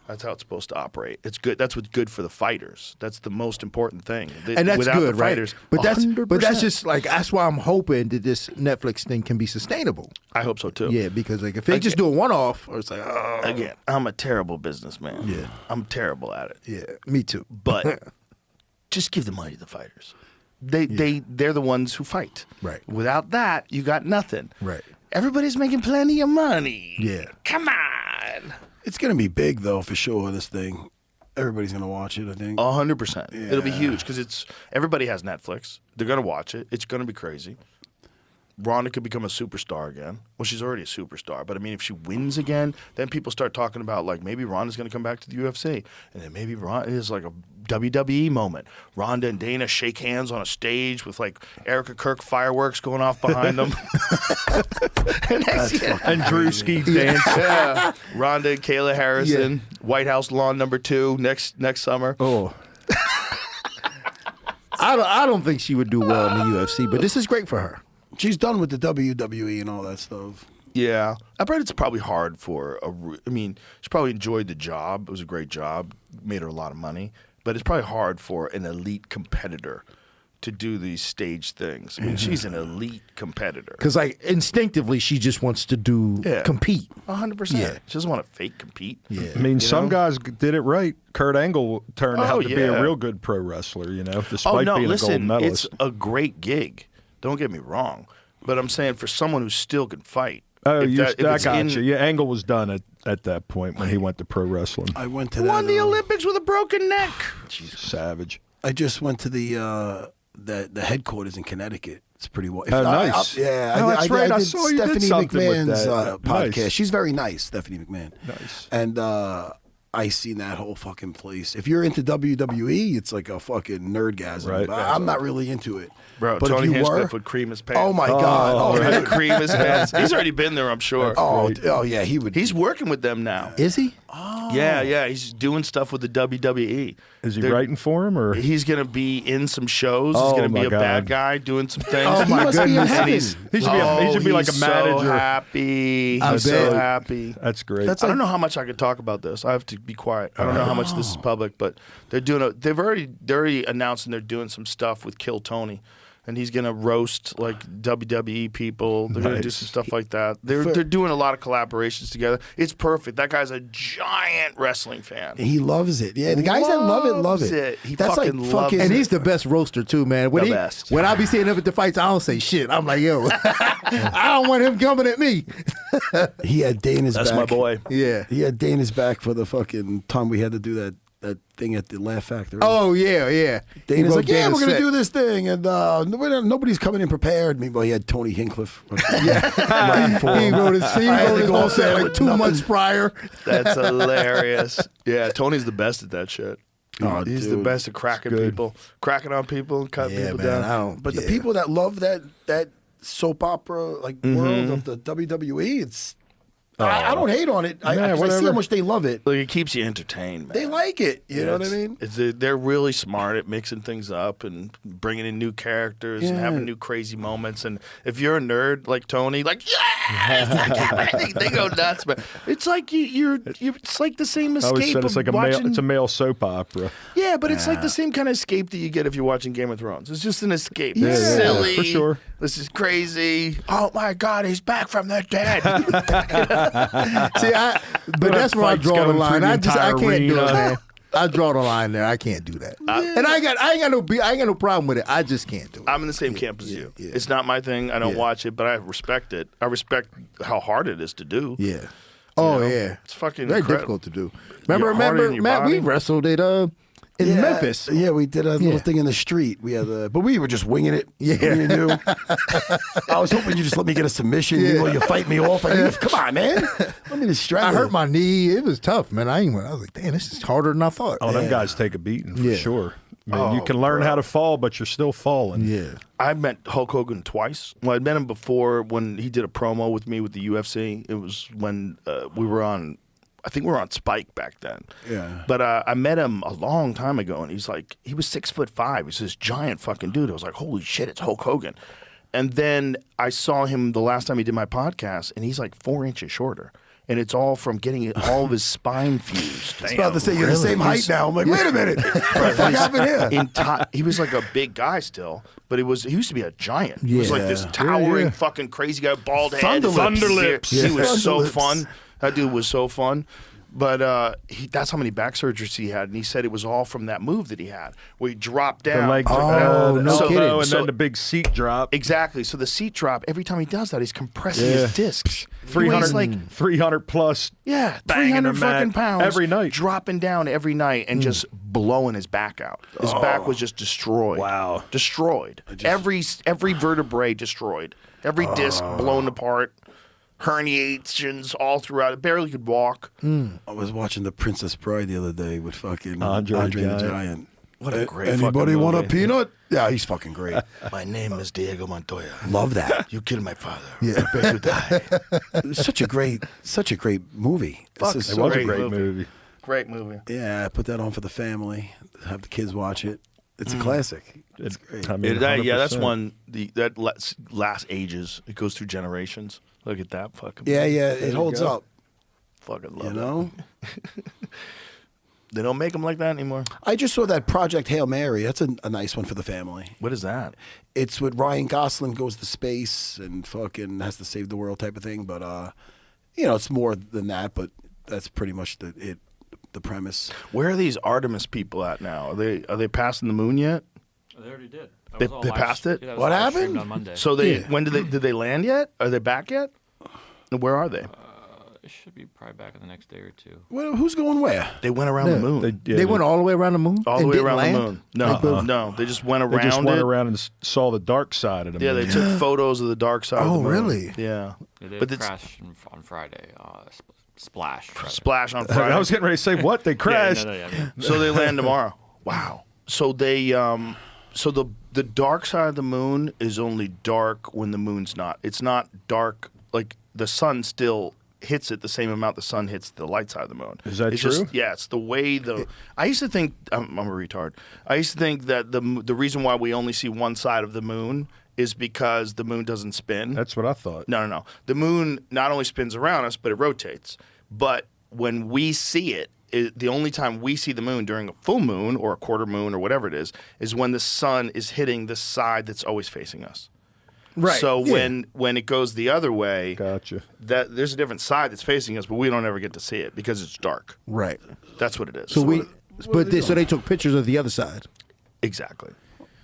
That's how it's supposed to operate. It's good. That's what's good for the fighters. That's the most important thing. And that's without good, the fighters, right? But that's 100%. just like that's why I'm hoping that this Netflix thing can be sustainable. I hope so too. Yeah, because like if they just do a one-off, or it's like, Again, I'm a terrible businessman. Yeah. I'm terrible at it. Yeah, me too. But just give the money to the fighters. They're the ones who fight. Right. Without that, you got nothing. Right. Everybody's making plenty of money. Yeah. Come on. It's gonna be big though for sure. This thing, everybody's gonna watch it. I think 100%. It'll be huge because everybody has Netflix. They're gonna watch it. It's gonna be crazy. Ronda could become a superstar again. Well, she's already a superstar, but I mean, if she wins again, then people start talking about like maybe Ronda's going to come back to the UFC, and then maybe Ronda is like a WWE moment. Ronda and Dana shake hands on a stage with like Erica Kirk fireworks going off behind them, And Drewski dance. Yeah. Ronda and Kayla Harrison, White House lawn number 2 next summer. Oh. I don't think she would do well in the UFC, but this is great for her. she's done with the WWE and all that stuff. Yeah, I bet it's probably hard for she probably enjoyed the job. It was a great job, made her a lot of money. But it's probably hard for an elite competitor to do these stage things. I mean, she's an elite competitor. Because like instinctively, she just wants to compete. 100%. Yeah. She doesn't want to fake compete. Yeah. I mean, some guys did it right. Kurt Angle turned out to be a yeah. real good pro wrestler, despite being a gold medalist. It's a great gig. Don't get me wrong. But I'm saying for someone who still can fight. Oh, I got you. Yeah, Angle was done at that point when he went to pro wrestling. I went to won the Olympics with a broken neck. Jesus. Savage. I just went to the headquarters in Connecticut. It's pretty well. Oh, nice. I right. I did saw you Stephanie did something with McMahon's that. podcast. Nice. She's very nice, Stephanie McMahon. Nice. And I seen that whole fucking place. If you're into WWE, it's like a fucking nerdgasm. Right. But I'm not really into it. Bro, but Tony if you Hinchcliffe were, would cream his pants. oh my God. Oh, He'd cream his pants. He's already been there, I'm sure. oh, yeah, he would. He's working with them now. Is he? Yeah. He's doing stuff with the WWE. Is he writing for him or? He's gonna be in some shows. He's Oh, gonna be my a bad God. guy doing some things. Oh, my must be in goodness. heaven. He should be like a he's manager. So happy. I He's so bet. happy. That's great. That's I don't know how much I could talk about this. I have to be quiet. I don't know how much this is public, but they're already announcing they're doing some stuff with Kill Tony. And he's gonna roast like WWE people. They're gonna do some stuff like that. They're doing a lot of collaborations together. It's perfect. That guy's a giant wrestling fan. He loves it. Yeah, the guys that love Loves it. it. He That's fucking like loves fucking. And he's the best roaster too, man. When The best. When I be seeing him at the fights, I don't say shit. I'm like, yo, I don't want him coming at me. He had Dana's That's back. my boy. Yeah. He had Dana's back for the fucking time we had to do that thing at the Laugh Factory. Oh yeah. Dana's like, yeah, Dana's we're going to set. do this thing. And nobody's coming in prepared. Meanwhile, he had Tony Hinchcliffe. Right for He him. wrote his I had to go whole up there set like with 2 nothing. months prior. That's hilarious. Yeah, Tony's the best at that shit. Oh, He's the dude. best at cracking on people, and cutting people man, down. But the people that love that soap opera like world of the WWE, it's I don't hate on it. I see how whatever. much they love it. Like, it keeps you entertained, man. They like it. You know what I mean? They're really smart at mixing things up and bringing in new characters and having new crazy moments. And if you're a nerd like Tony, like they go nuts. But it's like you're it's like the same I escape. always said it's of like watching, it's a male soap opera. Yeah, but it's like the same kind of escape that you get if you're watching Game of Thrones. It's just an escape. Yeah, It's yeah, silly. for sure. This is crazy. Oh my God, he's back from the dead. See, but that's where I Fights draw the going line. through the I entire can't do it, arena. man. I draw the line there. I can't do that. And I ain't got no problem with it. I just can't do it. I'm in the same camp as you. yeah. It's not my thing. I don't watch it, but I respect it. I respect how hard it is to do. Yeah. Oh know? yeah. It's fucking very incredible. difficult to do. You're harder in your Matt, we body. wrestled it in Memphis. Yeah, we did a little Yeah. thing in the street. We had but we were just winging it. Yeah. Me and you. I was hoping you just let me get a submission. You fight me off. Come on, man. Let me just strap. I hurt my knee. It was tough, man. I was like, damn, this is harder than I thought. Oh, them guys take a beating for Yeah. sure. I mean, you can learn how to fall, but you're still falling. Yeah. I met Hulk Hogan twice. Well, I'd met him before when he did a promo with me with the UFC. It was when we were on, I think we were on Spike back then. Yeah. But I met him a long time ago, and he was 6'5". He's this giant fucking dude. I was like, holy shit, it's Hulk Hogan. And then I saw him the last time he did my podcast, and he's like 4 inches shorter. And it's all from getting all of his spine fused. I was about to say you're the same height now. I'm like, wait a minute. What the fuck happened here? He was like a big guy still, but he used to be a giant. He was like this towering fucking crazy guy, bald head, Thunder lips. He was so Thunder lips. fun. That dude was so fun. But that's how many back surgeries he had, and he said it was all from that move that he had, where he dropped The down. legs Oh, no elbow, kidding. and So- then the big seat drop. Exactly. So the seat drop, every time he does that, he's compressing his discs. 300, Like 300 plus. yeah, banging 300 the mat fucking pounds every night. dropping down every night and just blowing his back out. His back was just destroyed. Wow. Destroyed. Every vertebrae destroyed. Every disc blown apart. Herniations all throughout. It barely could walk. I was watching The Princess Bride the other day with fucking Andre the the Giant. Giant. What a great Anybody fucking want a movie. peanut? Yeah, he's fucking great. My name is Diego Montoya. Love that. You killed my father. Yeah. Prepare to die. It's such a great movie. Fuck, This is It so was a great great movie. movie. Great movie. Yeah, I put that on for the family. Have the kids watch it. It's a classic. It's great. I mean, Yeah, that's 100%. one. That last ages. It goes through generations. Look at that fucking. Yeah, it holds go. up. Fucking love You it. know. They don't make them like that anymore. I just saw that Project Hail Mary. That's a nice one for the family. What is that? It's with Ryan Gosling goes to space and fucking has to save the world type of thing. But it's more than that. But that's pretty much the premise. Where are these Artemis people at now? Are they passing the moon yet? They already did. That They- was all they live- passed it? Yeah, that was What live streamed happened? on Monday. So did they land yet? Are they back yet? And where are they? It should be probably back in the next day or two. Well, who's going where? They went around the moon. They went all the way around the moon? All the and way didn't around land? the moon. No, no. They just went around They just went it. around and saw the dark side of the Yeah, moon. they took photos of the dark side of the Oh, moon. really? Yeah. They But did it's crash on Friday. Splash. Friday. splash on Friday. I was getting ready to say, what? They crashed. Yeah, I mean, So they land tomorrow. Wow. So they so the dark side of the moon is only dark when the moon's not. It's not dark like the sun still hits it the same amount the sun hits the light side of the moon. Is that it's true? Just, yeah, it's the way the. I used to think I'm a retard. I used to think that the reason why we only see one side of the moon is because the moon doesn't spin. That's what I thought. No. The moon not only spins around us, but it rotates. But when we see it, the only time we see the moon during a full moon or a quarter moon or whatever it is when the sun is hitting the side that's always facing us. Right. So yeah. when it goes the other way, Gotcha. that there's a different side that's facing us, but we don't ever get to see it because it's dark. Right. That's what it is. So so they took pictures of the other side. Exactly.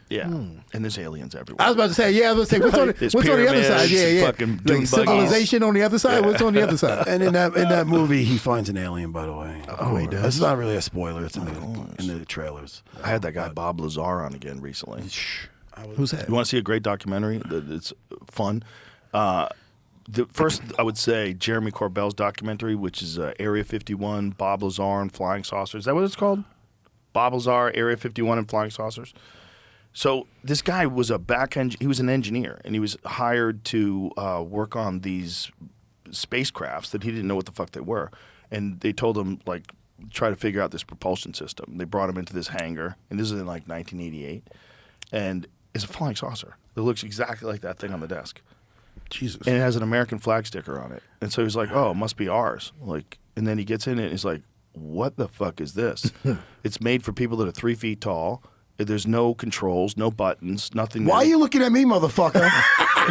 Yeah. And there's aliens everywhere. I was about to say, what's on There's the other pyramids, side? Yeah. fucking dune Like civilization on the other side? What's on the other side? And in that movie, he finds an alien. By the way, he does? It's not really a spoiler. It's in the trailers. I had that guy Bob Lazar on again recently. Who's that? You want to see a great documentary? It's fun. The first, I would say, Jeremy Corbell's documentary, which is Area 51, Bob Lazar and Flying Saucers. Is that what it's called? Bob Lazar, Area 51 and Flying Saucers. So this guy was he was an engineer, and he was hired to work on these spacecrafts that he didn't know what the fuck they were. And they told him, like, try to figure out this propulsion system. They brought him into this hangar, and this is in, like, 1988. And it's a flying saucer. It looks exactly like that thing on the desk. Jesus. And it has an American flag sticker on it. And so he's like, oh, it must be ours. Like, and then he gets in it, and he's like, what the fuck is this? It's made for people that are 3 feet tall. There's no controls, no buttons, nothing. Why are you looking at me, motherfucker?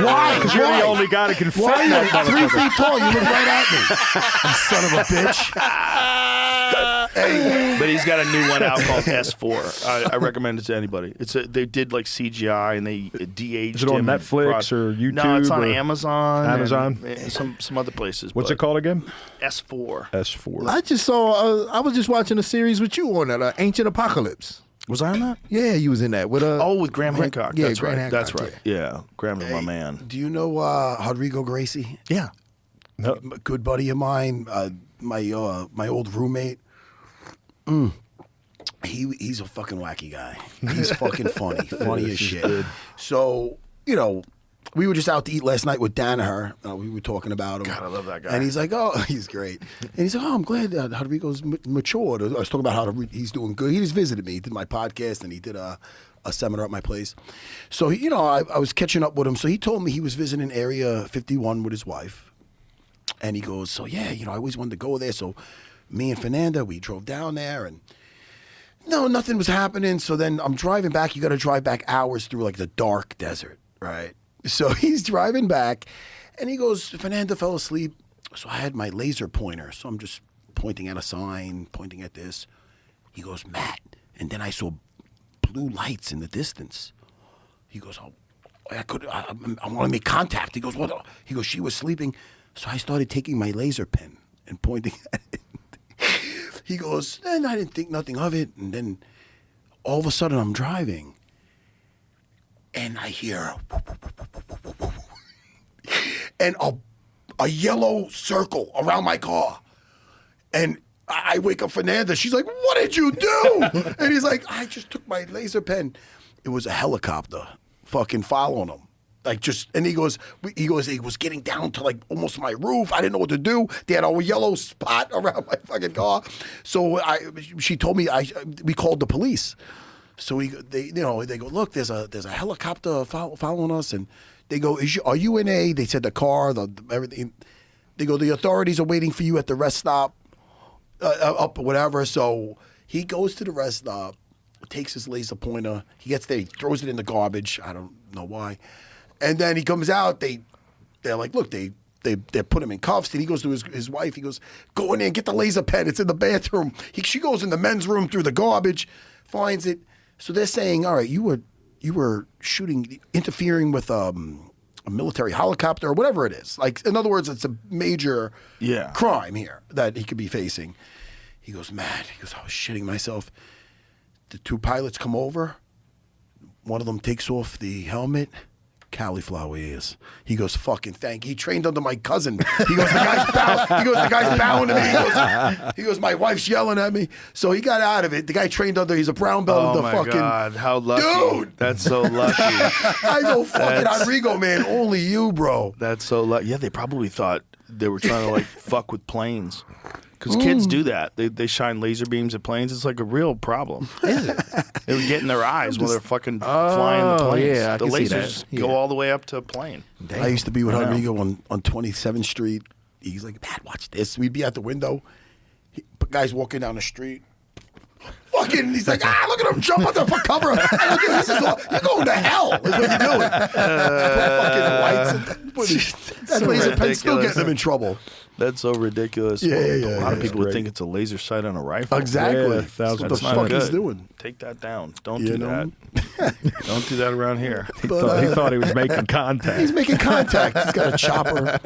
Why? Because you're the only guy that can fit Why are that you 3 motherfucker. feet tall? You look right at me. You son of a bitch. Hey. But he's got a new one out called S4. I recommend it to anybody. They did like CGI and they de-aged Is it on him and Netflix or YouTube? No, it's on or Amazon. Amazon? And some other places. What's but it called again? S4. S4. I just saw. I was just watching a series with you on that Ancient Apocalypse. Was I on that? Yeah, you was in that with with Graham Hancock. Yeah, That's Graham right. Hancock, That's right. Yeah, Graham's my man. Do you know Rodrigo Gracie? Yeah. No. A good buddy of mine, my old roommate. He's a fucking wacky guy. He's fucking funny as shit. So we were just out to eat last night with Danaher. We were talking about him. God, I love that guy. And he's like, oh, he's great. And he's like, oh, I'm glad Rodrigo's matured. I was talking about how he's doing good. He just visited me. He did my podcast, and he did a seminar at my place. So, I was catching up with him. So he told me he was visiting Area 51 with his wife. And he goes, so, yeah, I always wanted to go there. So me and Fernanda, we drove down there, and no, nothing was happening. So then I'm driving back. You got to drive back hours through, like, the dark desert, right? So he's driving back, and he goes, Fernanda fell asleep, so I had my laser pointer. So I'm just pointing at a sign, pointing at this. He goes, Matt, and then I saw blue lights in the distance. He goes, oh, I want to make contact. He goes, what? He goes, she was sleeping. So I started taking my laser pen and pointing at it. He goes, and I didn't think nothing of it. And then all of a sudden I'm driving, and I hear and a yellow circle around my car. And I wake up Fernanda. She's like, what did you do? And he's like, I just took my laser pen. It was a helicopter fucking following him. And he goes, he was getting down to like almost my roof. I didn't know what to do. They had a yellow spot around my fucking car. So she told me, we called the police. So they go, look, there's a helicopter following us, and they go, are you in a? They said the car, everything. They go, the authorities are waiting for you at the rest stop, up or whatever. So he goes to the rest stop, takes his laser pointer. He gets there, he throws it in the garbage. I don't know why. And then he comes out. They're like, look, they put him in cuffs. And he goes to his wife. He goes, go in there and get the laser pen. It's in the bathroom. She goes in the men's room through the garbage, finds it. So they're saying, all right, you were shooting, interfering with a military helicopter or whatever it is. Like, in other words, it's a major crime here that he could be facing. He goes, Matt, I was shitting myself. The 2 pilots come over. One of them takes off the helmet. Cauliflower ears. He goes, fucking thank. He trained under my cousin. He goes, the guy's bowing to me. He goes, my wife's yelling at me. So he got out of it. The guy trained under. He's a brown belt. Oh my God, how lucky! Dude, that's so lucky. I go, fucking Rodrigo, man. Only you, bro. That's so lucky. Yeah, they probably thought they were trying to like fuck with planes. Because kids do that. They shine laser beams at planes. It's like a real problem. Is it? They would get in their eyes while they're fucking flying the planes. Yeah, I the can see lasers that. go all the way up to a plane. Damn. I used to be with Rodrigo on 27th Street. He's like, Dad, watch this. We'd be at the window. Guys walking down the street. Fucking, he's like, look at him jump under for cover. This is all, you're going to hell, is what you're doing. Fucking lights. That laser pen still getting them in trouble. That's so ridiculous. Yeah, a lot of people would think it's a laser sight on a rifle. Exactly. Yeah, That's what the fuck he's doing. Take that down. Don't do that. Don't do that around here. He thought he was making contact. He's making contact. He's got a chopper.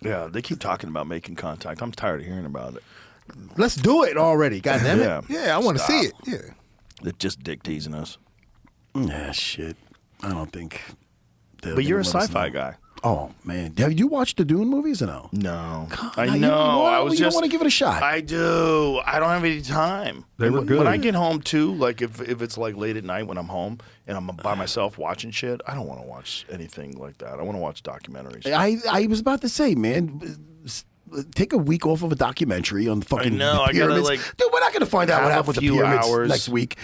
Yeah, they keep talking about making contact. I'm tired of hearing about it. Let's do it already. God damn it. Yeah, I want to see it. Yeah. They're just dick teasing us. Yeah, shit. I don't think. But you're a sci-fi guy. Oh man, have you watched the Dune movies or no? No, I know. You don't want to give it a shot. I do. I don't have any time. They were good. When I get home too, like if it's like late at night when I'm home and I'm by myself watching shit, I don't want to watch anything like that. I want to watch documentaries. I was about to say, man. Take a week off of a documentary on the fucking I pyramids. gotta, like, dude, we're not going to find out what happened with the pyramids next week.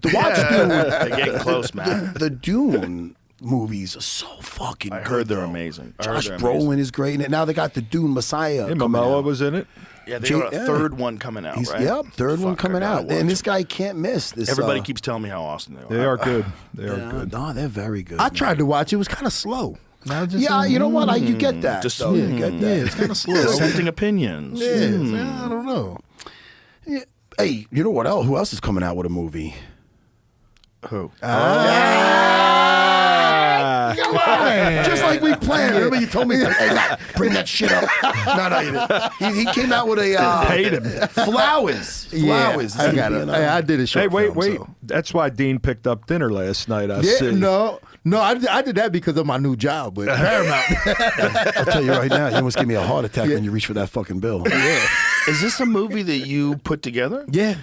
To watch Dune, they're getting close, man. The Dune movies are so fucking good. I heard they're though. amazing. Josh Brolin is great. And now they got the Dune Messiah. And coming Momoa out. was in it. Yeah, they got a third one coming out, right? Yep, third one coming out. And this guy can't miss. This, Everybody keeps telling me how awesome they are. They are good. They are good. No, they're very good. I tried to watch it. It was kind of slow. Yeah, you know what? You get that. Just you get that. Yeah, it's kind of slow. Dissenting opinions. Yeah, I don't know. Yeah. Hey, you know what else? Who else is coming out with a movie? Who? Come on. Just like we planned. Remember you told me, hey, Matt, bring that shit up. No, you didn't. He came out with a... paid him. Flowers. Flowers. I got it. I did a short Hey, wait. film, so. That's why Dean picked up dinner last night. I Yeah, see. no, I did that because of my new job with Paramount. I'll tell you right now, you almost give me a heart attack when you reach for that fucking bill. Yeah. Is this a movie that you put together? Yeah.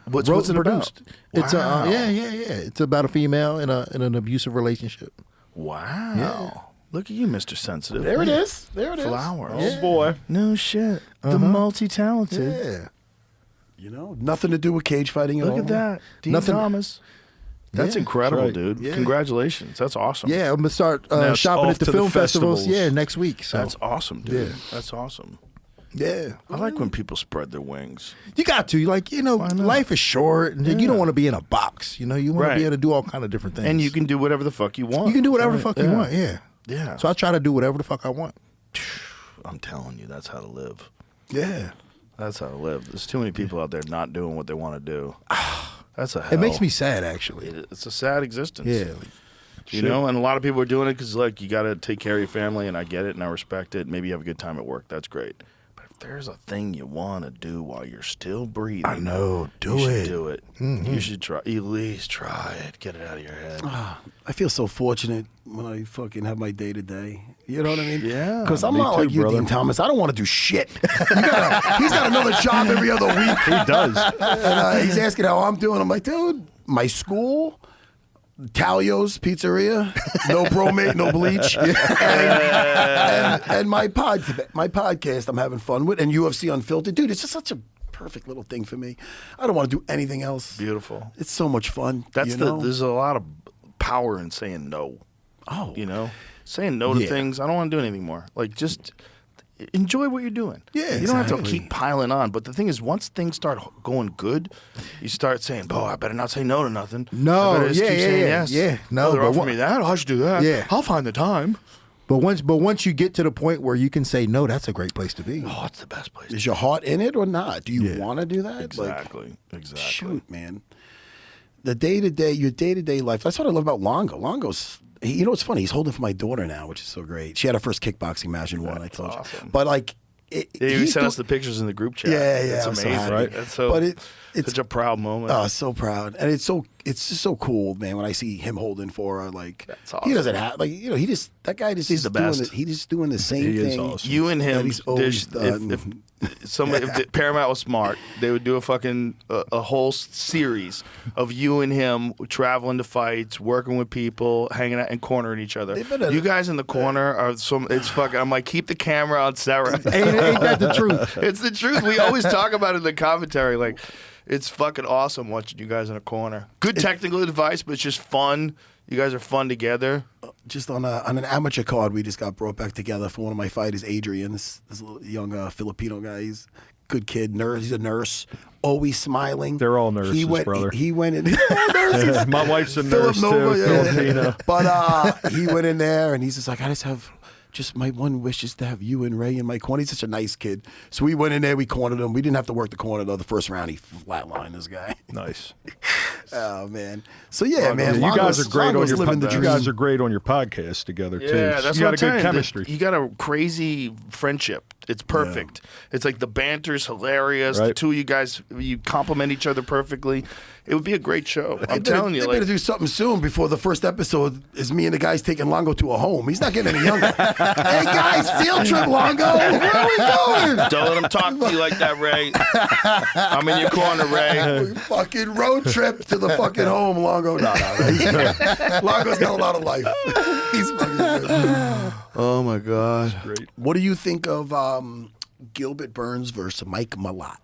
What's Wrote it and produced. about? It's Wow. yeah. It's about a female in an abusive relationship. Wow. Yeah. Look at you, Mr. Sensitive. There it is. There it is. Flowers. Oh, boy. No shit. The multi-talented. Yeah. You know, nothing to do with cage fighting at all. Look at that. Dean Nothing- Thomas. That's Yeah, incredible, that's right. dude. Yeah. Congratulations. That's awesome. Yeah, I'm gonna start Now it's shopping off at the to the film festivals. festivals. Yeah, next week. So That's awesome, dude. Yeah. That's awesome. yeah, I like when people spread their wings. you got to life is short, and you don't want to be in a box. You want to Right. be able to do all kind of different things, And you can do whatever the fuck you want. you can do whatever the Right. fuck you want. Yeah, Yeah. So I try to do whatever the fuck I want. I'm telling you, that's how to live. Yeah, That's how to live. There's too many people out there not doing what they want to do. That's a hell. it makes me sad actually. It's a sad existence. Yeah, You know, and a lot of people are doing it because, like, you got to take care of your family, and I get it, and I respect it. Maybe you have a good time at work. That's great. But if there's a thing you want to do while you're still breathing, I know. Do you it. should do it. You should try. At least try it. Get it out of your head. I feel so fortunate when I fucking have my day to day. You know what I mean? Yeah, Because I'm me not too, like you, brother. Dean Thomas. I don't want to do shit. He's got another job every other week. He does. And he's asking how I'm doing. I'm like, dude, my school, Talio's Pizzeria, no bromate, no bleach, and my podcast I'm having fun with, and UFC Unfiltered. Dude, it's just such a perfect little thing for me. I don't want to do anything else. Beautiful. It's so much fun. That's you know? There's a lot of power in saying no. Oh. You know, saying no to Yeah. things. I don't want to do anything more. Like, just enjoy what you're doing. Yeah, you don't have to exactly. keep piling on. But the thing is, once things start going good, you start saying, "Oh, I better not say no to nothing. No, I better just yeah, keep yeah, saying yeah, yes. yeah. No, Oh, they're but offering what- me that. Oh, I should do that. Yeah. I'll find the time. but once you get to the point where you can say no, that's a great place to be. Oh, it's the best place. Is your heart in it or not? Do you Yeah. want to do that? Exactly. Like, Exactly. shoot, man. The day-to-day, your day-to-day life. That's what I love about Longo. Longo's You know what's funny? He's holding for my daughter now, which is so great. She had her first kickboxing match and won. I told awesome. you, but like, he sent us the pictures in the group chat. Yeah, It's I'm so amazing, happy. right? That's so. But it's such a proud moment. Oh, so proud, and it's just so cool, man. When I see him holding for her, like That's awesome. he doesn't have, like that guy just He's the best. He's just doing the same He is thing. awesome. You and him. that he's always done. If Paramount was smart, they would do a fucking a whole series of you and him traveling to fights, working with people, hanging out and cornering each other. You guys in the corner are it's fucking. I'm like, keep the camera on Serra. ain't that the truth? It's the truth. We always talk about it in the commentary. Like, it's fucking awesome watching you guys in a corner. Good technical advice, but it's just fun. You guys are fun together. Just on an amateur card, we just got brought back together for one of my fighters, Adrian. This little young Filipino guy. He's a good kid, nurse. He's a nurse, always smiling. They're all nurses, brother. He went in. My wife's a Philip nurse Nova, too, yeah. Filipino. But he went in there and he's just like, I just have. Just my one wish is to have you and Ray in my corner. He's such a nice kid. So we went in there, we cornered him. We didn't have to work the corner though. The first round, he flatlined this guy. Nice. Oh man. So yeah, man. You guys are great on your living the you dream. guys are great on your podcast together too. Yeah, that's you got what a I'm good saying. chemistry. You got a crazy friendship. It's perfect. It's like the banter's hilarious. The Right. two of you guys, you complement each other perfectly. It would be a great show. I'm telling you, they like, better do something soon before the first episode is me and the guys taking Longo to a home. He's not getting any younger. Hey guys, field trip, Longo. Where are we going? don't let him talk to you like that, Ray. I'm in your corner, Ray. Fucking road trip to the fucking home, Longo. No. Longo's got a lot of life. He's fucking good. Oh my god. great. What do you think of Gilbert Burns versus Mike Malott?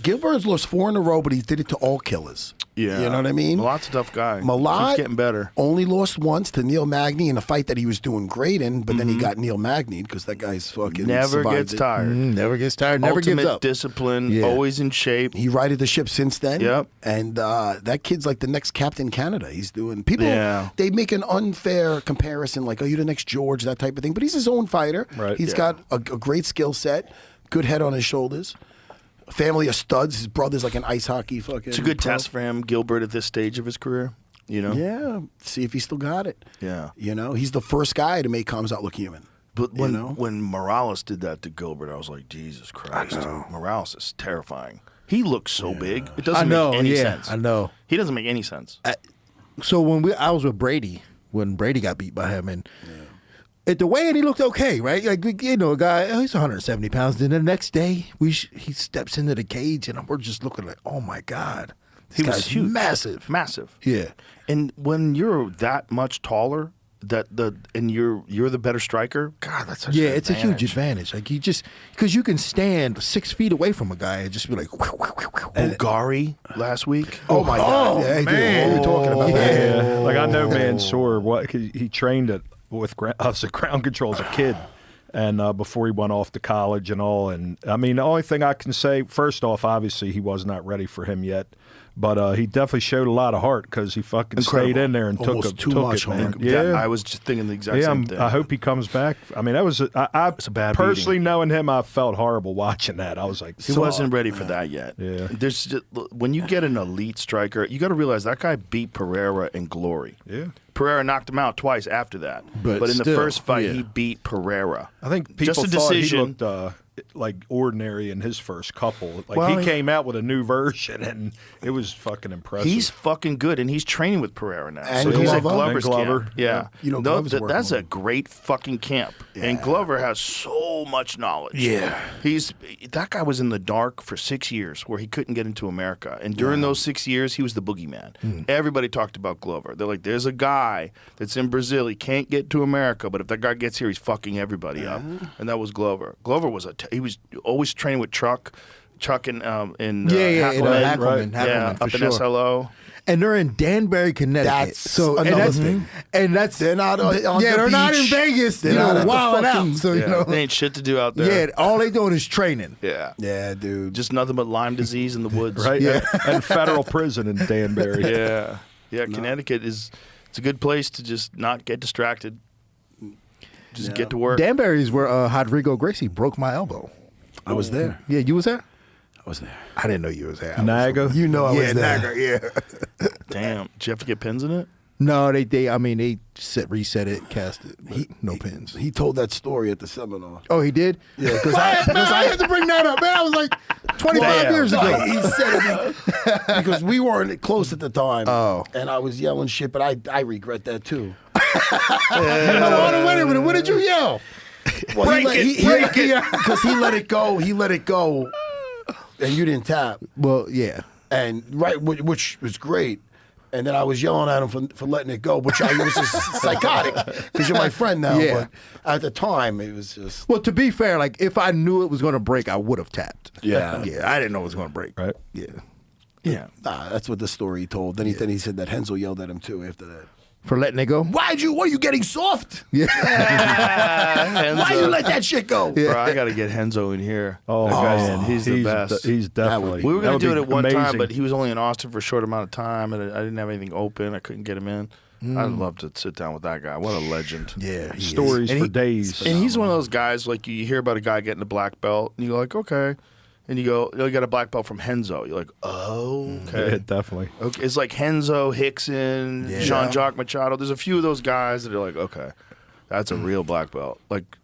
Gil Burns lost 4 in a row, but he did it to all killers. Yeah, You know what I mean? Malott's a tough guy. Malott Keeps getting better. only lost once to Neil Magny in a fight that he was doing great in, but then he got Neil Magny because that guy's fucking Never survived gets it. tired. Never gets tired. Never Ultimate gives up. discipline. Yeah. Always in shape. He righted the ship since then. Yep. And that kid's like the next Captain Canada. He's doing people. Yeah. They make an unfair comparison, like, "Oh, you're the next George," that type of thing. But he's his own fighter. Right. He's Yeah. got a great skill set, good head on his shoulders. Family of studs. His brother's like an ice hockey fucking. It's a good pro. test for him, Gilbert, at this stage of his career. You know. Yeah. See if he still got it. Yeah. You know, he's the first guy to make Khamzat look human. But You know? when Morales did that to Gilbert, I was like, Jesus Christ. Morales is terrifying. He looks so big. It doesn't I know, make any yeah, sense. I know. He doesn't make any sense. So I was with Brady when Brady got beat by him, and at the weigh-in he looked okay, right? Like, you know, a guy, he's 170 pounds. Then the next day he steps into the cage, and we're just looking like, oh my god, He was guy's huge. massive. Massive. Yeah. And when you're that much taller, and you're the better striker, God, that's such Yeah, an it's a huge advantage. Like, you just because you can stand 6 feet away from a guy and just be like, Bulgari last week. Oh my god. Yeah, he did. What are you talking about? Yeah, like I know Mansoor. What he trained with us at ground control as a kid, and before he went off to college and all. And I mean, the only thing I can say, first off, obviously he was not ready for him yet, but he definitely showed a lot of heart because he fucking Incredible. stayed in there and Almost too took much, it, man. homie. Yeah, I was just thinking the exact yeah. same thing. I hope he comes back. I mean, that was I a bad personally beating. knowing him, I felt horrible watching that. I was like, He wasn't ready for that yet. Yeah. There's just, when you get an elite striker, you got to realize that guy beat Pereira in glory. Yeah. Pereira knocked him out twice after that. But in the still, first fight, yeah. he beat Pereira. I think people just a thought decision. he looked like ordinary in his first couple. Like Well, he came out with a new version, and it was fucking impressive. He's fucking good, and he's training with Pereira now. And so he's at Glover. Glover's And Glover. camp. Yeah, You know, Glover's working that's with a him. great fucking camp. And Glover has so much knowledge. Yeah. That guy was in the dark for 6 years, where he couldn't get into America. And during those 6 years, he was the boogeyman. Everybody talked about Glover. They're like, "There's a guy that's in Brazil. He can't get to America, but if that guy gets here, he's fucking everybody up." And that was Glover. Glover was he was always training with Chuck in in Hackleman, Hackleman, yeah, for up in sure. SLO. and they're in Danbury, Connecticut. That's so another thing. And that's They're not on yeah, the they're not in beach. Vegas. They're You not know, at the wilding fucking- out. So you Yeah, know, there ain't shit to do out there. yeah, all they doing is training. Yeah. Yeah, dude. Just nothing but Lyme disease in the woods. right, Yeah. and federal prison in Danbury. Yeah. Yeah, Connecticut it's a good place to just not get distracted. Just get to work. Danbury is where Rodrigo Gracie broke my elbow. I was there. Yeah, you was there? I was there. I didn't know you was there. Naga. You know I Yeah, was there. Naga, yeah. Damn. Did you have to get pins in it? No, they reset it, cast it. No pins. He told that story at the seminar. Oh, he did? Yeah, because I had to bring that up, man. I was like 25 years ago. No, he said it because we weren't close at the time. Oh. And I was yelling shit, but I regret that too. What did you yell? Well, Break it. Because he let it go. He let it go, and you didn't tap. Well, yeah. And which was great. And then I was yelling at him for letting it go, which I was just psychotic because you're my friend now. Yeah. But at the time, it was just. Well, to be fair, like if I knew it was going to break, I would have tapped. Yeah. Yeah, I didn't know it was going to break. Right. Yeah. Yeah. Nah, that's what the story he told. Then he said that Henzo yelled at him too after that. For letting it go? What are you getting soft? Yeah. Why you let that shit go? Bro, I got to get Henzo in here. Oh, That guy's- man, he's the best. He's definitely. We were going that to do would it at be one time, amazing. but he was only in Austin for a short amount of time, and I didn't have anything open. I couldn't get him in. I'd love to sit down with that guy. What a legend. Yeah. Stories And for he- days. And he's one of those guys, like, you hear about a guy getting a black belt, and you're like, okay. And you go, you got a black belt from Henzo. You're like, oh, okay. Yeah, definitely. Okay, it's like Henzo, Hickson, Jean-Jacques Machado. There's a few of those guys that are like, okay, that's a real black belt. Like,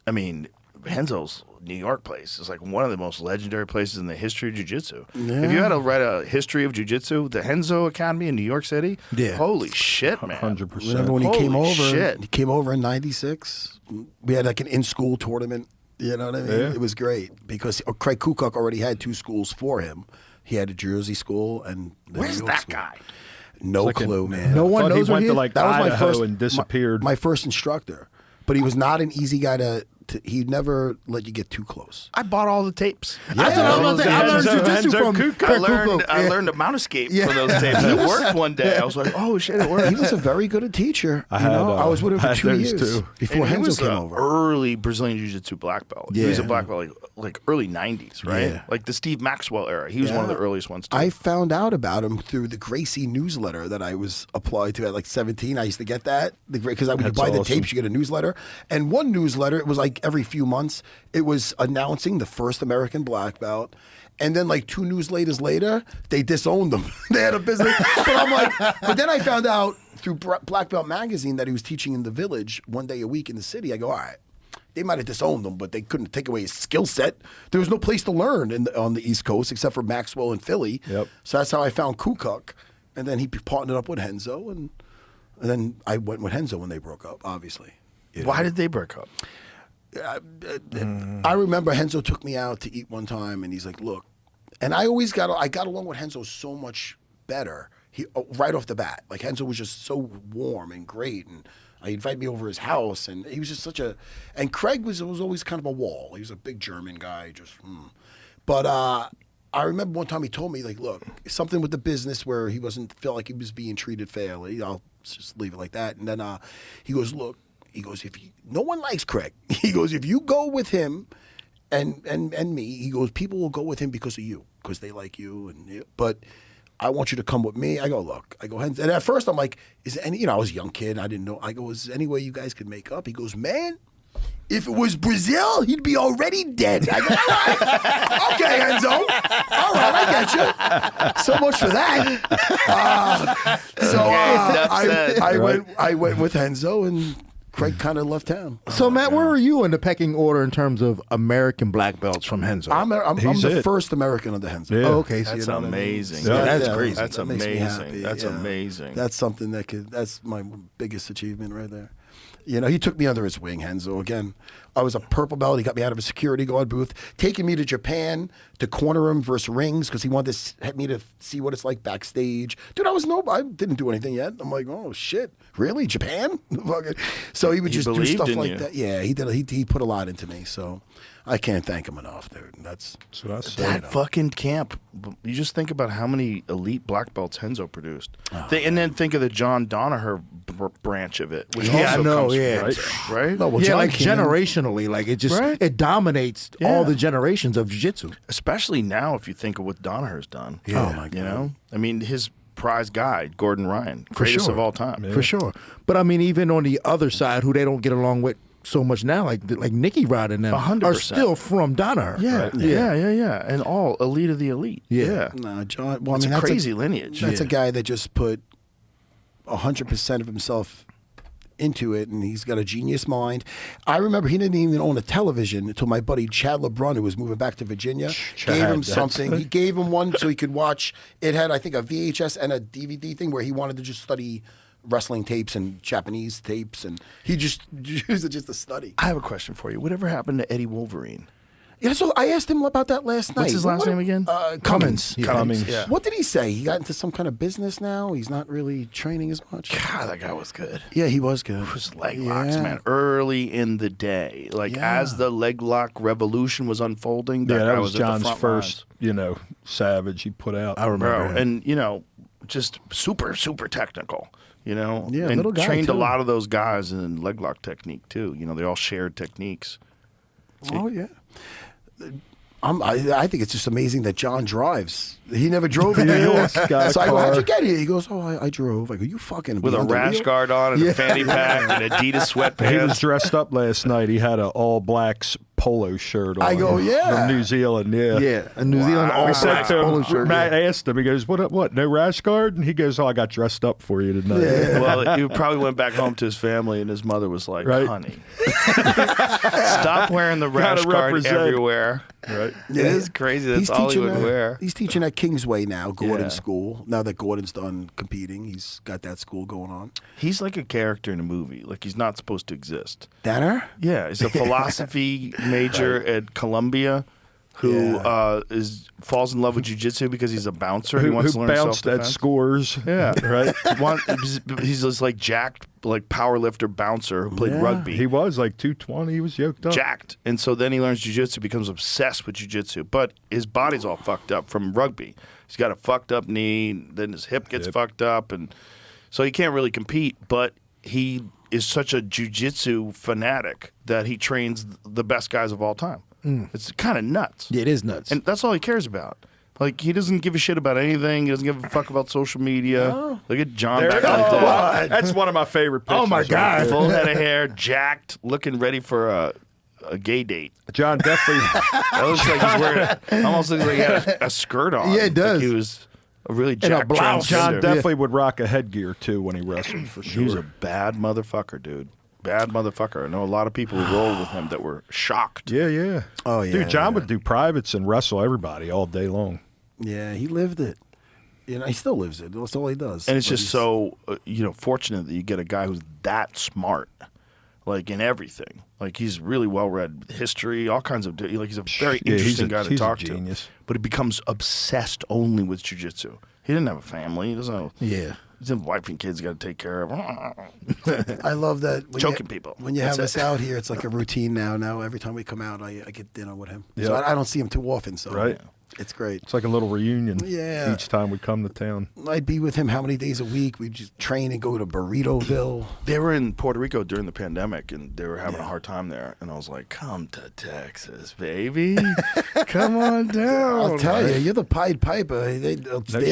I mean, Henzo's New York place is like one of the most legendary places in the history of jiu-jitsu. Yeah. If you had to write a history of jiu-jitsu, the Henzo Academy in New York City, holy shit, man. 100%. Remember when he came Holy over? shit. He came over in '96. We had like an in-school tournament. You know what I mean? Yeah. It was great because Craig Kukuk already had 2 schools for him. He had a Jersey school and the Where's New York that school. guy? No like clue, a- man. No one Thought knows he where went he to is? like That was my Idaho first and disappeared. My first instructor, but he was not an easy guy to he never let you get too close. I bought all the tapes. That's what I was about to say. I learned jiu-jitsu from Craig Kukuk. I learned a mount escape from those tapes. It worked one day. I was like, oh shit, it worked. He was a very good teacher. I had, I was with him I for had 2 those years too. before And he Henzo was came a over. early Brazilian Jiu-Jitsu black belt. He was a Yeah. black belt like early 90s, right? Yeah. Like the Steve Maxwell era. He was one of the earliest ones too. I found out about him through the Gracie newsletter that I was applied to at like 17. I used to get that because when you That's buy the awesome. tapes, you get a newsletter. And one newsletter, it was like every few months, it was announcing the first American black belt. And then like 2 newsletters later, they disowned them. They had a business. But I'm like, but then I found out through Black Belt Magazine that he was teaching in the Village one day a week in the city. I go, all right. They might have disowned him, but they couldn't take away his skill set. There was no place to learn on the East Coast except for Maxwell and Philly. Yep. So that's how I found Kukuk. And then he partnered up with Henzo. And then I went with Henzo when they broke up, obviously. You know? Why did they break up? I remember Henzo took me out to eat one time, and he's like, "Look," and I got along with Henzo so much better. He right off the bat, like Henzo was just so warm and great, and he invited me over his house, and he was just such a. And Craig was always kind of a wall. He was a big German guy, but I remember one time he told me like, "Look, something with the business where he felt like he was being treated fairly. I'll just leave it like that." And then he goes, "Look." He goes, no one likes Craig. He goes, if you go with him and me, he goes, people will go with him because of you, because they like you. But I want you to come with me. I go, look. I go, and at first I'm like, is there any, I was a young kid. I didn't know. I go, is there any way you guys could make up? He goes, man, if it was Brazil, he'd be already dead. I go, all right. Okay, Enzo. All right, I get you. So much for that. I went with Enzo, and Craig kind of left town. So, Matt, where are you in the pecking order in terms of American black belts from Henzo? I'm the first American of the Henzo. Yeah. Oh, okay, so That's you know what I mean? amazing. Yeah, that's crazy. That's That makes me amazing. happy, That's yeah. amazing. That's something that's my biggest achievement right there. He took me under his wing, Henzo. Again, I was a purple belt. He got me out of a security guard booth, taking me to Japan to corner him versus rings because he wanted me to see what it's like backstage. Dude, I didn't do anything yet. I'm like, oh shit, really? Japan? So he would just do believed stuff in like you. that. Yeah, he did. He put a lot into me. So I can't thank him enough, dude. That's That fucking camp. You just think about how many elite black belts Henzo produced, and then think of the John Danaher branch of it, which Yeah, I also know, comes yeah. from Henzo, right? No, well, yeah, John like came in- generationally, like it just Right? it dominates Yeah. all the generations of jiu-jitsu. Especially now, if you think of what Danaher's done. Yeah. Oh, my God. You know, I mean, his prize guy, Gordon Ryan, greatest sure. of all time. For sure. But I mean, even on the other side, who they don't get along with so much now. Like Nicky Rod and them 100%. are still from Danaher. Yeah. And all elite of the elite. Yeah. No, John. Well, It's I mean, a that's crazy lineage. That's a guy that just put 100% of himself into it, and he's got a genius mind. I remember he didn't even own a television until my buddy Chad LeBrun, who was moving back to Virginia, gave him something. He gave him one so he could watch. It had, I think, a VHS and a DVD thing where he wanted to just study wrestling tapes and Japanese tapes, and he just used it just to study. I have a question for you. Whatever happened to Eddie Wolverine? Yeah, so I asked him about that last night. What's his last name again? Cummins. Cummins. Yeah. What did he say? He got into some kind of business now? He's not really training as much? God, that guy was good. Yeah, he was good. It was leg locks, man. Early in the day, as the leg lock revolution was unfolding, Yeah, that guy was at the John's front first, lines. savage he put out. I remember. Bro, and just super technical. Yeah, and little guy, trained too. a lot of those guys in leg lock technique too. They all shared techniques. Oh, yeah. I think it's just amazing that John drives. He never drove in New York. got So a I go, how'd car. you get here? He goes, I drove. I go, you fucking With a beyond the rash wheel? guard on and a fanny pack and Adidas He was sweatpants. dressed up last night. He had an all blacks polo shirt on. I go, yeah. From New Zealand, yeah. Yeah, a New Zealand all I said black to polo him, shirt. Matt asked him, he goes, what, no rash guard? And he goes, I got dressed up for you tonight. Well, he probably went back home to his family, and his mother was like, Right. "Honey, stop wearing the rash Gotta guard represent. everywhere." Right. It is crazy. That's all he would wear. He's teaching at Kingsway now, Gordon Yeah. School. Now that Gordon's done competing, he's got that school going on. He's like a character in a movie. Like he's not supposed to exist. Danner? Yeah, he's a philosophy major at Columbia who falls in love with jiu-jitsu because he's a bouncer. And he Who wants to learn bounced at self-defense. scores. Yeah, Right. He's this like jacked, like power lifter bouncer who played rugby. He was like 220. He was yoked up. Jacked, and so then he learns jiu-jitsu, becomes obsessed with jiu-jitsu, but his body's all fucked up from rugby. He's got a fucked up knee, then his hip gets fucked up, and so he can't really compete, but he is such a jiu-jitsu fanatic that he trains the best guys of all time. It's kind of nuts. Yeah, it is nuts. And that's all he cares about. Like, he doesn't give a shit about anything. He doesn't give a fuck about social media. Look at John back in the day. That's one of my favorite pictures. Oh, my God. right there. Full head of hair, jacked, looking ready for a gay date. John definitely. That looks like he's wearing, almost looks like he had a skirt on. Yeah, it does. Like he was a really jacked blouse. John transgender. definitely would rock a headgear too when he wrestled for He was a sure. bad motherfucker, dude. Bad motherfucker. I know a lot of people who rolled with him that were shocked. Yeah. Oh, yeah. Dude, John would do privates and wrestle everybody all day long. Yeah, he lived it. He still lives it. That's all he does. And it's But just he's- so fortunate that you get a guy who's that smart, like in everything. Like he's really well read, history, all kinds of. Like he's a very Yeah, he's interesting a- guy to he's a talk genius. to. But he becomes obsessed only with jiu-jitsu. He didn't have a family. He doesn't have. Yeah. He's a wife and kids got to take care of. I love that. When Choking people. When you That's have us it. out here, it's like a routine now. Now every time we come out, I get dinner with him. So Yeah. I don't see him too often. So Right. it's great. It's like a little reunion. Yeah. Each time we come to town. I'd be with him how many days a week? We'd just train and go to Burritoville. They were in Puerto Rico during the pandemic, and they were having a hard time there. And I was like, "Come to Texas, baby. Come on down." I'll tell you, you're the Pied Piper. They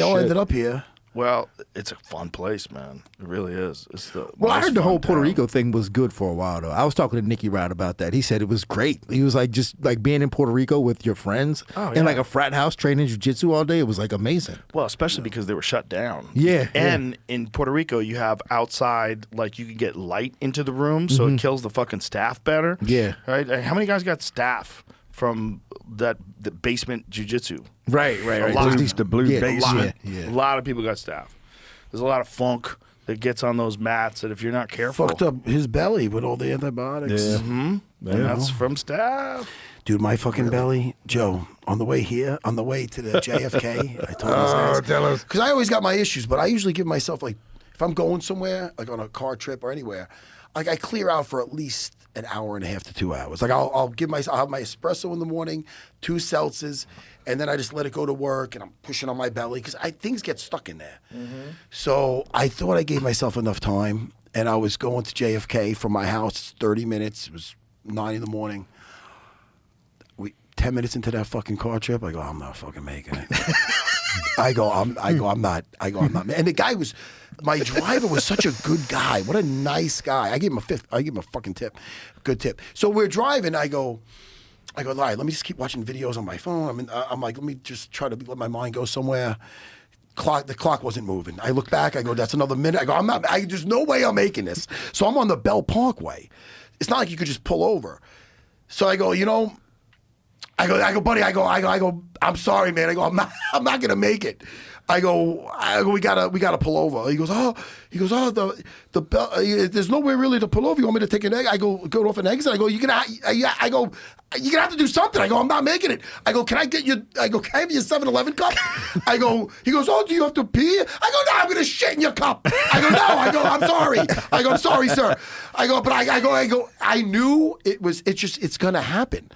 all shit. ended up here. Well, it's a fun place, man. It really is. It's the Well, I most heard the fun whole Puerto town. Rico thing was good for a while, though. I was talking to Nicky Rod about that. He said it was great. He was like, just like being in Puerto Rico with your friends in like a frat house training jiu-jitsu all day. It was like amazing. Well, especially because they were shut down. Yeah, And in Puerto Rico, you have outside, like you can get light into the room, so it kills the fucking staff better. Yeah. Right? How many guys got staff from the basement jiu-jitsu? Right. A lot. The blue Yeah, basement. yeah. A lot of people got staff. There's a lot of funk that gets on those mats that if you're not careful. Fucked up his belly with all the antibiotics. Yeah. And that's from staff. Dude, my fucking belly, Joe, on the way here, on the way to the JFK, I told his ass. Because I always got my issues, but I usually give myself, like, if I'm going somewhere, like on a car trip or anywhere, like I clear out for at least an hour and a half to 2 hours. Like I'll have my espresso in the morning, 2 seltzers, and then I just let it go to work, and I'm pushing on my belly because things get stuck in there. So I thought I gave myself enough time, and I was going to JFK from my house. It's 30 minutes. It was 9 in the morning. 10 minutes into that fucking car trip, I go, I'm not fucking making it. I go, I'm not. And the guy my driver was such a good guy. What a nice guy. I gave him a fucking tip. Good tip. So we're driving. I go, all right, let me just keep watching videos on my phone. I'm like, let me just try to let my mind go somewhere. The clock wasn't moving. I look back. I go, that's another minute. I go, there's no way I'm making this. So I'm on the Bell Parkway. It's not like you could just pull over. So I go, I go, buddy. I go. I'm sorry, man. I go, I'm not gonna make it. I go, we gotta pull over. He goes, the bell. There's nowhere really to pull over. You want me to take an egg? I go off an exit. I go, you're gonna have to do something. I go, I'm not making it. I go, can I get you? I go, can I have your 7-Eleven cup? I go, he goes, oh, do you have to pee? I go, no, I'm gonna shit in your cup. I go, no. I go, I'm sorry. I go, I'm sorry, sir. I go, but I go. I knew it's gonna happen.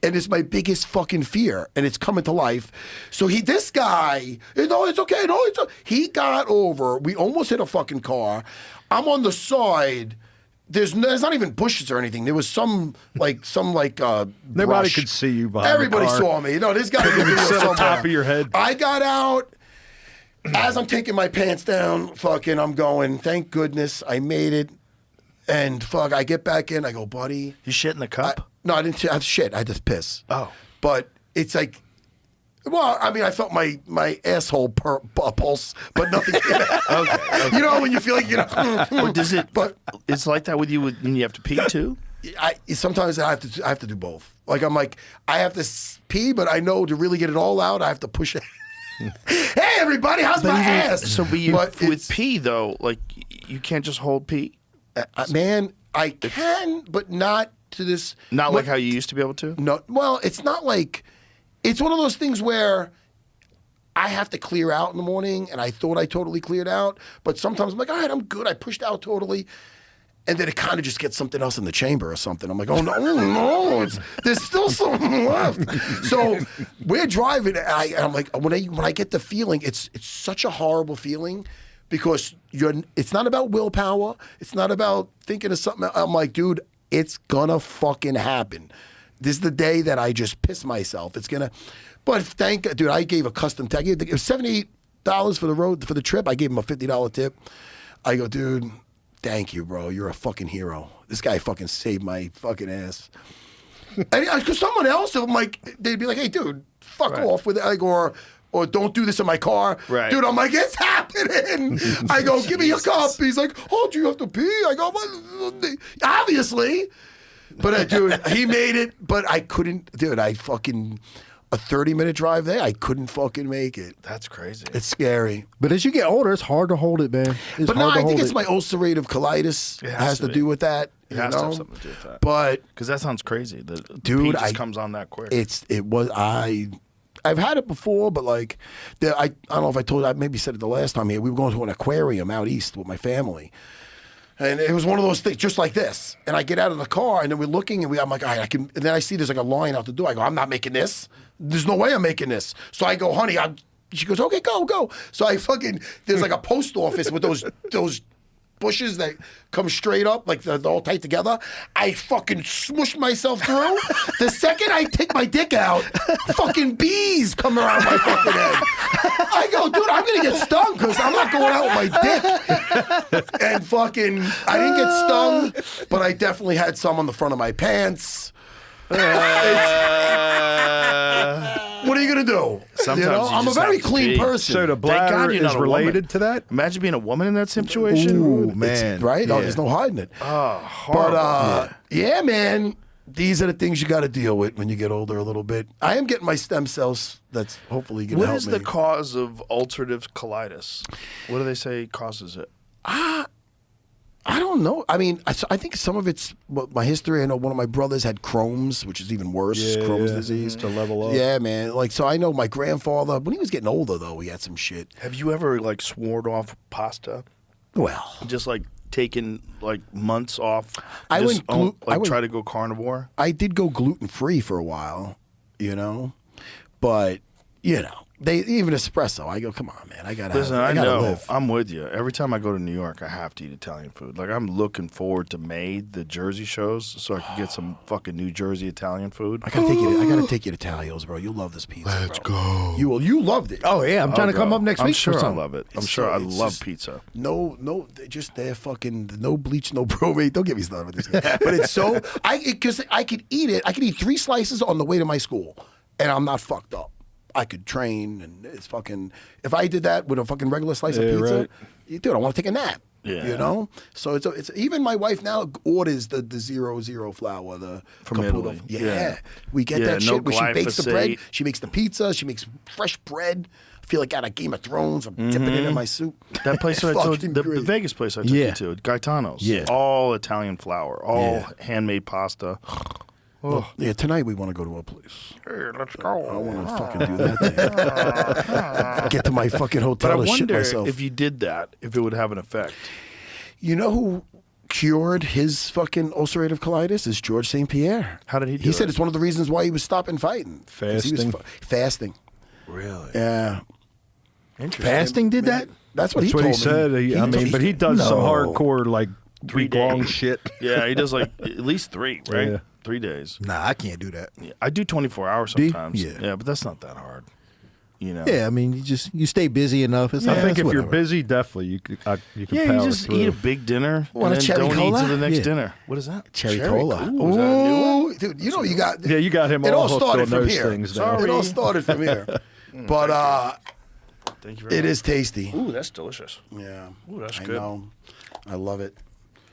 And it's my biggest fucking fear, and it's coming to life. So this guy, it's okay. He got over. We almost hit a fucking car. I'm on the side. There's not even bushes or anything. There was some Nobody brush. could see you behind Everybody the car. saw me. This guy Sit on top of your head. I got out. As I'm taking my pants down, fucking, I'm going, thank goodness I made it. And fuck, I get back in. I go, buddy. You shit in the cup? No, I didn't have shit. I just piss. Oh. But it's like, well, I mean, I felt my asshole pulse, but nothing came out. Okay. When you feel like, Or does it, but it's like that with you when you have to pee too? Sometimes I have to do both. Like, I'm like, I have to pee, but I know to really get it all out, I have to push it. Hey, everybody, how's my ass? So with pee, though, like, you can't just hold pee? Man, I can, but not to this. Not like how you used to be able to? No. Well, it's not like, it's one of those things where I have to clear out in the morning, and I thought I totally cleared out, but sometimes I'm like, all right, I'm good. I pushed out totally. And then it kind of just gets something else in the chamber or something. I'm like, oh no, there's still something left. So we're driving, and I'm like, when I get the feeling, it's such a horrible feeling. Because it's not about willpower. It's not about thinking of something. I'm like, dude, it's gonna fucking happen. This is the day that I just piss myself. It's gonna. But dude, I gave a custom tag. It was $78 for the trip. I gave him a $50 tip. I go, dude, thank you, bro. You're a fucking hero. This guy fucking saved my fucking ass. And because someone else, I'm like, they'd be like, hey, dude, fuck off with it. I go, or don't do this in my car. Right. Dude, I'm like, it's happening. I go, give me your cup. He's like, oh, do you have to pee? I go, well, obviously. But dude, he made it, but I couldn't. Dude, a 30-minute drive there, I couldn't fucking make it. That's crazy. It's scary. But as you get older, it's hard to hold it, man. But no, I think it's my ulcerative colitis. It has to do with that. It has to have something to do with that. But because that sounds crazy. The dude, pee just comes on that quick. I've had it before, but like, I don't know if I told you, I maybe said it the last time here. We were going to an aquarium out east with my family. And it was one of those things, just like this. And I get out of the car, and then we're looking, and I'm like, all right, I can. And then I see there's like a line out the door. I go, I'm not making this. There's no way I'm making this. So I go, honey, she goes, okay, go. So I there's like a post office with those bushes that come straight up, like they're all tight together. I fucking smush myself through. The second I take my dick out, fucking bees come around my fucking head. I go, dude, I'm gonna get stung because I'm not going out with my dick. And fucking, I didn't get stung, but I definitely had some on the front of my pants. What are you gonna do? Sometimes I'm a very clean person. So the bladder is related to that? Imagine being a woman in that situation. Ooh, man. Right? Yeah. Oh, there's no hiding it. Oh, horrible. But yeah, man, these are the things you got to deal with when you get older a little bit. I am getting my stem cells. That's hopefully going to help me. What is the cause of ulcerative colitis? What do they say causes it? I don't know. I mean, I think some of it's my history. I know one of my brothers had Crohn's, which is even worse. Crohn's disease. To level up. Yeah, man. Like, so I know my grandfather, when he was getting older, though, he had some shit. Have you ever like sworn off pasta? Well, just like taken like months off. I try to go carnivore. I did go gluten free for a while, but They even espresso. I go, come on, man. I gotta know. live. I'm with you. Every time I go to New York, I have to eat Italian food. Like I'm looking forward to May, the Jersey shows, so I can get some fucking New Jersey Italian food. I gotta take you to Talio's, bro. You'll love this pizza. Let's go. You loved it. Oh yeah, I'm trying to come up next week. I'm sure for I some. love it. I'm It's sure so- I it's love just- pizza. No, they're fucking no bleach, no bromate. Don't get me started with this. But it's so because I could eat it. I could eat 3 slices on the way to my school, and I'm not fucked up. I could train, and it's fucking. If I did that with a fucking regular slice of pizza, right. dude, I want to take a nap. Yeah. You know. So it's even my wife now orders the 00 flour, the From Caputo. Italy. Yeah. Yeah. We get Yeah, that no shit where she bakes the bread. glyphosate. She makes the pizza. She makes fresh bread. I feel like out of Game of Thrones. I'm dipping it in my soup. That place that I told you, Fucking the great. Vegas place I took Yeah. you to, Gaetano's. Yeah. All Italian flour, all handmade pasta. Yeah, tonight we want to go to a place. Hey, let's go. I want to fucking do that thing. Get to my fucking But I hotel and shit wonder myself. if you did that, if it would have an effect. You know who cured his fucking ulcerative colitis? Is George St. Pierre. How did he do He it? said it's one of the reasons why he was stopping fighting. 'Cause he was Fasting? fasting. Really? Yeah. Interesting. Fasting did that? That's what That's he what told he said. me. But he does some No. hardcore like 3 week-long days. shit. Yeah, he does like at least 3, right? Yeah. 3 days. Nah, I can't do that. Yeah, I do 24 hours Do you? sometimes. Yeah. But that's not that hard. You know. Yeah, I mean, you stay busy enough. It's I like, think it's if you're whatever. busy, definitely you could power you just through. eat a big dinner Want a and then cherry don't cola? eat to the next Yeah. dinner. What is that? Cherry cola. Ooh, is that a new one? Ooh, dude, you know you got. Yeah, you got him It all all hooked started on from those here. things now. It all started from here. But Thank you very it much. is tasty. Ooh, that's delicious. Yeah. Ooh, that's I good. know. I love it.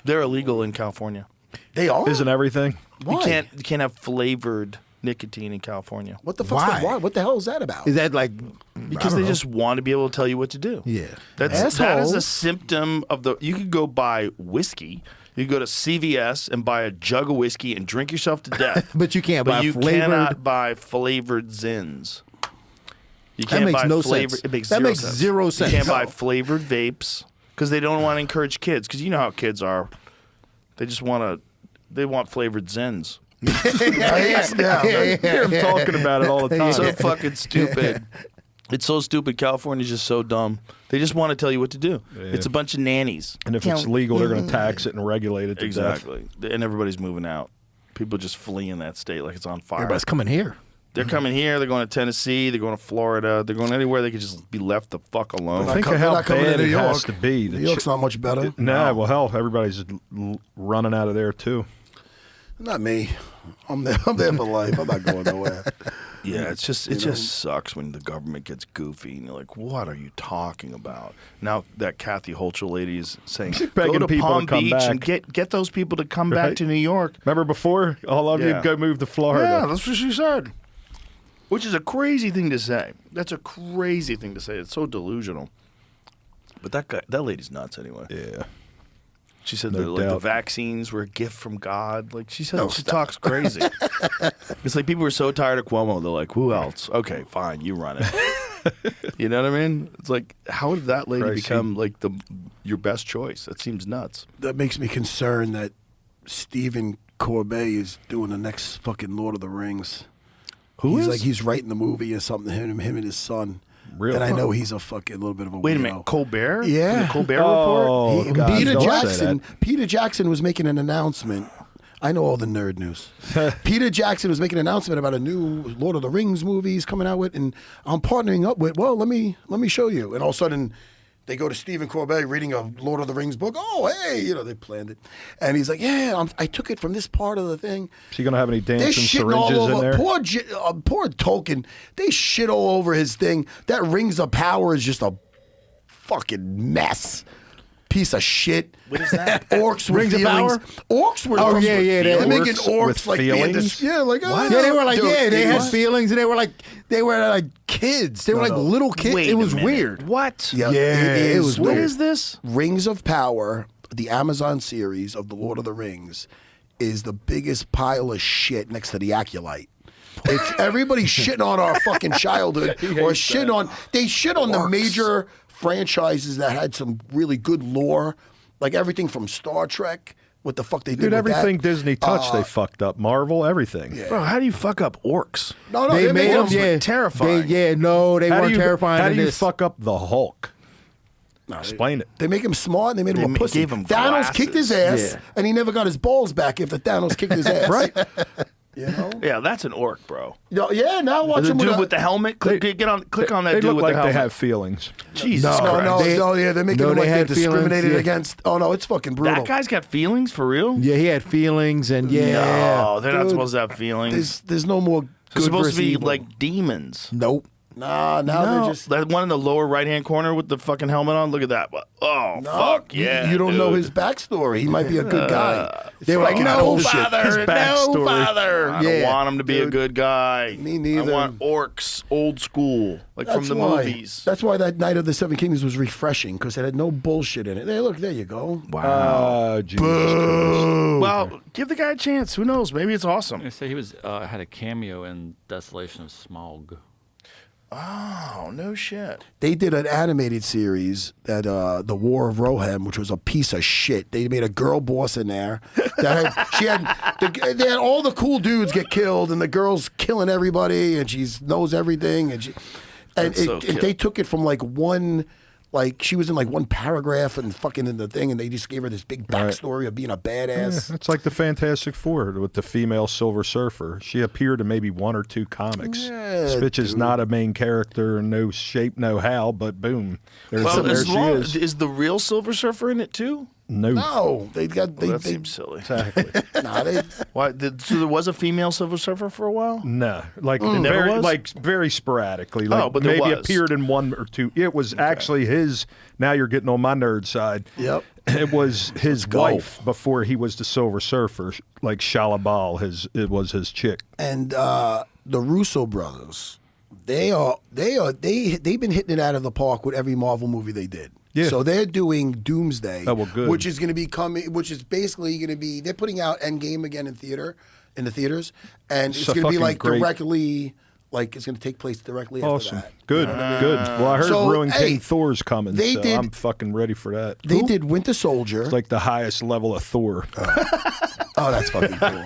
They're illegal in California. They are. Isn't everything? Why? You can't have flavored nicotine in California. What the fuck? Why? What the hell is that about? Is that like Because I they don't know. just want to be able to tell you what to do. Yeah. That is Assholes. a symptom of the. You could go buy whiskey. You could go to CVS and buy a jug of whiskey and drink yourself to death. But you can't buy you flavored. cannot buy flavored Zins. You That can't makes buy no flavored. sense. It makes That zero makes sense. zero You sense. can't buy No. flavored vapes because they don't want to encourage kids. Because you know how kids are. They just want to. They want flavored Zins. I hear him talking about it all the time. So fucking stupid. It's so stupid. California's just so dumb. They just want to tell you what to do. It's a bunch of nannies. And if it's legal, they're going to tax it and regulate it to death. Exactly. And everybody's moving out. People just fleeing that state like it's on fire. Everybody's coming here. They're coming here. They're going to Tennessee. They're going to Florida. They're going anywhere they could just be left the fuck alone. Think They're of how not coming to bad New it York. has to be. New York's not much better. Nah, well, hell, everybody's running out of there, too. Not me. I'm there for life. I'm not going nowhere. Yeah, it just sucks when the government gets goofy and you're like, what are you talking about? Now that Kathy Hochul lady is saying, Begging go to people Palm to come Beach back. and get those people to come Right. back to New York. Remember before? All of Yeah. you go move to Florida. Yeah, that's what she said. Which is a crazy thing to say. That's a crazy thing to say. It's so delusional. But that lady's nuts anyway. Yeah. She said No the doubt. vaccines were a gift from God. Like she said, No, she stop. talks crazy. It's like people were so tired of Cuomo. They're like, who else? Okay, fine, you run it. You know what I mean? It's like, how did that lady Crazy. become like your best choice? That seems nuts. That makes me concerned that Stephen Corbett is doing the next fucking Lord of the Rings. Who he's is? like he's writing the movie or something. Him and his son. Really? And I know he's a fucking little bit of a Wait a weirdo. minute, Colbert? Yeah. The Colbert Oh, Report? God, Peter don't say Jackson. that. Peter Jackson was making an announcement. I know all the nerd news. Peter Jackson was making an announcement about a new Lord of the Rings movie he's coming out with, and I'm partnering up with. Well, let me show you. And all of a sudden, they go to Stephen Corbett reading a Lord of the Rings book. Oh, hey, they planned it, and he's like, yeah, I took it from this part of the thing. Is he going to have any They're dancing shitting all syringes in over. there? Poor Tolkien. They shit all over his thing. That Rings of Power is just a fucking mess. Piece of shit. What is that? Orcs with Rings of feelings. Power? Orcs were. Oh, yeah, yeah, They're they- making Orcs orcs with like being feelings? yeah, like Yeah, they were like, dude, they it had was- feelings, and they were like kids. They were like little kids. Wait It a was minute. weird. What? Yeah, it was What weird. is this? Rings of Power, the Amazon series of the Lord of the Rings, is the biggest pile of shit next to the Acolyte. It's everybody shitting on our fucking childhood or shitting on. They shit on the major franchises that had some really good lore, like everything from Star Trek what the fuck they did Dude, with everything that. Disney touched, they fucked up. Marvel, everything. Bro, how do you fuck up orcs? No, They made him them terrifying. They weren't terrifying. How in do you this. fuck up the Hulk? Explain it. They make him smart and they made him a pussy. gave him Thanos kicked his ass glasses. and he never got his balls back after Thanos kicked his ass. Right? You know? Yeah, that's an orc, bro. Yeah, now watch The him dude with with the helmet. Click on that They dude look with like the they helmet. have feelings. Jesus Christ. They're making him they like they're had feelings, discriminated yeah. against. Oh no, it's fucking brutal. That guy's got feelings for real? Yeah, he had feelings and No, they're not Dude, supposed to have feelings. There's no more They're good supposed versus to be evil. like demons. Nope. Nah, now No, they're just. that one in the lower right hand corner with the fucking helmet on. Look at that. Oh No, fuck you- yeah! You don't know dude. his backstory. He might be a good guy. They were like, fucking no, bullshit. father, His no, backstory. father. I don't want him to be a Dude. good guy. Me neither. I want orcs, old school, like from the why. movies. That's why that Night of the Seven Kingdoms was refreshing because it had no bullshit in it. Hey, look, there you go. Jesus Christ. Well, give the guy a chance. Who knows? Maybe it's awesome. They say he was had a cameo in Desolation of Smaug. Oh no shit. They did an animated series that the War of Rohan, which was a piece of shit. They made a girl boss in there. They had all the cool dudes get killed, and the girl's killing everybody, and she knows everything, and That's so cute. they took it from like one. Like she was in like one paragraph and fucking in the thing, and they just gave her this big backstory of being a badass. Yeah, it's like the Fantastic Four with the female Silver Surfer. She appeared in maybe 1 or 2 comics. Yeah, This bitch is dude. not a main character, no shape, no how, but boom. There As she long, is. is the real Silver Surfer in it too? No. No, they got Well, that they seems silly. Exactly. nah, they Why? So there was a female Silver Surfer for a while. No, like Never very, was? like very sporadically. Like but there maybe was. appeared in 1 or 2. It was actually his. Now you're getting on my nerd side. Yep. It was his go. wife before he was the Silver Surfer. Like Shalabal, it was his chick. and the Russo brothers. They've been hitting it out of the park with every Marvel movie they did. Yeah. So they're doing Doomsday, Oh, well, good. which is going to be coming, which is basically going to be they're putting out Endgame again in the theaters, and It's it's a going to be fucking like great- directly, like it's going to take place directly Awesome. after that. Good. Good. Well, I heard So, Ruin hey, King Thor's coming, they so did- I'm fucking ready for that. They did Winter Soldier. It's like the highest level of Thor. Oh, that's fucking cool.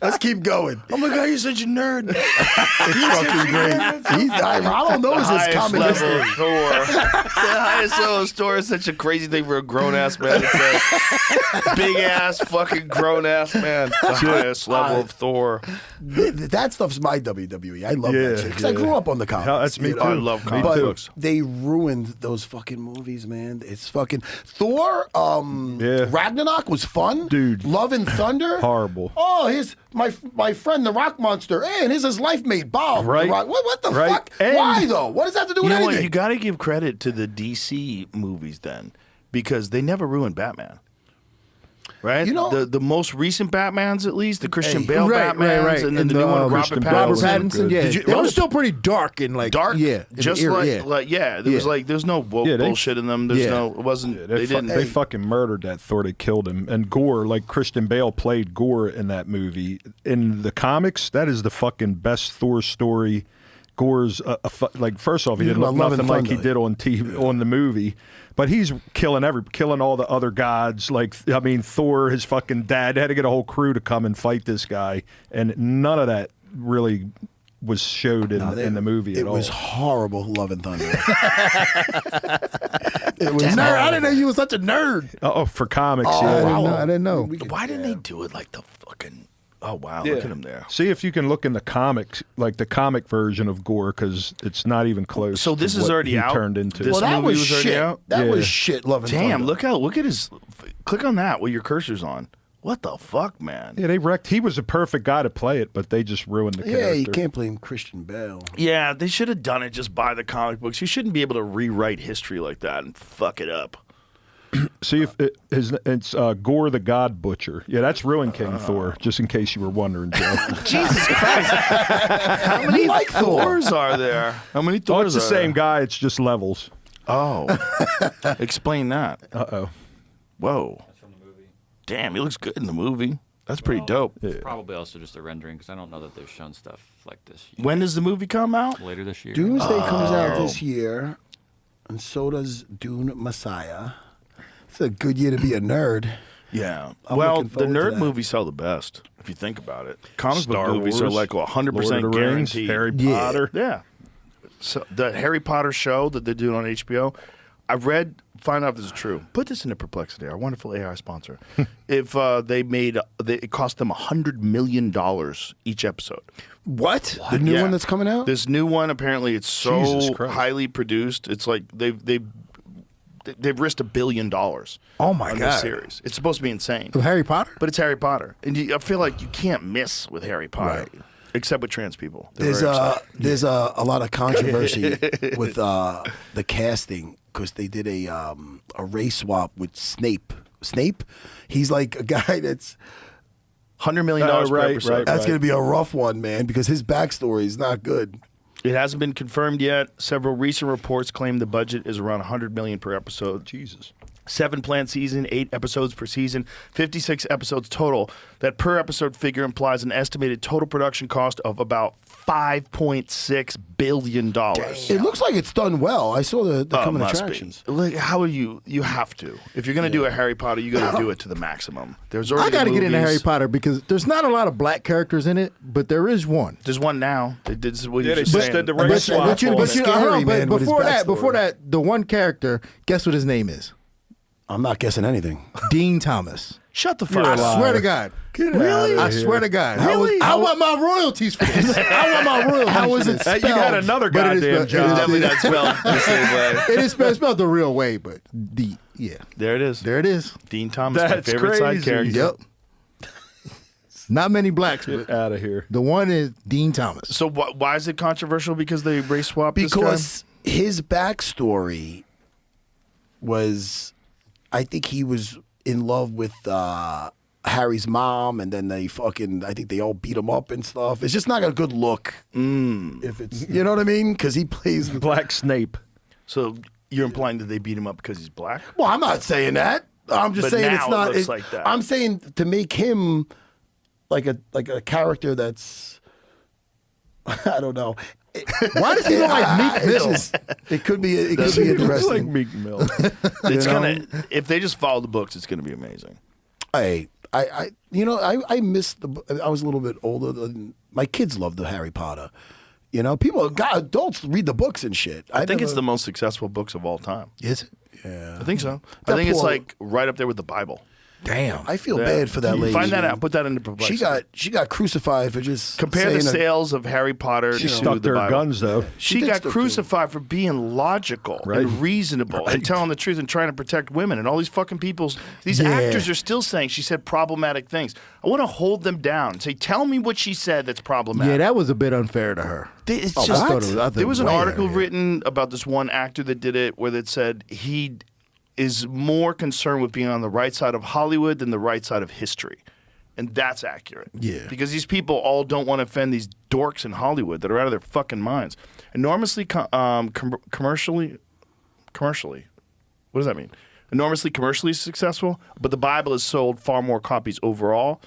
Let's keep going. Oh my god, you're such a nerd. It's fucking great. I don't know his highest comic level history. of Thor. The highest level of Thor is such a crazy thing for a grown ass man to say. Big ass fucking grown ass man. The highest level of Thor. That stuff's my WWE. I love Yeah, that shit because I yeah. grew up on the comics. Yeah, that's me you too. know? I love Me comic But too. books. they ruined those fucking movies, man. It's fucking Thor. Yeah. Ragnarok was fun, Dude. Love and Thunder, Horrible. Oh, here's my friend, the Rock Monster. Hey, and here's his life mate, Bob. Right. The Rock- What the Right. fuck? And- Why though? What does that have to do You with know anything? what? You got to give credit to the DC movies then, because they never ruined Batman. Right? You know- the most recent Batmans, at least the Christian Hey, Bale right, Batmans, right. and then the new one with Robert Christian Bale Robert was Pattinson. Pattinson, good. yeah, Did you- they well, were still pretty dark and like Dark, yeah, in the just era, like there was Yeah. like there's no Yeah, they- bullshit in them. There's Yeah. no it wasn't. They didn't. They fucking murdered that Thor. They killed him. And Gore, like Christian Bale played Gore in that movie. In the comics, that is the fucking best Thor story. Gore's like first off, he Yeah, didn't look about Love and nothing like he Thunder. did on TV on the movie, but he's killing all the other gods. Like I mean, Thor, his fucking dad had to get a whole crew to come and fight this guy, and none of that really was showed in the movie at all. It was horrible, Love and Thunder. It was Nerd, I horrible. didn't know you were such a nerd. Oh, for comics, Oh, yeah. wow. I didn't know. Why didn't they do it like the fucking? Oh wow, look at him there. See if you can look in the comics, like the comic version of Gore, because it's not even close. So this to is what already he out? turned into. This Well, that movie was was already shit. out? That Yeah. was shit, Love and Damn, Thunder. look at his. Click on that with your cursor's on. What the fuck, man? Yeah, they wrecked. He was a perfect guy to play it, but they just ruined the Yeah, character. you can't blame Christian Bale. Yeah, they should have done it just by the comic books. You shouldn't be able to rewrite history like that and fuck it up. See if it's Gore the God Butcher. Yeah, that's Ruin King Thor. Just in case you were wondering, Joe. Jesus Christ! How many Thors are there? How many Thors? Oh, it's the are same there? guy. It's just levels. Oh, explain that. Uh-oh. Whoa. That's from the movie. Damn, he looks good in the movie. That's pretty dope. It's probably also just a rendering because I don't know that they've shown stuff like this When does the movie come out? later this year. Doomsday comes out this year, and so does Dune Messiah. It's a good year to be a nerd. Yeah. I'm Well, looking the forward to nerd that. movies sell the best, if you think about it. Comic Star book movies are Wars, like 100% Lord of the Rings, guaranteed. Harry Yeah. Potter. Yeah. So the Harry Potter show that they're doing on HBO, I've read, find out if this is true. Put this into perplexity, our wonderful AI sponsor. If it cost them $100 million each episode. What? The new Yeah. one that's coming out? This new one, apparently, it's so Jesus Christ. highly produced. It's like they've risked $1 billion. Oh my on God. this series. It's supposed to be insane. Of Harry Potter? But it's Harry Potter, and I feel like you can't miss with Harry Potter, except with trans people. They're There's very upset. there's a lot of controversy with the casting because they did a race swap with Snape. Snape, he's like a guy that's $100 million per right, episode. right. that's going to be a rough one, man, because his backstory is not good. It hasn't been confirmed yet. Several recent reports claim the budget is around $100 million per episode. Jesus. 7 planned season, 8 episodes per season, 56 episodes total. That per episode figure implies an estimated total production cost of about $5.6 billion. It looks like it's done well. I saw the coming Must be. attractions. Like, how are you? You have to. If you're going to do a Harry Potter, you got to do it to the maximum. There's already I got to get into movies. Harry Potter because there's not a lot of black characters in it, but there is one. There's one now. This is what Yeah, you they just just saying. did the But- race swap. but you- on but it. you- scary, man, with his before backstory. that, the one character, guess what his name is? I'm not guessing anything. Dean Thomas. Shut the fuck I up. swear to God. Really? I swear to God. Really? I want my royalties for this. I want my royalties. How is it Hey, you got spelled? another But it is goddamn spelled- job. Definitely not spelled the same way. It is spelled the real way, but yeah. There it is. There it is. Dean Thomas, my That's favorite side crazy. character. Yep. Not many blacks, Get but out of here. the one is Dean Thomas. So why is it controversial? Because they race swapped this guy? Because his backstory was, I think he was in love with Harry's mom, and then I think they all beat him up and stuff. It's just not a good look. If it's, you know what I mean? Because he plays. Black Snape. So you're implying that they beat him up because he's black? Well, I'm not saying that. I'm just But saying now it's it not. looks like that. I'm saying to make him like a character that's. I don't know. Why does he look like Meek Mill? It could be. It could be It's interesting. like Meek Mill. It's gonna. If they just follow the books, it's gonna be amazing. I missed the. I was a little bit older than my kids. Love the Harry Potter. You know, adults read the books and shit. I think it's the most successful books of all time. Is it? Yeah. I think so. That I think it's poor- like right up there with the Bible. Damn. I feel Yeah. bad for that lady. Find that out. Put that into perplexity. She got crucified for just Compare the saying sales of Harry Potter She to stuck the to her Bible. guns, though. She did got stick to crucified for being logical Right. and reasonable and telling the truth and trying to protect women. And all these fucking people, these Yeah. actors are still saying she said problematic things. I want to hold them down and say, tell me what she said that's problematic. Yeah, that was a bit unfair to her. It's Oh, just, I thought it was- I thought there was an way article heavier. written about this one actor that did it where it said he is more concerned with being on the right side of Hollywood than the right side of history. And that's accurate. Yeah. Because these people all don't want to offend these dorks in Hollywood that are out of their fucking minds. Enormously commercially, what does that mean? Enormously commercially successful, but the Bible has sold far more copies overall.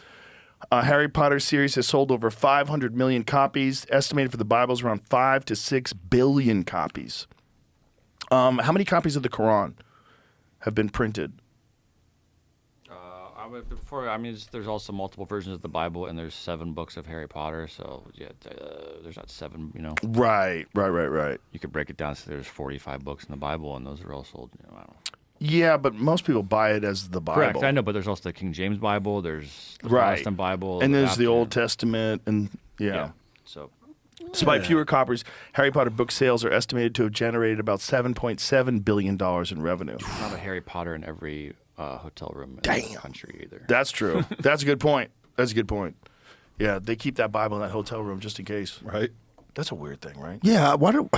Harry Potter series has sold over 500 million copies. Estimated for the Bible is around 5 to 6 billion copies. How many copies of the Quran have been printed? There's also multiple versions of the Bible, and there's 7 books of Harry Potter. So yeah, there's not 7. You know, Right. you could break it down. So there's 45 books in the Bible, and those are all sold. You know, I don't know. Yeah, but most people buy it as the Bible. Correct. I know, but there's also the King James Bible. There's the Right. Protestant Bible, And there's the Baptist- Old Testament, and yeah. So Despite fewer copies, Harry Potter book sales are estimated to have generated about $7.7 billion in revenue. there's not a Harry Potter in every hotel room in the country either. That's true. That's a good point. Yeah, they keep that Bible in that hotel room just in case. Right. That's a weird thing, right? Yeah, why do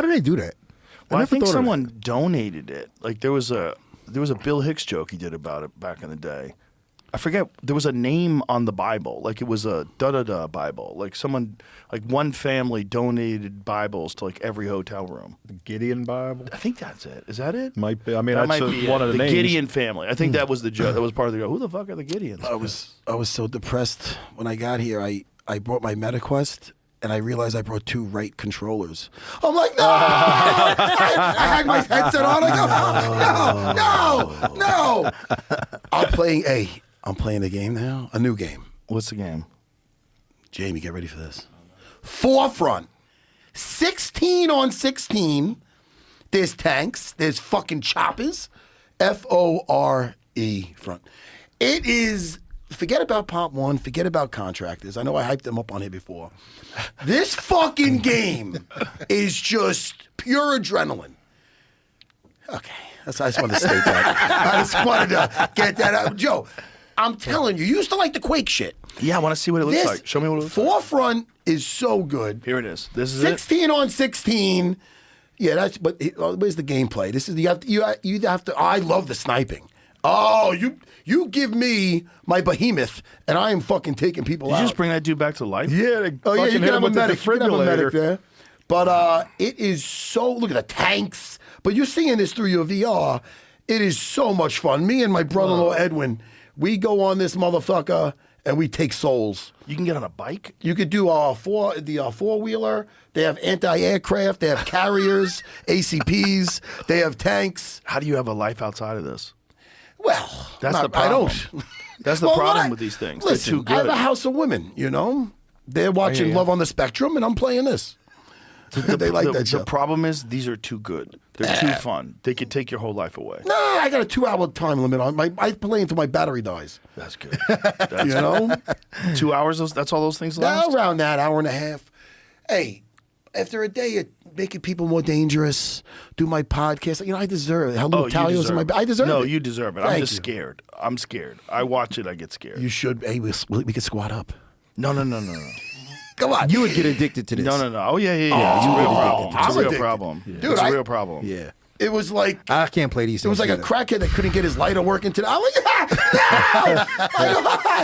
they do that? Well, I never think thought of someone donated it. Like there was a Bill Hicks joke he did about it back in the day. I forget. There was a name on the Bible. Like it was a da-da-da Bible. Like someone, like one family donated Bibles to like every hotel room. The Gideon Bible. I think that's it. Is that it? Might be. I mean, That that's might be one it. of the The names. Gideon family. I think that was the joke. That was part of the joke. Who the fuck are the Gideons? I was so depressed when I got here. I brought my MetaQuest, and I realized I brought 2 right controllers. I'm like, no! I had my headset on. I go, no. I'm playing a game now, a new game. What's the game? Jamie, get ready for this. Forefront. 16 on 16. There's tanks. There's fucking choppers. FORE front. It is, forget about Pop 1, forget about contractors. I know I hyped them up on here before. This fucking game is just pure adrenaline. Okay. I just wanted to state that. I just wanted to get that out. Joe, I'm telling you, you used to like the Quake shit. Yeah, I want to see what it looks like. Show me what it looks like. Forefront is so good. Here it is. This is 16 on 16. Yeah, but where's the gameplay? This is you have to. I love the sniping. Oh, you give me my behemoth, and I am fucking taking people out. You just bring that dude back to life? Yeah, you can have a medic. You can have a medic there. But it is so. Look at the tanks. But you're seeing this through your VR. It is so much fun. Me and my brother-in-law Edwin, we go on this motherfucker and we take souls. You can get on a bike? You could do the four-wheeler. They have anti-aircraft. They have carriers, ACPs. They have tanks. How do you have a life outside of this? Well, that's the problem. I don't. That's the problem with these things. Listen, they're too good. I have a house of women, you know. They're watching Love on the Spectrum, and I'm playing this. They like that show. The problem is these are too good. They're too fun. They could take your whole life away. No, I got a 2-hour time limit on my. I play until my battery dies. That's good. You know, 2 hours. That's all those things last. Around that hour and a half. Hey, after a day of making people more dangerous, do my podcast. You know, I deserve it. How Lou Talio's in my. I deserve it. No, you deserve it. I'm just you. scared. I'm scared. I watch it. I get scared. You should. Hey, we could squat up. No. Come on. You would get addicted to this. No. Oh, yeah. It's a real problem. It's a real problem. Dude, it's a real problem. Yeah. It was like I can't play these. It was like a crackhead that couldn't get his lighter working today. I'm like,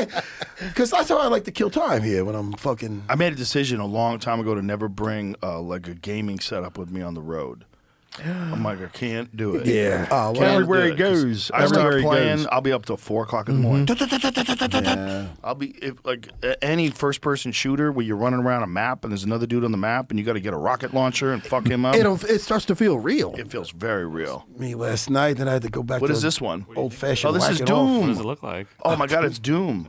no, because that's how I like to kill time here when I'm fucking. I made a decision a long time ago to never bring like a gaming setup with me on the road. I'm like, I can't do it. Yeah. Oh, well, Everywhere he goes, I start everywhere he playing. goes. I'll be up till 4 o'clock in the morning. Yeah. I'll be any first-person shooter where you're running around a map and there's another dude on the map and you got to get a rocket launcher and fuck him up. It starts to feel real. It feels very real. Me last night, then I had to go back. What to is this one? Old-fashioned. Oh, this is whack it off. Doom. What does it look like? Oh my God, it's Doom.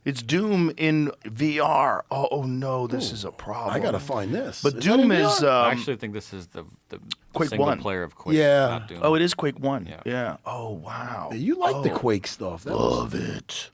It's Doom in VR. Oh no, this is a problem. I gotta find this. But Is Doom that in is. VR? I actually think this is the Quake single 1. player of Quake. Yeah. Not Doom. Oh, it is Quake 1. Yeah. Oh wow. You like the Quake stuff? Love it.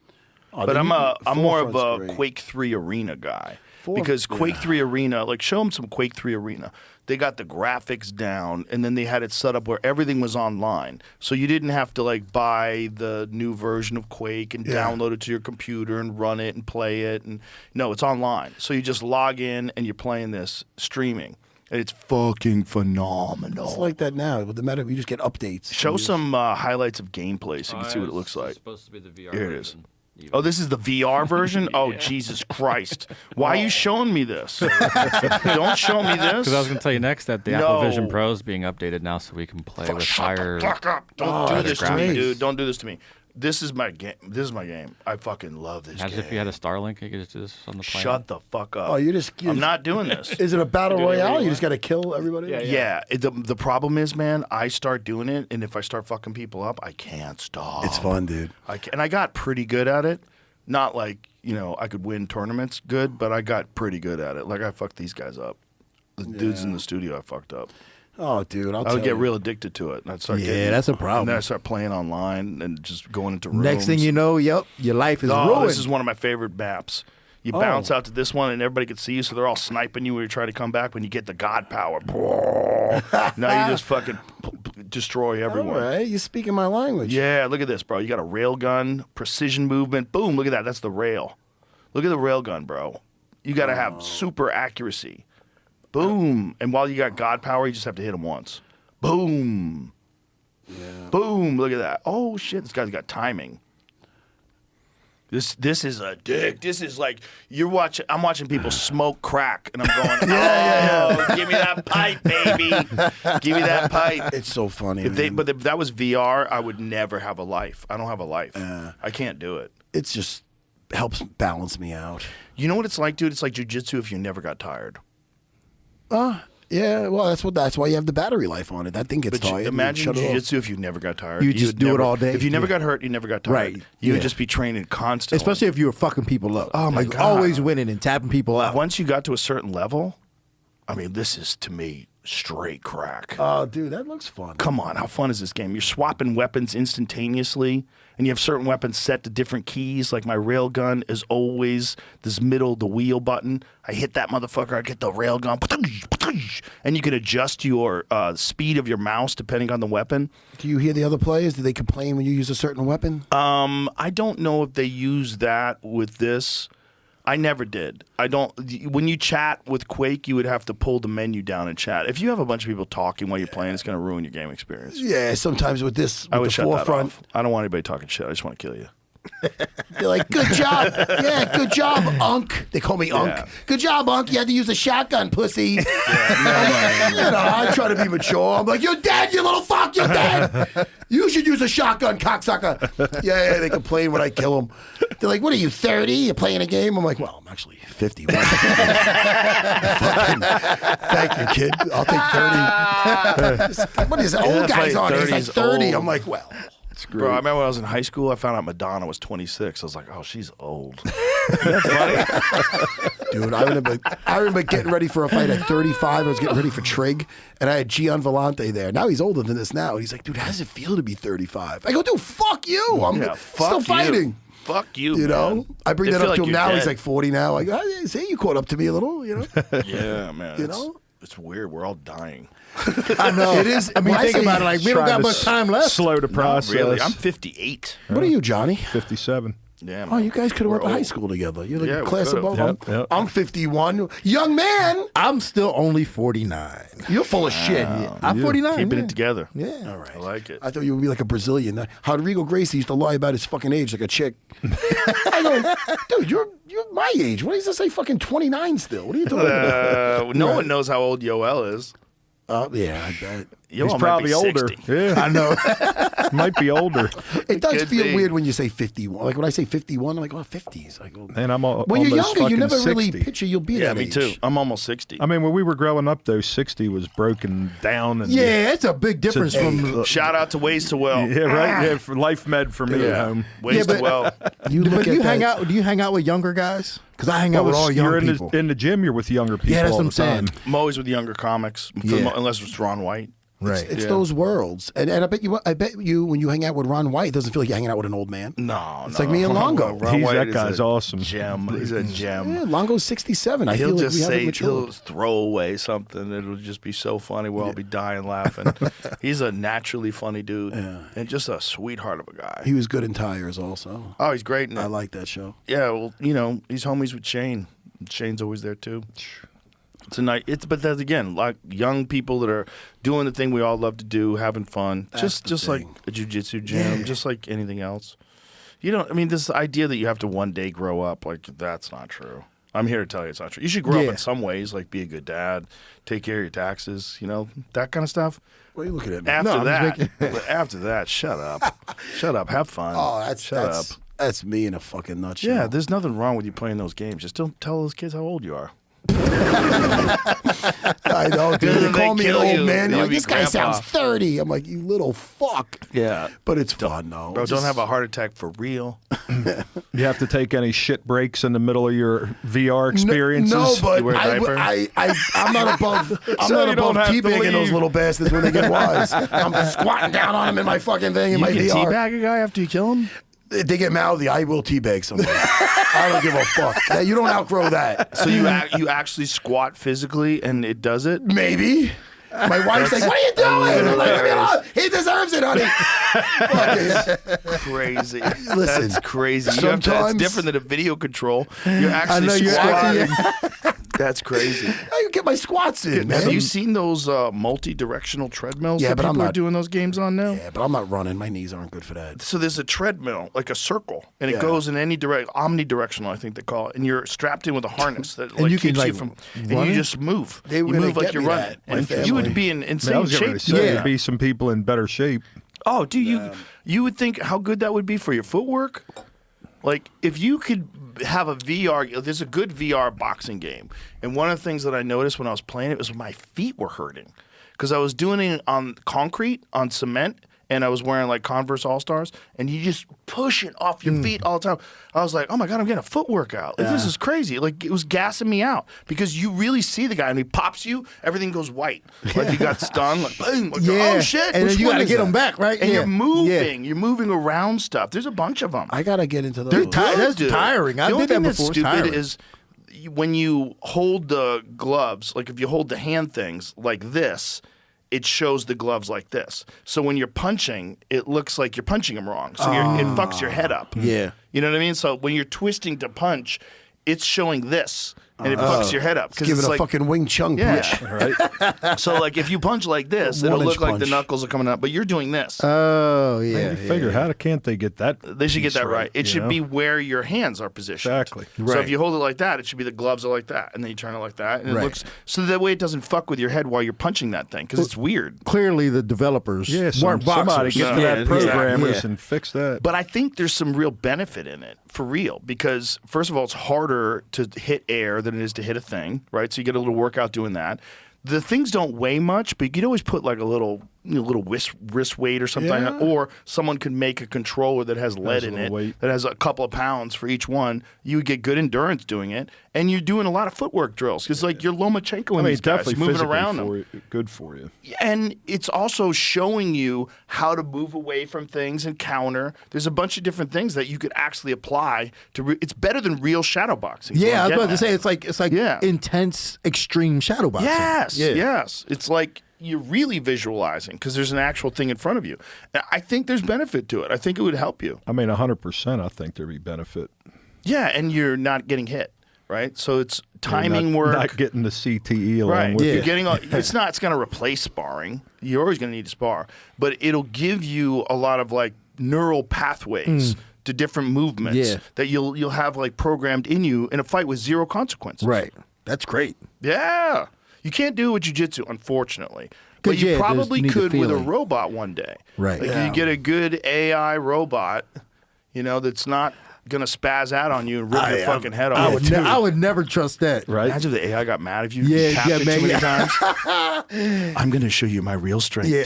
Oh, But then I'm more of Forefront's a great. Quake 3 Arena guy. Because Quake 3 Arena, like show them some Quake 3 Arena. They got the graphics down, and then they had it set up where everything was online. So you didn't have to like buy the new version of Quake and download it to your computer and run it and play it. And no, it's online. So you just log in and you're playing this streaming. And it's fucking phenomenal. It's like that now. With the matter, you just get updates. Show some highlights of gameplay so you can see what it looks like. It's supposed to be the VR Here it is. version. Oh, this is the VR version? Oh, Jesus Christ. Why are you showing me this? Don't show me this. Because I was going to tell you next that the No. Apple Vision Pro is being updated now so we can play with higher. Fuck up. Don't do better this to me, graphics. dude. Don't do this to me. This is my game. This is my game. I fucking love this Imagine game. if you had a Starlink, you could just do this on the plane. Shut the fuck up. Oh, you I'm not doing this. Is it a battle Do whatever royale? you You just got to kill everybody. Yeah. The problem is, man, I start doing it, and if I start fucking people up, I can't stop. It's fun, dude. And I got pretty good at it. Not like, I could win tournaments good, but I got pretty good at it. Like, I fucked these guys up. The dudes in the studio I fucked up. Oh, dude, I would get real addicted to it. And I'd start Yeah, that's a problem. And then I start playing online and just going into rooms. Next thing you know, your life is ruined. This is one of my favorite maps. You bounce out to this one, and everybody can see you, so they're all sniping you when you try to come back. When you get the God power, now you just fucking destroy everyone. All right, you're speaking my language. Yeah, look at this, bro. You got a rail gun, precision movement. Boom, look at that. That's the rail. Look at the rail gun, bro. You got to have super accuracy. Boom. And while you got God power, you just have to hit him once. Boom. Yeah. Boom. Look at that. Oh, shit. This guy's got timing. This is a dick. This is like I'm watching people smoke crack, and I'm going, give me that pipe, baby. Give me that pipe. It's so funny. But if that was VR, I would never have a life. I don't have a life. I can't do it. It's just helps balance me out. You know what it's like, dude? It's like jiu-jitsu if you never got tired. Yeah, well, that's why you have the battery life on it. That thing gets tired. Imagine shut it off. jiu-jitsu if you never got tired. You just do it all day? If you never Yeah. got hurt, you never got tired. Right. You would Yeah. just be training constantly. Especially if you were fucking people up. Oh, my like, God. always winning and tapping people out. Once you got to a certain level, I mean, this is, to me, straight crack. Oh, dude, that looks fun. Come on, how fun is this game? You're swapping weapons instantaneously, and you have certain weapons set to different keys. Like my rail gun is always this middle, the wheel button. I hit that motherfucker, I get the rail gun, and you can adjust your speed of your mouse depending on the weapon. Do you hear the other players? Do they complain when you use a certain weapon? I don't know if they use that with this. I never did. I don't. When you chat with Quake, you would have to pull the menu down and chat. If you have a bunch of people talking while you're playing, it's going to ruin your game experience. Yeah, sometimes with this, I would with the shut that forefront, off. I don't want anybody talking shit. I just want to kill you. they're like, "Good job, yeah, good job, Unk." They call me Unk. Yeah. Good job, Unk. You had to use a shotgun, pussy. I try to be mature. I'm like, "You're dead, you little fuck. You're dead. You should use a shotgun, cocksucker." Yeah, they complain when I kill them. They're like, "What are you, 30? You're playing a game?" I'm like, "Well, I'm actually 51." Fucking, thank you, kid. I'll take 30. What is it? Old guys on it. He's like 30. old. I'm like, well. Bro, I remember when I was in high school, I found out Madonna was 26. I was like, oh, she's old. Dude, I remember getting ready for a fight at 35. I was getting ready for Trig, and I had Gian Vellante there. Now he's older than this now. And he's like, dude, how does it feel to be 35? I go, dude, fuck you. I'm still fighting. Fuck you, You know? man. I bring It that feel up to like him you're now. dead. He's like 40 now. I go, hey, see, you caught up to me a little, you know? Yeah, man. You it's- know? It's weird. We're all dying. I know. It is. I mean, when I think say- about it. Like, we don't Trying got to much time left. Slow the Not process. really. I'm 58. What are you, Johnny? 57. Yeah, Oh, man. you guys could have We're went to high old. school together. You're like Yeah, a we class could've. above. Yep. I'm 51. Young man. I'm still only 49. You're full of shit. I'm 49. Keeping yeah. it together. Yeah. All right. I like it. I thought you would be like a Brazilian. Rodrigo Gracie used to lie about his fucking age like a chick. I go, dude, you're my age. What does it say fucking 29 still? What are you talking about? No one knows how old Yoel is. Yeah, I bet. Yoel He's might probably be older. 60. Yeah, I know. might be older. It does could feel be. weird when you say 51. Like when I say 51, I'm like, oh, 50s. Like, oh. And I'm When you're almost younger, you fucking never 60. really picture you'll be Yeah, that me age. too. I'm almost 60. I mean, when we were growing up, though, 60 was broken down. And Yeah, it's a big difference from. Shout out to Ways to Well. Yeah, right. Yeah, for Life Med for me at Yeah. home. Ways Yeah, to but- Well. You look But at you hang that- out? Do you hang out with younger guys? Because I hang out with all young you're people. in the gym. You're with younger people. Yeah, that's all what the I'm saying. time. I'm always with younger comics, for the Yeah. unless it's Ron White. Right. It's Yeah. those worlds, and I bet you when you hang out with Ron White, it doesn't feel like you're hanging out with an old man. No, It's like me and Longo. Ron He's- White that is guy's a awesome. Gem. He's a gem. Yeah, Longo's 67. I He'll feel like just we haven't say, matured. he'll throw away something. It'll just be so funny. We'll all be dying laughing. He's a naturally funny dude and just a sweetheart of a guy. He was good in Tires also. Oh, he's great in it. I like that show. Yeah, well, he's homies with Shane. Shane's always there too. It's a night. But then again, like young people that are doing the thing we all love to do, having fun, That's the just like thing. a jiu-jitsu gym, just like anything else. This idea that you have to one day grow up, like that's not true. I'm here to tell you it's not true. You should grow up Yeah. in some ways, like be a good dad, take care of your taxes, that kind of stuff. What are you looking at me? After that, shut up. Shut up. Have fun. Oh, shut up. That's me in a fucking nutshell. Yeah, there's nothing wrong with you playing those games. Just don't tell those kids how old you are. I know, dude. They Then call they me an kill old you. man. They're You'll like, be this guy grandpa. sounds 30. I'm like, you little fuck. Yeah. But it's fun, though. Bro, don't have a heart attack for real. You have to take any shit breaks in the middle of your VR experiences. No, but You wear a diaper? I'm not above. I'm So not you don't above have to teabagging those leave. little bastards when they get wise. I'm squatting down on them in my fucking thing in You my can VR. teabag a guy after you kill him? If they get mouthy, I will teabag somebody. I don't give a fuck. Yeah, you don't outgrow that. So you actually squat physically and it does it? Maybe. My wife's like, "What are you doing?" I'm like, "Leave me alone. He deserves it, honey." Fucking- Crazy. Listen, That's crazy. That's sometimes- different than a video control. You're actually know you're squatting. actually- That's crazy. I can get my squats in, man. Have you seen those multi-directional treadmills Yeah, that but I'm people are not- doing those games on now? Yeah, but I'm not running. My knees aren't good for that. So there's a treadmill, like a circle, and it Yeah. goes in any direct, omnidirectional, I think they call it, and you're strapped in with a harness that like you can, keeps you like, from, and run you it? just move. They You were gonna move like get you're me running. that, my And family. you would be in Man, I insane was getting ready shape. to say Yeah. there'd be some people in better shape. Oh, dude, you would think how good that would be for your footwork. Like, if you could have a VR, there's a good VR boxing game. And one of the things that I noticed when I was playing it was my feet were hurting. Because I was doing it on concrete, on cement, and I was wearing like Converse All-Stars, and you just push it off your feet all the time. I was like, oh my God, I'm getting a foot workout. Like, this is crazy. Like, it was gassing me out because you really see the guy, and he pops you, everything goes white. Like, you got stunned, like, boom, like, oh shit. And then you got to get that? them back, right? And you're moving. You're moving around stuff. There's a bunch of them. I got to get into those. They're good, That's dude. tiring. I The only did that thing that's before. It's stupid tiring. is when you hold the gloves, like if you hold the hand things like this, it shows the gloves like this. So when you're punching, it looks like you're punching them wrong. So it fucks your head up. Yeah. You know what I mean? So when you're twisting to punch, it's showing this. And it fucks your head up. It's giving it's a like, fucking Wing Chun punch. Right? so like if you punch like this, it'll 1-inch look like the punch. knuckles are coming up, but you're doing this. Oh, Man, yeah. you figure, how can't they get that? They should get piece that right. It you should know? be where your hands are positioned. Exactly. So Right. if you hold it like that, it should be the gloves are like that, and then you turn it like that, and it Right. looks so that way it doesn't fuck with your head while you're punching that thing because it's weird. Clearly, the developers Yeah, weren't somebody boxers. get to Yeah, that programmers yeah. and fix that. But I think there's some real benefit in it for real because first of all, it's harder to hit air than it is to hit a thing, right? So you get a little workout doing that. The things don't weigh much, but you could always put like a little wrist weight or something like that. Or someone could make a controller that has lead a in little it weight. that has a couple of pounds for each one. You would get good endurance doing it, and you're doing a lot of footwork drills because like you're Lomachenko and I mean, these guys definitely moving physically around them. for you, good for you. And it's also showing you how to move away from things and counter. There's a bunch of different things that you could actually apply to. It's better than real shadow boxing. is what Yeah, I I'm was about to getting say at. it's like Yeah. intense, extreme shadow boxing. Yes, Yeah. yes. It's like you're really visualizing because there's an actual thing in front of you. And I think there's benefit to it. I think it would help you. I mean, 100%. I think there'd be benefit. Yeah, and you're not getting hit, right? So it's You're timing not, work. not getting the CTE along Right. with You're you. getting it's not going to replace sparring. You're always going to need to spar, but it'll give you a lot of like neural pathways to different movements Yeah. that you'll have like programmed in you in a fight with zero consequences. Right. That's great. Yeah. You can't do it with jiu-jitsu, unfortunately. 'Cause, But you yeah, there's- probably you need the could with a feeling. robot one day. Right. Like Yeah. you get a good AI robot, that's not gonna spaz out on you and rip your fucking head off. I would never trust that. Right? Imagine if the AI got mad if you Yeah, tapped yeah, it man, too many yeah. times. I'm gonna show you my real strength, Yeah.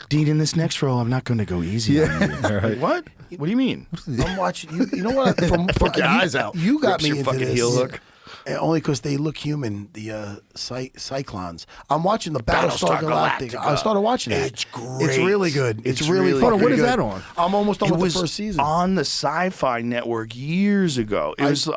Dean. Dean, in this next row, I'm not gonna go easy on you. Right. What? What do you mean? I'm watching you. You know what? Fuck your eyes out. You got Rips me your into fucking this. heel hook. And only because they look human. The Cyclones. I'm watching the Battlestar Galactica. I started watching it. It's great. It's really good. It's, It's really. really Hold on, what fucking is good. that on? I'm almost done It with was the first season. on the Sci-Fi Network years ago. It was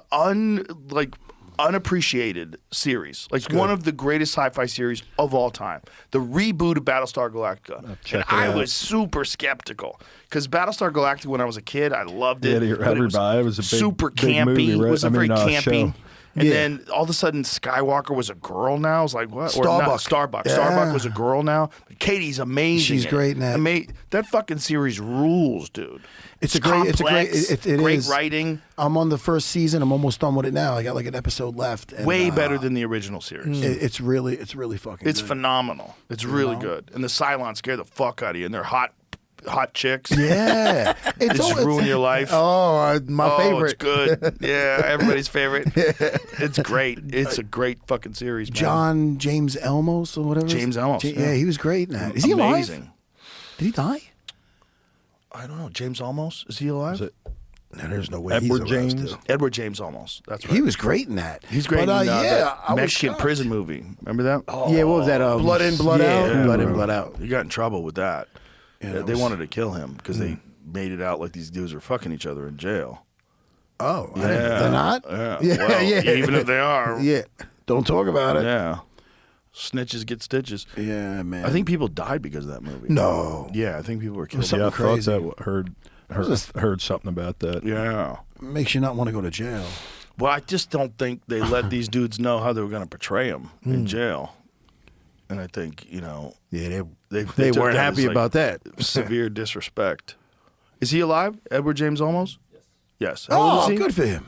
unappreciated series, like one of the greatest sci-fi series of all time. The reboot of Battlestar Galactica, check and it I out. was super skeptical because Battlestar Galactica, when I was a kid, I loved Yeah, it. but everybody. It was a big- super big campy. movie, right? It was I very mean, campy. show. And Yeah. then all of a sudden, Skywalker was a girl now. I was like, what? Or not Starbuck. Starbuck. Yeah. Starbuck was a girl now. Katie's amazing. She's great in that. That fucking series rules, dude. It's a great. It's a great. complex, It great is. writing. I'm on the first season. I'm almost done with it now. I got like an episode left. And, Way better than the original series. It's really fucking. It's good. phenomenal. It's really good. And the Cylons scare the fuck out of you. And they're hot chicks. Yeah, They just ruin your life. Oh, my favorite. It's good. Yeah, everybody's favorite. It's great. It's a great fucking series, man. John James Elmos or whatever. James Elmos, Yeah, yeah. he was great in that. Is he Amazing. alive? Did he die? I don't know. James Olmos? Is he alive? Is it No, there's no way. Edward he's alive James? still. Edward James Olmos. That's right. He was great in that. He's great But, in yeah, that I was Mexican shocked. prison movie. Remember that? Yeah, what was that? Blood in, blood out. Yeah. Blood in, blood out. He got in trouble with that. Yeah, they that was- wanted to kill him because they made it out like these dudes were fucking each other in jail. Oh, they're not. Yeah. Yeah, Well, yeah. even if they are. Yeah. Don't talk about it. Yeah. Snitches get stitches. Yeah, man. I think people died because of that movie. No. Yeah, I think people were killed. something Yeah, I crazy. thought that heard something about that. Yeah. Makes you not want to go to jail. Well, I just don't think they let these dudes know how they were going to portray them in jail. And I think, Yeah, they they took weren't that happy as, like, about that. severe disrespect. Is he alive? Edward James Olmos? Yes. How old Oh, is he? good for him.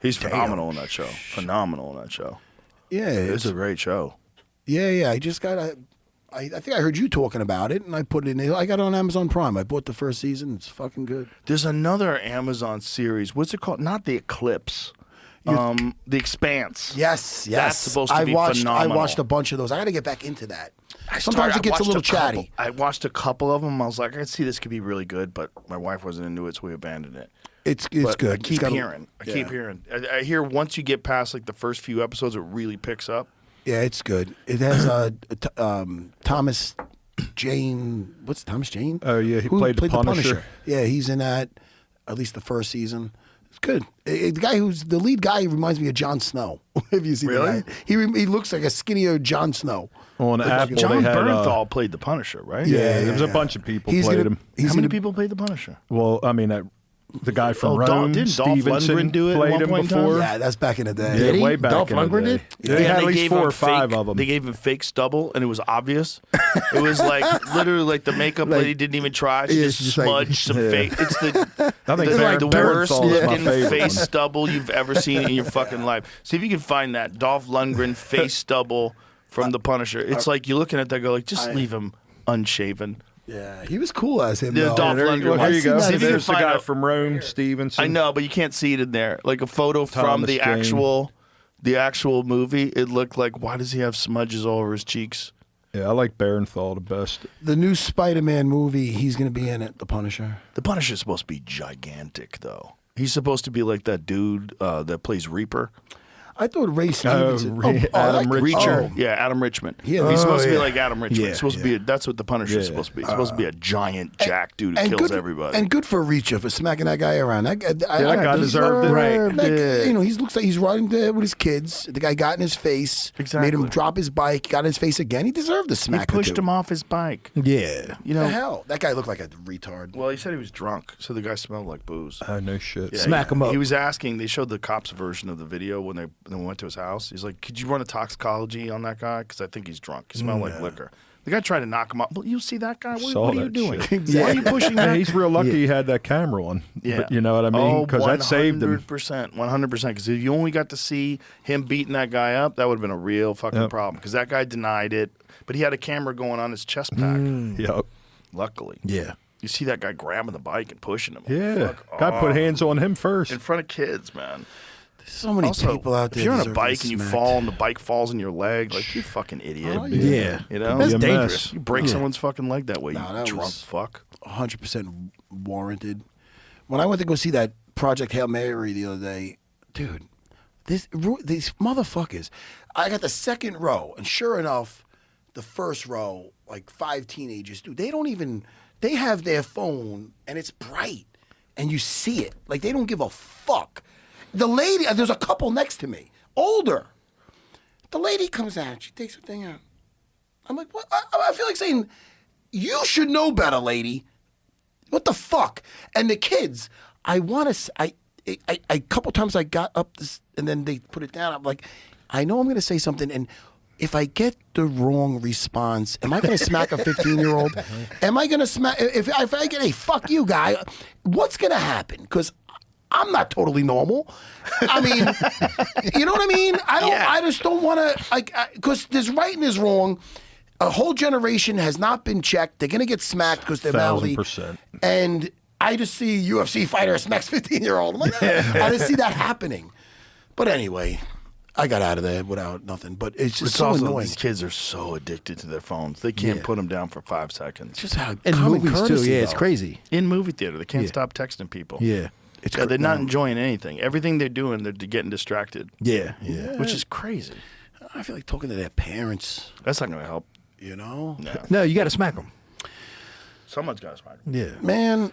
He's phenomenal in that show. Phenomenal in that show. Yeah, It's a great show. yeah. I just got. I think I heard you talking about it, and I put it in. I got it on Amazon Prime. I bought the first season. It's fucking good. There's another Amazon series. What's it called? Not The Eclipse. The Expanse. Yes. That's supposed to be phenomenal. I watched a bunch of those. I got to get back into that. Sometimes it gets a little chatty. I watched a couple of them. I was like, I could see this could be really good, but my wife wasn't into it, so we abandoned it. It's But good. I keep hearing. I hear once you get past like the first few episodes, it really picks up. Yeah, it's good. It has Thomas Jane. What's Thomas Jane? Oh yeah, he Who played the Punisher. Yeah, he's in that. At least the first season. It's good. The guy who's the lead guy reminds me of Jon Snow. Have you seen Really? that? He looks like a skinnier Jon Snow. On Apple, John they had, Bernthal played the Punisher, right? there was a bunch of people played him. How many people played the Punisher? Well, I mean, the guy from Rome, didn't Dolph Stevenson, Lundgren do it at played one him point in time? before. Yeah, that's back in the day. Did he? Way back Dolph in the Lundgren day. did? They had at they least gave 4 him or 5 fake- of them. They gave him fake stubble, and it was obvious. It was like literally like the makeup lady didn't even try. She Yeah, just she's just smudged like- some fake. It's the I think the worst Bernthal is my looking favorite face one. stubble you've ever seen in your fucking life. See if you can find that Dolph Lundgren face stubble from the Punisher. It's like you're looking at that, go like, just leave him unshaven. Yeah, he was cool as him. Yeah, though. Dolph There Lundgren. you go. See if you can There's the find guy a- from Rome, Stevenson. I know, but you can't see it in there. Like a photo from Thomas the Jane. actual movie. It looked like, why does he have smudges all over his cheeks? Yeah, I like Bernthal the best. The new Spider-Man movie, he's going to be in it, The Punisher. The Punisher's supposed to be gigantic, though. He's supposed to be like that dude that plays Reaper. I thought Ray Stevenson. Adam Reacher. Oh. Yeah, Adam Richmond. Yeah. He's supposed to be yeah. like Adam Richmond. Yeah, He's supposed to be. That's what the Punisher's supposed to be. He's supposed to be a giant jack dude who kills good, everybody. And good for Reacher for smacking that guy around. That guy deserved it. Right. Yeah. You know, he looks like he's riding there with his kids. The guy got in his face. Exactly. Made him drop his bike. Got in his face again. He deserved the he smack. pushed him off his bike. Yeah. You The know. hell? That guy looked like a retard. Well, he said he was drunk, so the guy smelled like booze. Oh, no shit. Yeah, Smack him up. He was asking. They showed the cops' version of the video when they went to his house. He's like, "Could you run a toxicology on that guy? Because I think he's drunk. He smelled like liquor." The guy tried to knock him up. Well, you see that guy? Saw What are you that doing? shit. Why are you pushing Yeah, that? he's real lucky he had that camera on. Yeah. But you know what I mean? Because that saved him. 100%. Because if you only got to see him beating that guy up, that would have been a real fucking Yep. problem. Because that guy denied it, but he had a camera going on his chest pack. Yep. Luckily, Yeah. you see that guy grabbing the bike and pushing him. Yeah. Fuck God put off. hands on him first. in front of kids, man. There's so many Also, people out there. if you're on a deserve to bike be and you smacked. fall and the bike falls in your leg, like you fucking idiot. Yeah. You know, That's Be a dangerous. mess. You break someone's fucking leg that way, Nah, you that drunk was- fuck. 100% warranted. When I went to go see that Project Hail Mary the other day, dude, these motherfuckers. I got the second row, and sure enough, the first row, like 5 teenagers, dude, they have their phone, and it's bright, and you see it. Like, they don't give a fuck. The lady, there's a couple next to me, older. The lady comes out, she takes her thing out. I'm like, what? I feel like saying, you should know better, lady. What the fuck? And the kids, I couple times I got up this, and then they put it down. I'm like, I know I'm going to say something, and if I get the wrong response, am I going to smack a 15-year-old? Am I going to smack? If I get a fuck you guy, what's going to happen? Because I'm not totally normal. I mean, you know what I mean? I just don't want to, like, because there's right and there's wrong. A whole generation has not been checked. They're going to get smacked because they're mouthy. 1000%. And I just see UFC fighter smacks 15-year-old. I'm like, I just see that happening. But anyway, I got out of there without nothing. But it's just It's so also, annoying. these kids are so addicted to their phones. They can't put them down for 5 seconds. It's just how And common movies too. courtesy, Yeah, it's though. crazy. In movie theater, they can't Yeah. stop texting people. Yeah. It's They're not enjoying anything. Everything they're doing, they're getting distracted. Yeah. Which is crazy. I feel like talking to their parents, That's not going to help. you know? No, you got to smack them. Someone's got to smack. Yeah. Man,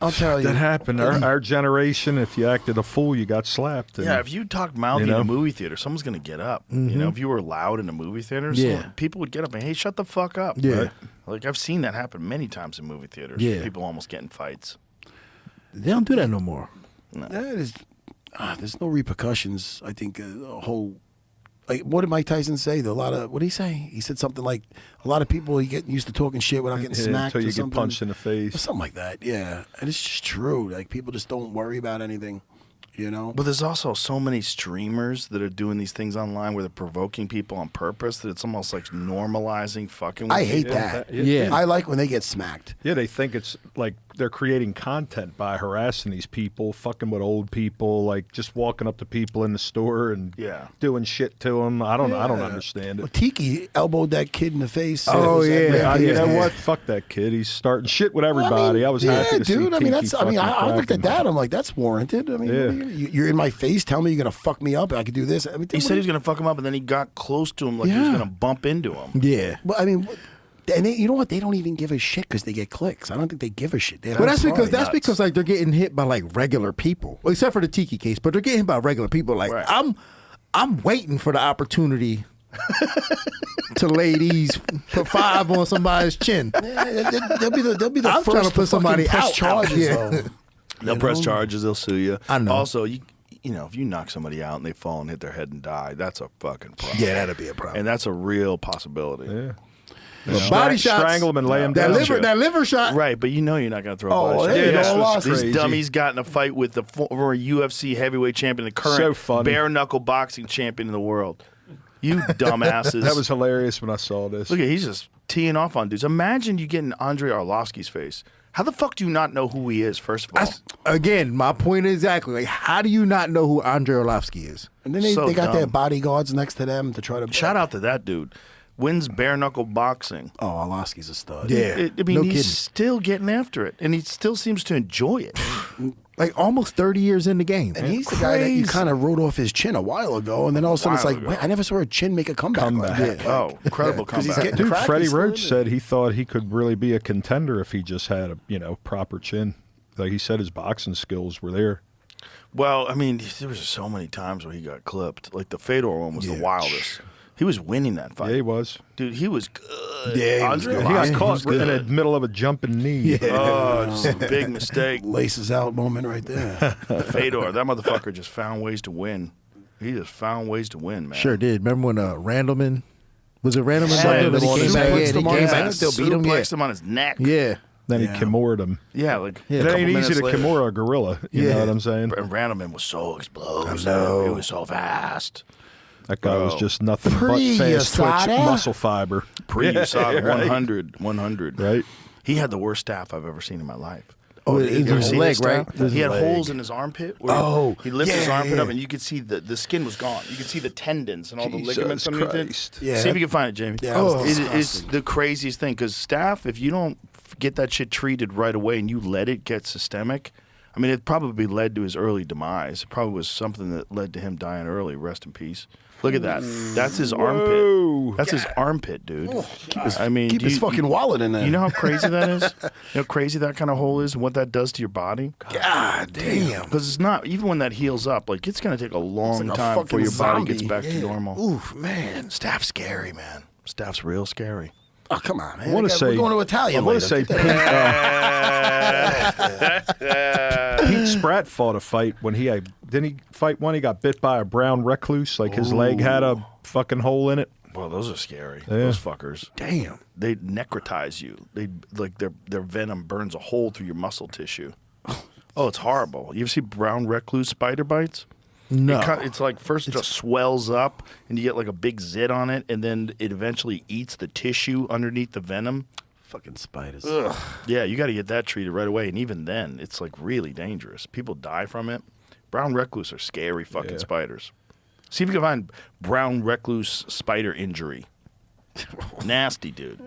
I'll tell you. That happened. Our generation, if you acted a fool, you got slapped. And, Yeah, if you talk mouthy You know? in a movie theater, someone's going to get up. You know, if you were loud in a movie theater, Yeah. people would get up and, hey, shut the fuck up. Yeah. Right? Like, I've seen that happen many times in movie theaters. Yeah. People almost get in fights. They don't do that no more. There's no repercussions. I think a whole, like, what did Mike Tyson say? What did he say? He said something like, a lot of people, you get used to talking shit without getting smacked until or you get something. punched in the face. Something like that, yeah. And it's just true. Like, people just don't worry about anything. you know. But there's also so many streamers that are doing these things online where they're provoking people on purpose that it's almost like normalizing fucking with I hate people. that. Yeah. I like when they get smacked. Yeah, they think it's like they're creating content by harassing these people, fucking with old people, like just walking up to people in the store and doing shit to them. I don't understand Well, it. Tiki elbowed that kid in the face. Oh, yeah. You know what? Fuck that kid. He's starting shit with everybody. I was happy to see dude. I mean, Tiki that's. I mean, fucking I looked at cracking. that. I'm like, that's warranted. I mean, Yeah. what are you're in my face. Tell me you're gonna fuck me up. I could do this. I mean, He said he was going to fuck him up, and then he got close to him like he was going to bump into him. Yeah. Well, I mean, and they, you know what? They don't even give a shit because they get clicks. I don't think they give a shit. But that's because like they're getting hit by like regular people, well, except for the Tiki case. But they're getting hit by regular people. Like I'm waiting for the opportunity to lay these put 5 on somebody's chin. Yeah, they'll be the I'm first trying to put somebody press out. charges. Yeah. Though. They'll press charges. They'll sue you. I know. Also, you know, if you knock somebody out and they fall and hit their head and die, that's a fucking problem. Yeah, that'd be a problem. And that's a real possibility. Yeah. Well, body shots, strangle him and lay him that down. That liver shot. Right, but you know you're not going to throw Oh, a body shot. yeah, this all was lost. These crazy. dummies got in a fight with the former UFC heavyweight champion, the current So funny. bare knuckle boxing champion in the world. You dumbasses. That was hilarious when I saw this. Look at he's just teeing off on dudes. Imagine you get in Andrei Arlovsky's face. How the fuck do you not know who he is? First of all, Again, my point is exactly like, how do you not know who Andrei Arlovsky is? And then they So got their dumb. bodyguards next to them to try to shout out to that dude. Wins bare knuckle boxing. Oh, Arlovsky's a stud. Yeah, I mean, no he's kidding. still getting after it, and he still seems to enjoy it. Like almost 30 years in the game. And he's the guy that you Crazy. kind of wrote off his chin a while ago, and then all of a sudden it's While like, ago. wait, I never saw a chin make a comeback. Like that. Oh, incredible 'Cause he's comeback. getting Dude, cracked, Freddie he's still Roach in it. said he thought he could really be a contender if he just had a proper chin. Like he said, his boxing skills were there. Well, I mean, there was so many times where he got clipped. Like the Fedor one was the wildest. He was winning that fight. Yeah, he was. Dude, he was good. Yeah, he was Andrei good. He got Arlovsky caught was in good. the middle of a jumping knee. Oh, just a big mistake. Laces out moment right there. Fedor, that motherfucker just found ways to win. He just found ways to win, man. Sure did. Remember when Randleman was it Randleman? Yeah, But he he came back. Yeah, suplexed he him on came his back head, and still beat him. suplexed him on his neck. Yeah. Then Yeah. he Kimura'd him. Yeah, like It a couple ain't easy minutes to later. Kimura a gorilla. You know what I'm saying? And Randleman was so explosive. know. He was so fast. That guy was just nothing but fast twitch Pre-USADA? muscle fiber. Pre-USADA, right. 100. Right. He had the worst staff I've ever seen in my life. Oh, You it ever was his seen leg, his staff? right? It was He his had leg. holes in his armpit. Where he lifted his armpit up, and you could see the skin was gone. You could see the tendons and all the Jesus ligaments underneath Christ. it. Yeah. See if you can find it, Jamie. Yeah, it was it's disgusting. the craziest thing because staff, if you don't get that shit treated right away and you let it get systemic, I mean, it probably led to his early demise. It probably was something that led to him dying early. Rest in peace. Look at that. That's his armpit. That's his armpit, dude. I mean, Keep his fucking wallet in there. You know how crazy that is? You know how crazy that kind of hole is and what that does to your body? God damn. Because it's not, even when that heals up, like it's going to take a long like a time before fucking your body gets zombie. back to normal. Oof, man. Staff's scary, man. Staff's real scary. Oh, come on, man. I want to say. We're going to Italian I want later. to say Pete Spratt fought a fight when didn't he fight one? He got bit by a brown recluse. Like his leg had a fucking hole in it. Well, those are scary. Yeah. Those fuckers. Damn. They necrotize you. They like their venom burns a hole through your muscle tissue. Oh, it's horrible. You ever see brown recluse spider bites? No. It's like first it just swells up and you get like a big zit on it, and then it eventually eats the tissue underneath the venom. Fucking spiders. Yeah, you got to get that treated right away, and even then, it's like really dangerous. People die from it. Brown recluse are scary fucking spiders. See if you can find brown recluse spider injury. Nasty, dude.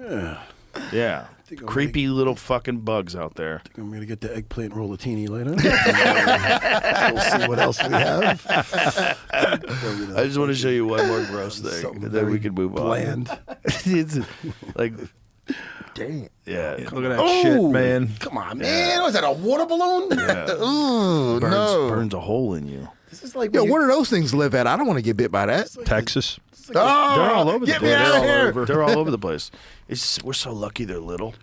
Yeah. Creepy little fucking bugs out there. I'm going to get the eggplant rollatini later. We'll see what else we have. I just want to show you one more gross thing, Something and then we very can move bland. on. It's like, Damn. yeah. Look at that shit, man. Come on, man. Was that a water balloon? Ooh, Burns a hole in you. This is like Yo, when you- where do those things live at? I don't want to get bit by that. Texas. Oh, They're all over the get place. me out of here. They're all over the place. We're so lucky they're little.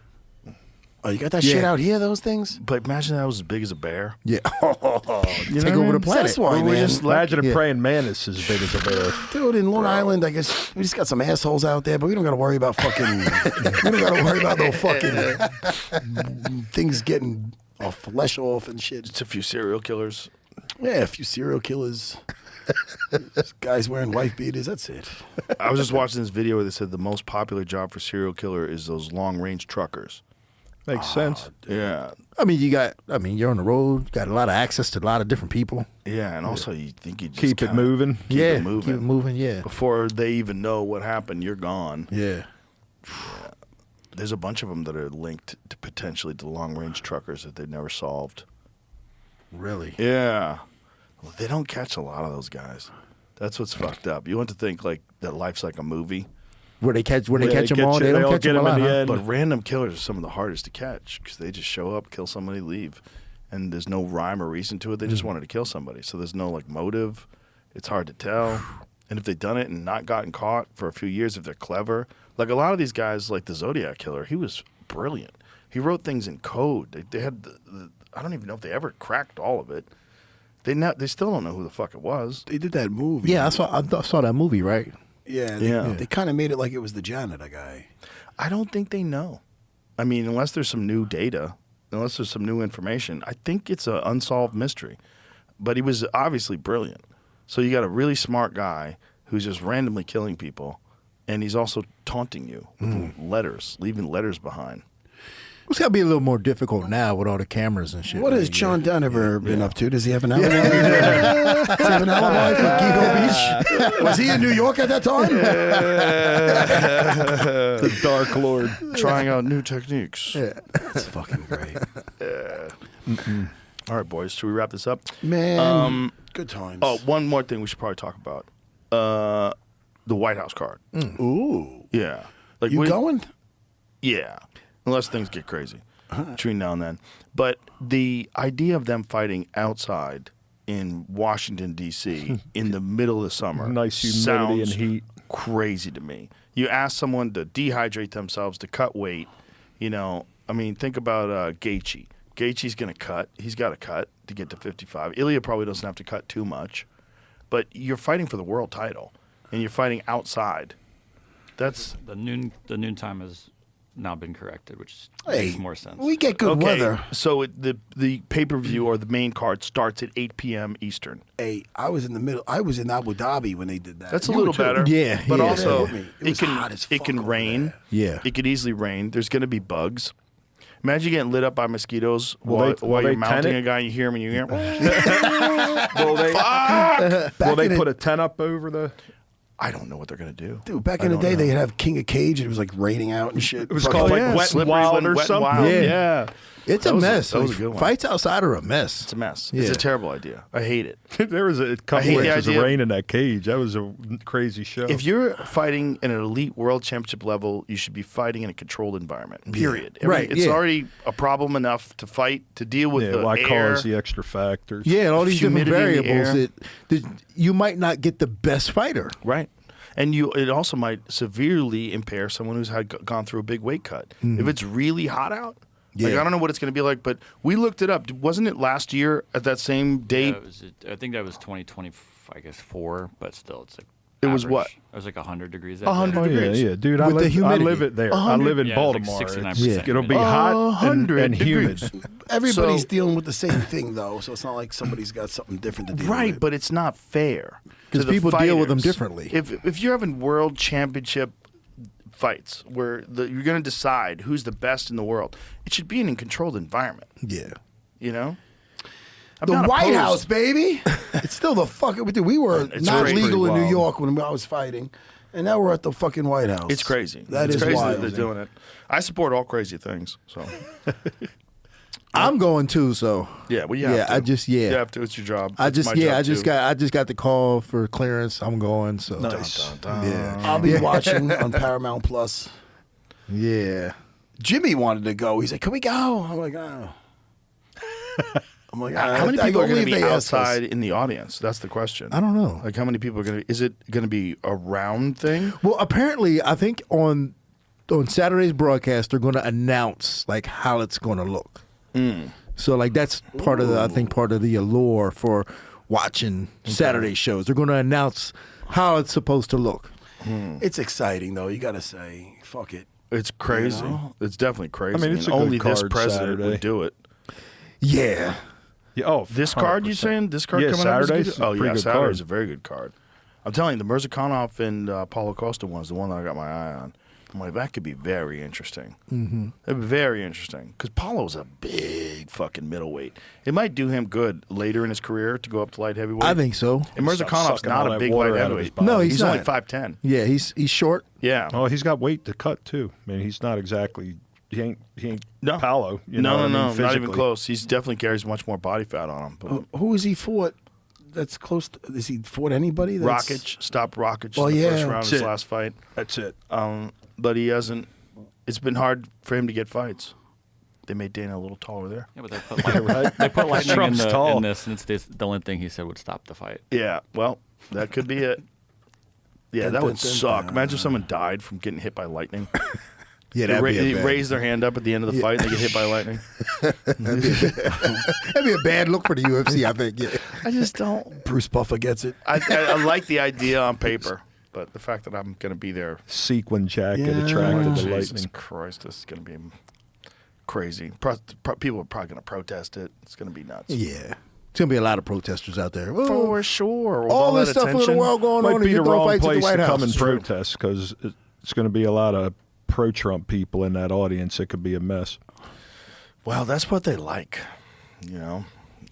Oh, you got that shit out here, those things? But imagine that was as big as a bear. Yeah. You know Take what I over the mean? planet. That's why, We're man. just Imagine Yeah. a praying mantis as big as a bear. Dude, in Long Island, I guess we just got some assholes out there, but we don't got to worry about fucking. We don't got to worry about no fucking things getting our flesh off and shit. It's a few serial killers. Yeah, a few serial killers. Guys wearing wife beaters. That's it. I was just watching this video where they said the most popular job for serial killer is those long-range truckers. Makes sense. Yeah. I mean, you're on the road. You got a lot of access to a lot of different people. Yeah, and also you think you just Keep it moving. Keep it moving. Yeah. Before they even know what happened, you're gone. Yeah. There's a bunch of them that are linked to potentially to long-range truckers that they've never solved. Really? Yeah. Well, they don't catch a lot of those guys. That's what's fucked up. You want to think like that life's like a movie. Where they catch them all, they don't catch them a lot, huh? But random killers are some of the hardest to catch because they just show up, kill somebody, leave. And there's no rhyme or reason to it. They just wanted to kill somebody. So there's no like motive. It's hard to tell. And if they've done it and not gotten caught for a few years, if they're clever. Like a lot of these guys, like the Zodiac Killer, he was brilliant. He wrote things in code. They had I don't even know if they ever cracked all of it. They still don't know who the fuck it was. They did that movie. Yeah, I saw that movie, right? Yeah. They kind of made it like it was the janitor guy. I don't think they know. I mean, unless there's some new data, unless there's some new information, I think it's an unsolved mystery. But he was obviously brilliant. So you got a really smart guy who's just randomly killing people, and he's also taunting you with letters, leaving letters behind. It's got to be a little more difficult now with all the cameras and shit. What has John Dunn ever been up to? Does he have an alibi? Does he have an alibi for Gego Beach? Was he in New York at that time? The Dark Lord trying out new techniques. Yeah. That's fucking great. All right, boys. Should we wrap this up? Man, good times. Oh, one more thing we should probably talk about. The White House card. Ooh. Yeah. Like You going? Yeah. Unless things get crazy between now and then. But the idea of them fighting outside in Washington, D.C. in the middle of the summer Nice humidity and heat. Crazy to me. You ask someone to dehydrate themselves, to cut weight. You know, I mean, think about Gaethje. Gaethje's going to cut. He's got to cut to get to 55. Ilya probably doesn't have to cut too much. But you're fighting for the world title, and you're fighting outside. That's the noontime has now been corrected, which makes more sense. We get good weather. So the pay-per-view or the main card starts at 8 p.m. Eastern. Hey, I was in the middle. I was in Abu Dhabi when they did that. That's a little better. Yeah, But yeah. also, It was hot as it fuck can over rain. there. Yeah. It could easily rain. There's going to be bugs. Imagine getting lit up by mosquitoes while will you're they mounting tent a it? guy and you hear him and you hear him. Will they in put the- a tent up over the? I don't know what they're going to do. Dude, back in the day, they'd have King of Cage. And it was like raining out and shit. It was called like Wet and Wild or something. Yeah. It's a mess. That was a good one. Fights outside are a mess. It's a mess. Yeah. It's a terrible idea. I hate it. There was a I couple hate the inches of idea- rain in that cage. That was a crazy show. If you're fighting at an elite world championship level, you should be fighting in a controlled environment. Period. Right, It's yeah. already a problem enough to fight, to deal with the why air. cause the extra factors? Yeah, and all these different Humidity in the variables that you might not get the best fighter. Right. And it also might severely impair someone who's gone through a big weight cut. If it's really hot out, like Yeah. I don't know what it's going to be like, but we looked it up. Wasn't it last year at that same date? I think that was 2020, I guess 4, but still, it's like. It was average. what? It was like 100 degrees. 100 Oh, degrees. yeah, dude. With the I humidity. live it there. I live in Yeah, it's like Baltimore. 69%. It'll be hot and 100 humid. degrees. Everybody's So- dealing with the same thing, though. So it's not like somebody's got something different to deal Right, with. but it's not fair. 'Cause to the people deal with them fighters. differently. If you're having world championship fights where you're going to decide who's the best in the world, it should be in a controlled environment. Yeah. You know, I'm The not White opposed- House, baby. It's still the fucking. We were It's not crazy. legal in New Wild. York when I was fighting, and now we're at the fucking White House. It's crazy. That it's is crazy wild. that they're doing it. I support all crazy things. So I'm going too, so yeah, well, you have to. You have to. It's your job. I It's just my yeah, job I just too. got the call for clearance. I'm going, so Nice. yeah. I'll be watching on Paramount Plus. Yeah. Jimmy wanted to go. He's like, "Can we go?" I'm like, "Oh." I'm like, How many I people are going to believe be they asked us. outside in the audience? That's the question. I don't know. Like, how many people are going to? Is it going to be a round thing? Well, apparently, I think on Saturday's broadcast, they're going to announce like how it's going to look. So, like that's part of the allure for watching Saturday shows. They're going to announce how it's supposed to look. It's exciting though. You got to say, "Fuck it." It's crazy. You know? It's definitely crazy. I mean, it's and a good only this card president Saturday. would do it. Yeah. Yeah, oh, This card, you 100%. saying? This card Yeah, coming up Saturday's is a good? Oh, pretty yeah, good Saturday's card. a very good card. I'm telling you, the Mirzakhanov and Paulo Costa one is the one that I got my eye on. I'm like, that could be very interesting. Mm-hmm. That'd be very interesting. Because Paulo's a big fucking middleweight. It might do him good later in his career to go up to light heavyweight. I think so. And Start Mirzakhanov's sucking all not a that big water light out of his heavyweight. body. No, he's only not. 5'10". Yeah, he's short. Yeah. Oh, he's got weight to cut too. I mean, he's not exactly. He ain't No. Paulo. You know No, what I mean, not even physically. close. He definitely carries much more body fat on him. But Who has he fought that's close to, has he fought anybody? That's, Rakic, stopped Rakic Well, in the yeah. first round of That's his it. last fight. That's it. But he hasn't. It's been hard for him to get fights. They made Dana a little taller there. Yeah, but they put lightning Trump's tall. in this, and it's the only thing he said would stop the fight. Yeah, well, that could be it. Yeah, Dun, that dun, would dun, suck. dun. Imagine if someone died from getting hit by lightning. Yeah, They that'd be a bad. raise their hand up at the end of the fight and they get hit by lightning. That'd be a bad look for the UFC, I think. Yeah. I just don't. Bruce Buffer gets it. I like the idea on paper, but the fact that I'm going to be there. Sequin jacket Yeah. attracted to Jesus lightning. Christ, this is going to be crazy. People are probably going to protest it. It's going to be nuts. Yeah. It's going to be a lot of protesters out there. For sure. With all this that stuff in the attention. world going Might on, be and the you're throwing wrong fights at the place White to House. come and It's true. protest because it's going to be a lot of pro-Trump people in that audience. It could be a mess. Well, that's what they like. You know,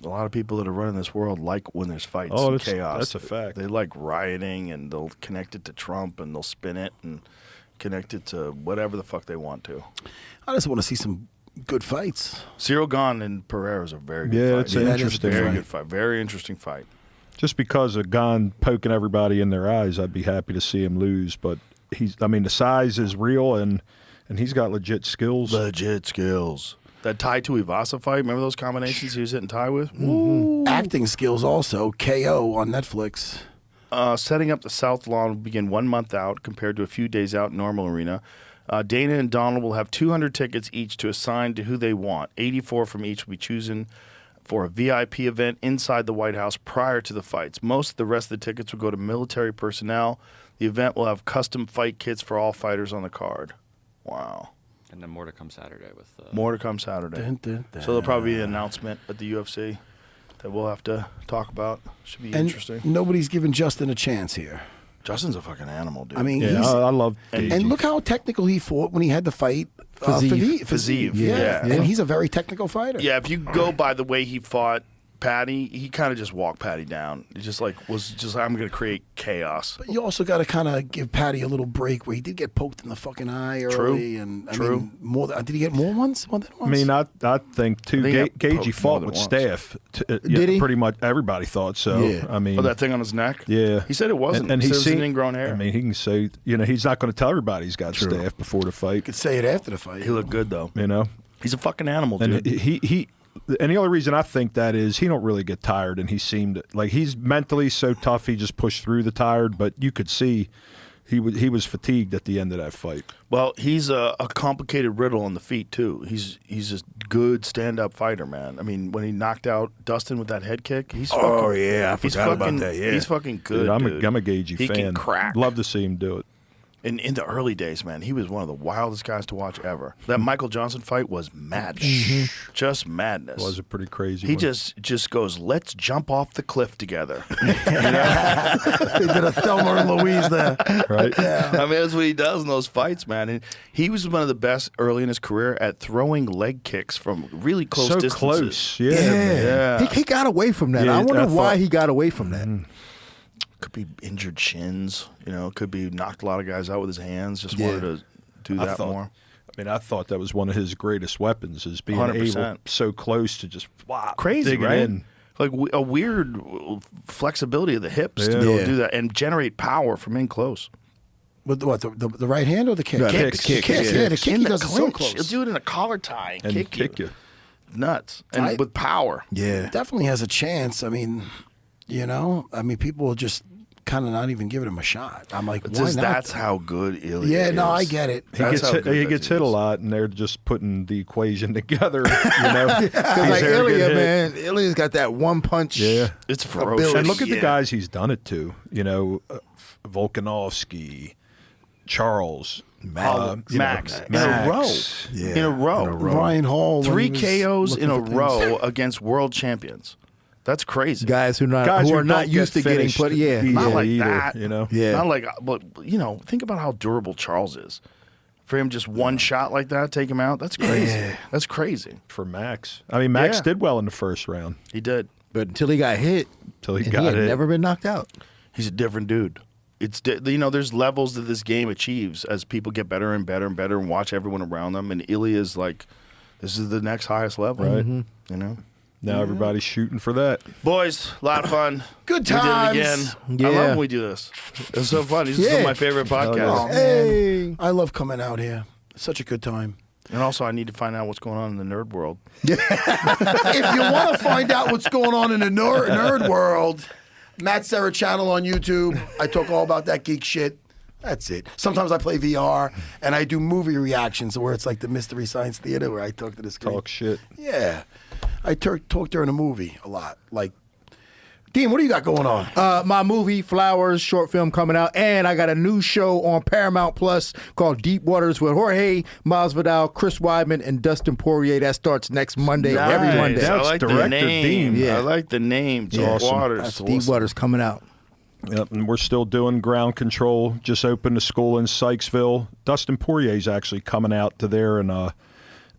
a lot of people that are running this world like when there's fights Oh, and that's- chaos. that's a fact. They like rioting, and they'll connect it to Trump, and they'll spin it and connect it to whatever the fuck they want to. I just want to see some good fights. Cyril Gane and Pereira is a very good Yeah, fight. it's an that is interesting very fight. good fight. Very interesting fight. Just because of Gane poking everybody in their eyes, I'd be happy to see him lose. But the size is real, and he's got legit skills. Legit skills. That Tai Tuivasa fight, remember those combinations he was hitting Tai with? Acting skills also. KO on Netflix. Setting up the South Lawn will begin 1 month out compared to a few days out in normal arena. Dana and Donald will have 200 tickets each to assign to who they want. 84 from each will be chosen for a VIP event inside the White House prior to the fights. Most of the rest of the tickets will go to military personnel. The event will have custom fight kits for all fighters on the card. Wow. And then more to come Saturday with. More to come Saturday. Dun, dun, dun. So there'll probably be an announcement at the UFC that we'll have to talk about. Should be And interesting. nobody's giving Justin a chance here. Justin's a fucking animal, dude. I mean, Yeah, he's, I love and Gagey. look how technical he fought when he had to fight Fiziev. Fiziev. Yeah. And he's a very technical fighter. yeah, if you go by the way he fought Patty, he kind of just walked Patty down. He just was just like, I'm going to create chaos. But you also got to kind of give Patty a little break where he did get poked in the fucking eye early. And I mean, more. Did he get more once? More than once? I mean, I think too. I think he got Gagey poked more fought than with once. staff. Did he? Pretty much everybody thought so. Yeah. I mean, Oh, that thing on his neck? yeah. He said it wasn't. And he he said it was seen ingrown hair. I mean, he can say, he's not going to tell everybody he's got staff before the you fight. could say it after the fight. he looked good, though. You know, He's a fucking animal, and dude. and the only reason I think that is he don't really get tired, and he seemed like he's mentally so tough. He just pushed through the tired, but you could see he was fatigued at the end of that fight. Well, he's a complicated riddle on the feet, too. He's a good stand-up fighter, man. I mean, when he knocked out Dustin with that head kick, he's fucking... Oh, yeah, I he's forgot about fucking- that, yeah. He's fucking good, Dude, I'm a Gagey He fan. can crack. Love to see him do it. And in the early days, man, he was one of the wildest guys to watch ever. That Michael Johnson fight was madness. Just madness. It was a pretty crazy. He one. just goes, let's jump off the cliff together. They did a Thelma and Louise there. right. I mean, that's what he does in those fights, man. And he was one of the best early in his career at throwing leg kicks from really close So distances. close, yeah. man. Yeah. He got away from that. Yeah, I wonder I why thought- he got away from that. Could be injured shins, could be knocked a lot of guys out with his hands. Just Yeah. wanted to do that more. I thought that was one of his greatest weapons, is being 100%. able so close to just Crazy, dig it right? in. Like a weird flexibility of the hips to Yeah. be able Yeah. to do that and generate power from in close. With what, the right hand or the kick? No, Kick. the kick, Yeah, yeah. the kick In he the does it so clinch. close. He'll do it in a collar tie And kick kick you. Nuts. And with power. Yeah. Definitely has a chance. I mean, people will just kind of not even giving him a shot. I'm like, It's why just not? that's how good Ilya Yeah, is. no, I get it. He That's gets how hit, good he that gets dude hit a is. lot, and they're just putting the equation together. He's Like there to get Ilya, hit. man, Ilya's got that one punch. Yeah. It's ferocious. And look at the Yeah. guys he's done it to. Volkanovski, Charles, Max. In a Max. row. Yeah. In a row. Ryan Hall. when 3 he was KOs in a looking for row things. against world champions. That's crazy. Guys who Guys are who not don't used to get getting finished put. Yeah, Not like either, that. you know. Yeah. Not like, but think about how durable Charles is. For him, just one shot like that, take him out. That's crazy. Yeah. That's crazy. For Max. I mean, Max Yeah. did well in the first round He did. but until he got hit, till he and got he had hit. never been knocked out. He's a different dude. It's there's levels that this game achieves as people get better and better and better and watch everyone around them. And Ilya's like, this is the next highest level. Right. You know. Now everybody's shooting for that. Boys, a lot of fun. Good We times. did it again. Yeah. I love when we do this. It's so fun. This is Yeah. my favorite podcast. Oh, man. I love coming out here. It's such a good time. And also, I need to find out what's going on in the nerd world. If you want to find out what's going on in the nerd world, Matt Serra channel on YouTube. I talk all about that geek shit. That's it. Sometimes I play VR and I do movie reactions where it's like the Mystery Science Theater where I talk to the screen. Talk shit. Yeah. I talk during a movie a lot. Like, Dean, what do you got going on? My movie Flowers short film coming out, and I got a new show on Paramount Plus called Deep Waters with Jorge Masvidal, Chris Weidman, and Dustin Poirier. That starts next Monday. Every Nice. Monday. That's I like the director name. Dean. Yeah. I like the name. Deep Awesome. Waters. That's Deep awesome. Waters coming out. Yep, and we're still doing ground control. Just opened a school in Sykesville. Dustin Poirier's actually coming out to there in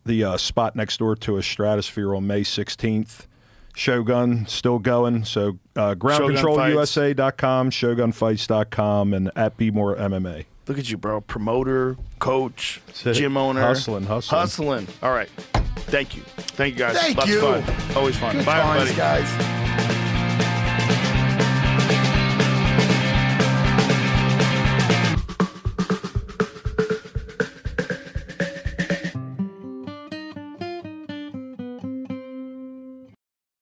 the spot next door to a Stratosphere on May 16th. Shogun still going. So groundcontrolusa.com, shogunfights.com, and at Be More MMA. Look at you, bro. Promoter, coach, gym owner. Hustling. Hustling. All right. Thank you. Thank you, guys. Thank Lots you. of fun. Always fun. Good Bye, times, everybody. guys.